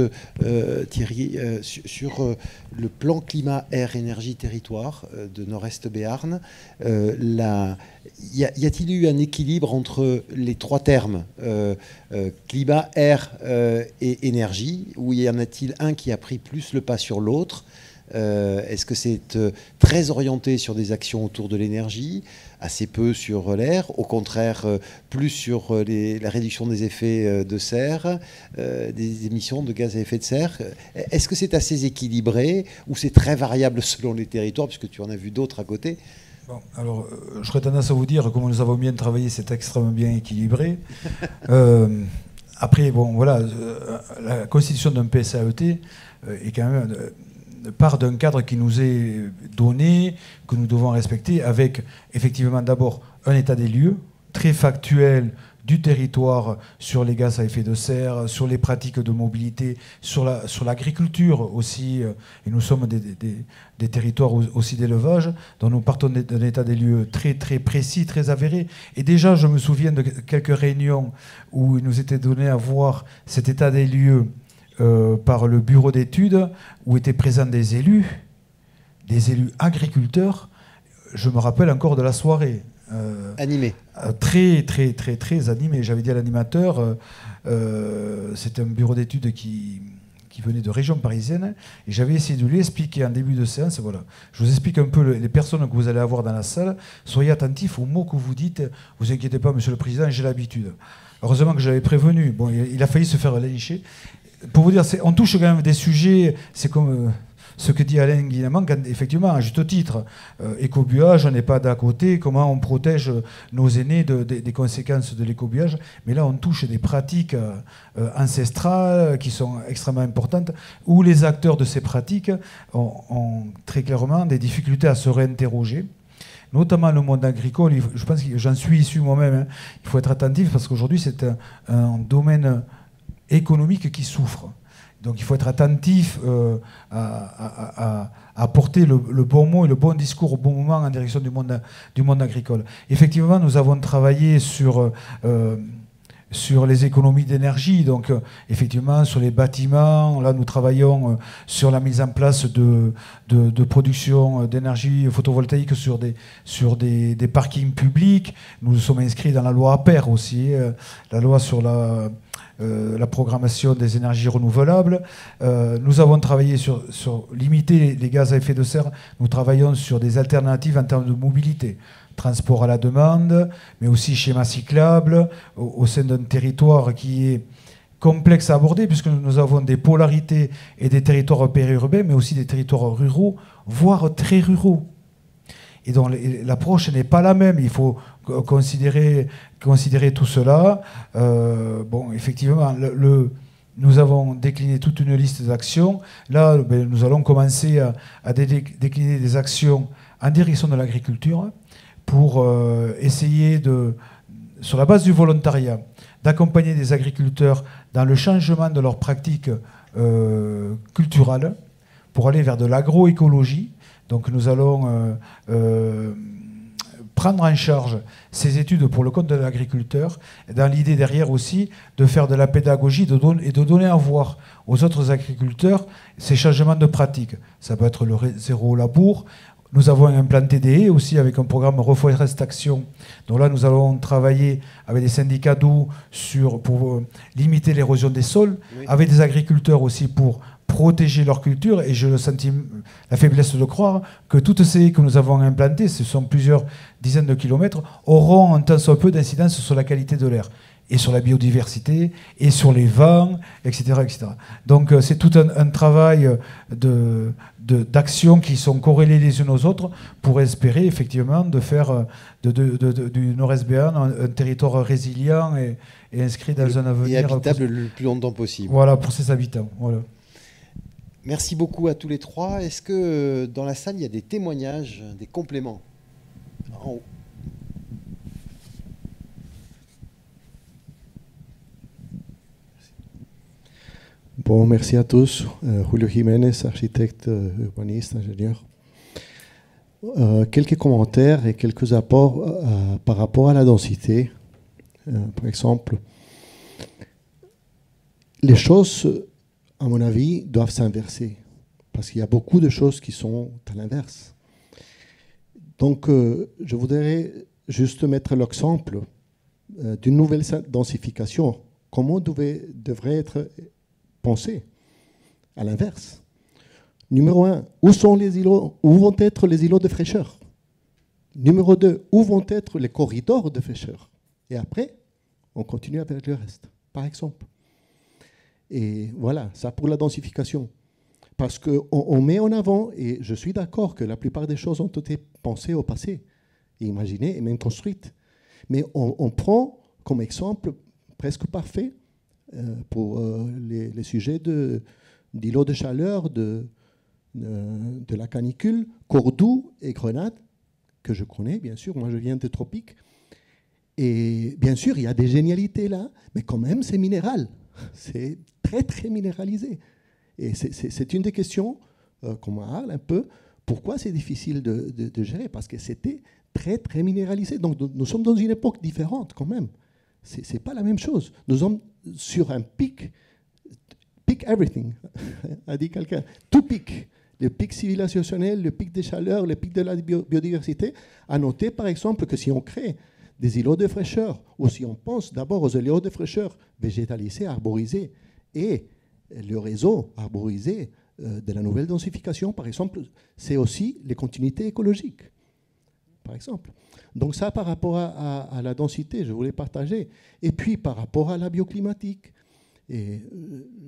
Thierry, sur le plan climat, air, énergie, territoire de Nord-Est Béarn, y a-t-il eu un équilibre entre les trois termes, climat, air et énergie, ou y en a-t-il un qui a pris plus le pas sur l'autre ? Est-ce que c'est très orienté sur des actions autour de l'énergie, assez peu sur l'air, au contraire plus sur la réduction des effets de serre, des émissions de gaz à effet de serre? Est-ce que c'est assez équilibré ou c'est très variable selon les territoires, puisque tu en as vu d'autres à côté? Bon, alors, je serais tendance à vous dire, comme nous avons bien travaillé, c'est extrêmement bien équilibré. Après, bon, voilà, la constitution d'un PSAET est quand même part d'un cadre qui nous est donné, que nous devons respecter, avec effectivement d'abord un état des lieux très factuel du territoire sur les gaz à effet de serre, sur les pratiques de mobilité, sur l'agriculture aussi, et nous sommes des territoires aussi d'élevage, dont nous partons d'un état des lieux très, très précis, très avéré. Et déjà, je me souviens de quelques réunions où il nous était donné à voir cet état des lieux par le bureau d'études, où étaient présents des élus agriculteurs. Je me rappelle encore de la soirée. Animé. Très, très, très, très animé. J'avais dit à l'animateur, c'était un bureau d'études qui venait de région parisienne, et j'avais essayé de lui expliquer en début de séance, voilà, je vous explique un peu les personnes que vous allez avoir dans la salle, soyez attentifs aux mots que vous dites, vous inquiétez pas, monsieur le président, j'ai l'habitude. Heureusement que j'avais prévenu, bon, il a failli se faire lyncher. Pour vous dire, on touche quand même des sujets, c'est comme ce que dit Alain Guillemant, effectivement, à juste titre, écobuage, on n'est pas d'à côté, comment on protège nos aînés des conséquences de l'écobuage, mais là on touche des pratiques ancestrales qui sont extrêmement importantes, où les acteurs de ces pratiques ont très clairement des difficultés à se réinterroger. Notamment le monde agricole, je pense que j'en suis issu moi-même, hein, il faut être attentif parce qu'aujourd'hui c'est un domaine économique qui souffre. Donc il faut être attentif à porter le bon mot et le bon discours au bon moment en direction du monde agricole. Effectivement, nous avons travaillé sur les économies d'énergie, donc effectivement sur les bâtiments. Là, nous travaillons sur la mise en place de production d'énergie photovoltaïque sur des parkings publics. Nous sommes inscrits dans la loi APER aussi, la loi sur la programmation des énergies renouvelables. Nous avons travaillé sur limiter les gaz à effet de serre. Nous travaillons sur des alternatives en termes de mobilité. Transport à la demande, mais aussi schéma cyclable, au sein d'un territoire qui est complexe à aborder, puisque nous avons des polarités et des territoires périurbains, mais aussi des territoires ruraux, voire très ruraux. Et donc l'approche n'est pas la même, il faut considérer tout cela. Bon, effectivement, nous avons décliné toute une liste d'actions. Là, nous allons commencer à décliner des actions en direction de l'agriculture, pour essayer, sur la base du volontariat, d'accompagner des agriculteurs dans le changement de leurs pratiques culturelles pour aller vers de l'agroécologie. Donc nous allons prendre en charge ces études pour le compte de l'agriculteur, dans l'idée derrière aussi de faire de la pédagogie et de donner à voir aux autres agriculteurs ces changements de pratiques. Ça peut être le zéro labour. Nous avons implanté des haies aussi avec un programme Reforestation. Donc là, nous allons travailler avec des syndicats d'eau pour limiter l'érosion des sols, oui, avec des agriculteurs aussi pour protéger leur culture. Et je sentis la faiblesse de croire que toutes ces haies que nous avons implantées, ce sont plusieurs dizaines de kilomètres, auront un tant soit peu d'incidence sur la qualité de l'air, et sur la biodiversité, et sur les vents, etc. etc. Donc c'est tout un travail d'actions qui sont corrélées les unes aux autres pour espérer effectivement de faire du Nord-Est béarn un territoire résilient et inscrit dans un avenir... Et habitable le plus longtemps possible. Voilà, pour ses habitants. Voilà. Merci beaucoup à tous les trois. Est-ce que dans la salle, il y a des témoignages, des compléments en haut? Bon, merci à tous. Julio Jiménez, architecte, urbaniste, ingénieur. Quelques commentaires et quelques apports par rapport à la densité. Par exemple, les choses, à mon avis, doivent s'inverser. Parce qu'il y a beaucoup de choses qui sont à l'inverse. Donc, je voudrais juste mettre l'exemple d'une nouvelle densification. Comment devrait être pensée à l'inverse? Numéro 1, où vont être les îlots de fraîcheur? Numéro 2, où vont être les corridors de fraîcheur? Et après, on continue avec le reste, par exemple. Et voilà, ça pour la densification. Parce qu'on met en avant, et je suis d'accord que la plupart des choses ont été pensées au passé, et imaginées et même construites. Mais on prend comme exemple presque parfait pour les sujets d'îlots de chaleur, de la canicule, Cordoue et Grenade, que je connais, bien sûr. Moi, je viens des tropiques. Et bien sûr, il y a des génialités là, mais quand même, c'est minéral. C'est très, très minéralisé. Et c'est une des questions qu'on m'a parlé un peu. Pourquoi c'est difficile de gérer? Parce que c'était très, très minéralisé. Donc, nous sommes dans une époque différente quand même. Ce n'est pas la même chose. Nous sommes sur un pic everything, a dit quelqu'un. Tout pic. Le pic civilisationnel, le pic de chaleur, le pic de la biodiversité. À noter, par exemple, que si on crée des îlots de fraîcheur, ou si on pense d'abord aux îlots de fraîcheur végétalisés, arborisés, et le réseau arborisé de la nouvelle densification, par exemple, c'est aussi les continuités écologiques, par exemple. Donc ça, par rapport à la densité, je voulais partager. Et puis, par rapport à la bioclimatique, et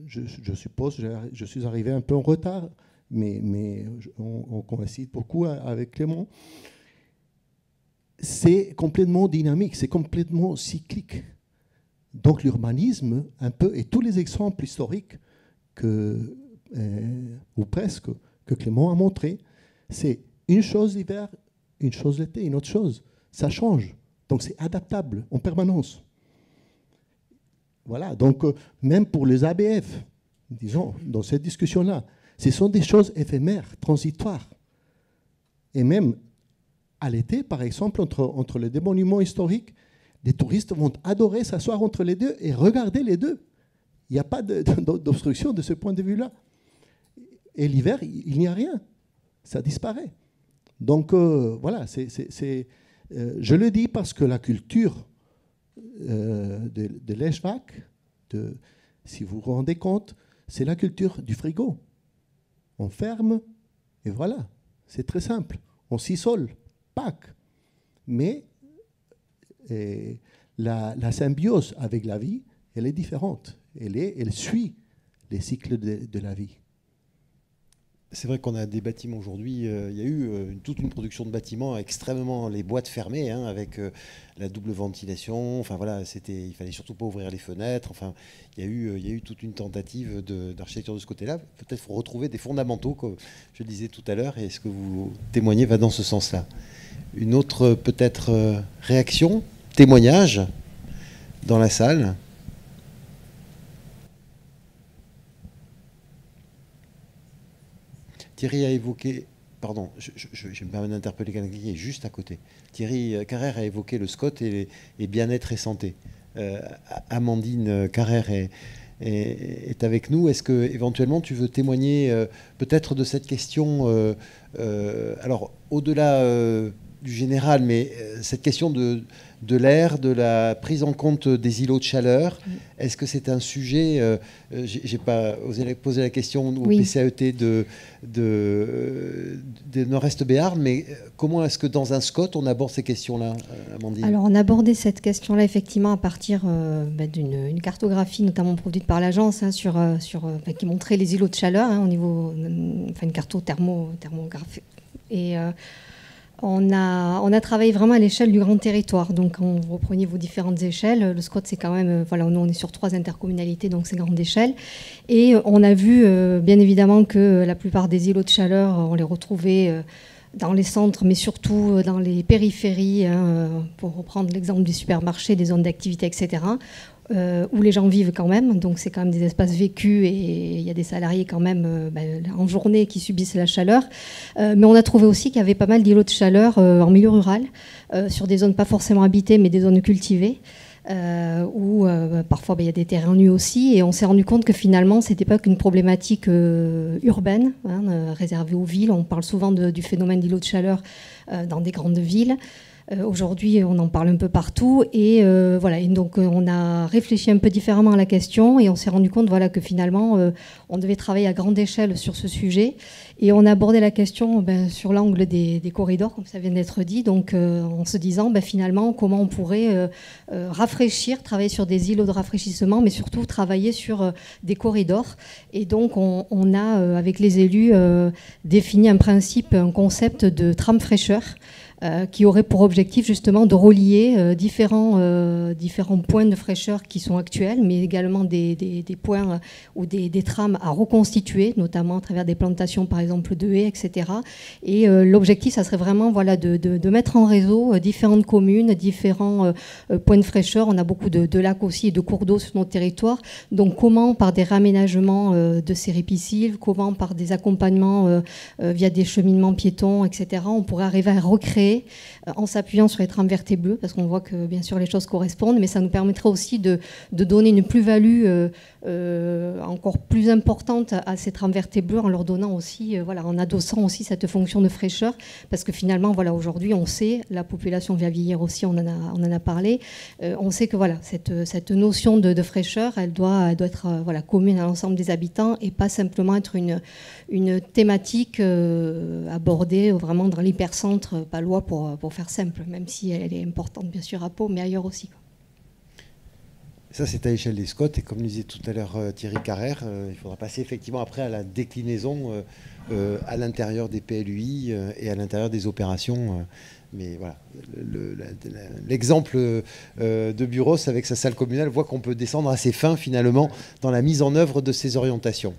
je suppose, je suis arrivé un peu en retard, mais on coïncide beaucoup avec Clément. C'est complètement dynamique, c'est complètement cyclique. Donc l'urbanisme, un peu, et tous les exemples historiques, ou presque, que Clément a montré, c'est une chose l'hiver, une chose l'été, une autre chose. Ça change. Donc c'est adaptable en permanence. Voilà, donc même pour les ABF, disons, dans cette discussion-là, ce sont des choses éphémères, transitoires. Et même à l'été, par exemple, entre les deux monuments historiques, les touristes vont adorer s'asseoir entre les deux et regarder les deux. Il n'y a pas d'obstruction de ce point de vue-là. Et l'hiver, il n'y a rien. Ça disparaît. Donc, voilà, je le dis parce que la culture de l'Eshvac, si vous vous rendez compte, c'est la culture du frigo. On ferme et voilà. C'est très simple. On s'isole. Pâques. Mais la symbiose avec la vie, elle est différente. Elle suit les cycles de la vie. C'est vrai qu'on a des bâtiments aujourd'hui. Il y a eu toute une production de bâtiments extrêmement, les boîtes fermées, hein, avec la double ventilation. Enfin voilà, il fallait surtout pas ouvrir les fenêtres. Enfin, il y a eu toute une tentative d'architecture de ce côté-là. Peut-être faut retrouver des fondamentaux, comme je le disais tout à l'heure, et ce que vous témoignez va dans ce sens-là. Une autre peut-être réaction, témoignage dans la salle. Thierry a évoqué, pardon, je me permets d'interpeller quelqu'un qui est juste à côté. Thierry Carrère a évoqué le SCOT et bien-être et santé. Amandine Carrère est avec nous. Est-ce que éventuellement tu veux témoigner peut-être de cette question, alors au-delà du général, mais cette question de l'air, de la prise en compte des îlots de chaleur, est-ce que c'est un sujet, j'ai pas osé poser la question au PCAET de Nord-Est Béarn, mais comment est-ce que dans un SCOT on aborde ces questions-là, Amandine? Alors on a abordé cette question-là effectivement à partir d'une cartographie notamment produite par l'agence, hein, qui montrait les îlots de chaleur, hein, au niveau, une carto thermographique. Et on a travaillé vraiment à l'échelle du grand territoire. Donc, quand vous repreniez vos différentes échelles, le SCOT, c'est quand même... nous, on est sur 3 intercommunalités, donc c'est grande échelle. Et on a vu, bien évidemment, que la plupart des îlots de chaleur, on les retrouvait dans les centres, mais surtout dans les périphéries, hein, pour reprendre l'exemple des supermarchés, des zones d'activité, etc., où les gens vivent quand même. Donc, c'est quand même des espaces vécus et il y a des salariés quand même en journée qui subissent la chaleur. Mais on a trouvé aussi qu'il y avait pas mal d'îlots de chaleur en milieu rural, sur des zones pas forcément habitées, mais des zones cultivées, où parfois il y a des terrains nus aussi. Et on s'est rendu compte que finalement, ce n'était pas qu'une problématique urbaine, hein, réservée aux villes. On parle souvent du phénomène d'îlots de chaleur dans des grandes villes. Aujourd'hui, on en parle un peu partout et donc on a réfléchi un peu différemment à la question et on s'est rendu compte que finalement on devait travailler à grande échelle sur ce sujet et on a abordé la question sur l'angle des corridors, comme ça vient d'être dit, donc en se disant finalement comment on pourrait rafraîchir, travailler sur des îlots de rafraîchissement, mais surtout travailler sur des corridors. Et donc on a avec les élus défini un concept de tram fraîcheur, qui aurait pour objectif justement de relier différents points de fraîcheur qui sont actuels, mais également des points ou des trames à reconstituer, notamment à travers des plantations par exemple de haies, etc. Et l'objectif, ça serait vraiment de mettre en réseau différentes communes, différents points de fraîcheur. On a beaucoup de lacs aussi et de cours d'eau sur notre territoire. Donc comment par des réaménagements de ces piscives, comment par des accompagnements via des cheminements piétons, etc., on pourrait arriver à recréer en s'appuyant sur les trames vertes et bleues, parce qu'on voit que bien sûr les choses correspondent, mais ça nous permettrait aussi de donner une plus-value encore plus importante à ces trames vertes et bleues en leur donnant aussi, en adossant aussi cette fonction de fraîcheur, parce que finalement aujourd'hui on sait, la population va vieillir aussi, on en a parlé, on sait que cette notion de fraîcheur, elle doit être commune à l'ensemble des habitants et pas simplement être une thématique abordée vraiment dans l'hypercentre palois pour faire simple, même si elle est importante bien sûr à Pau, mais ailleurs aussi. Ça, c'est à l'échelle des SCOT. Et comme le disait tout à l'heure Thierry Carrère, il faudra passer effectivement après à la déclinaison à l'intérieur des PLUI et à l'intérieur des opérations. Mais voilà, l'exemple de Buros avec sa salle communale voit qu'on peut descendre assez fin finalement dans la mise en œuvre de ces orientations.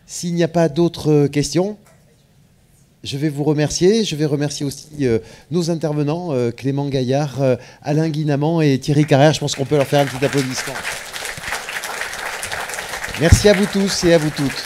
S'il n'y a pas d'autres questions, je vais vous remercier. Je vais remercier aussi nos intervenants, Clément Gaillard, Alain Guinamant et Thierry Carrère. Je pense qu'on peut leur faire un petit applaudissement. Merci à vous tous et à vous toutes.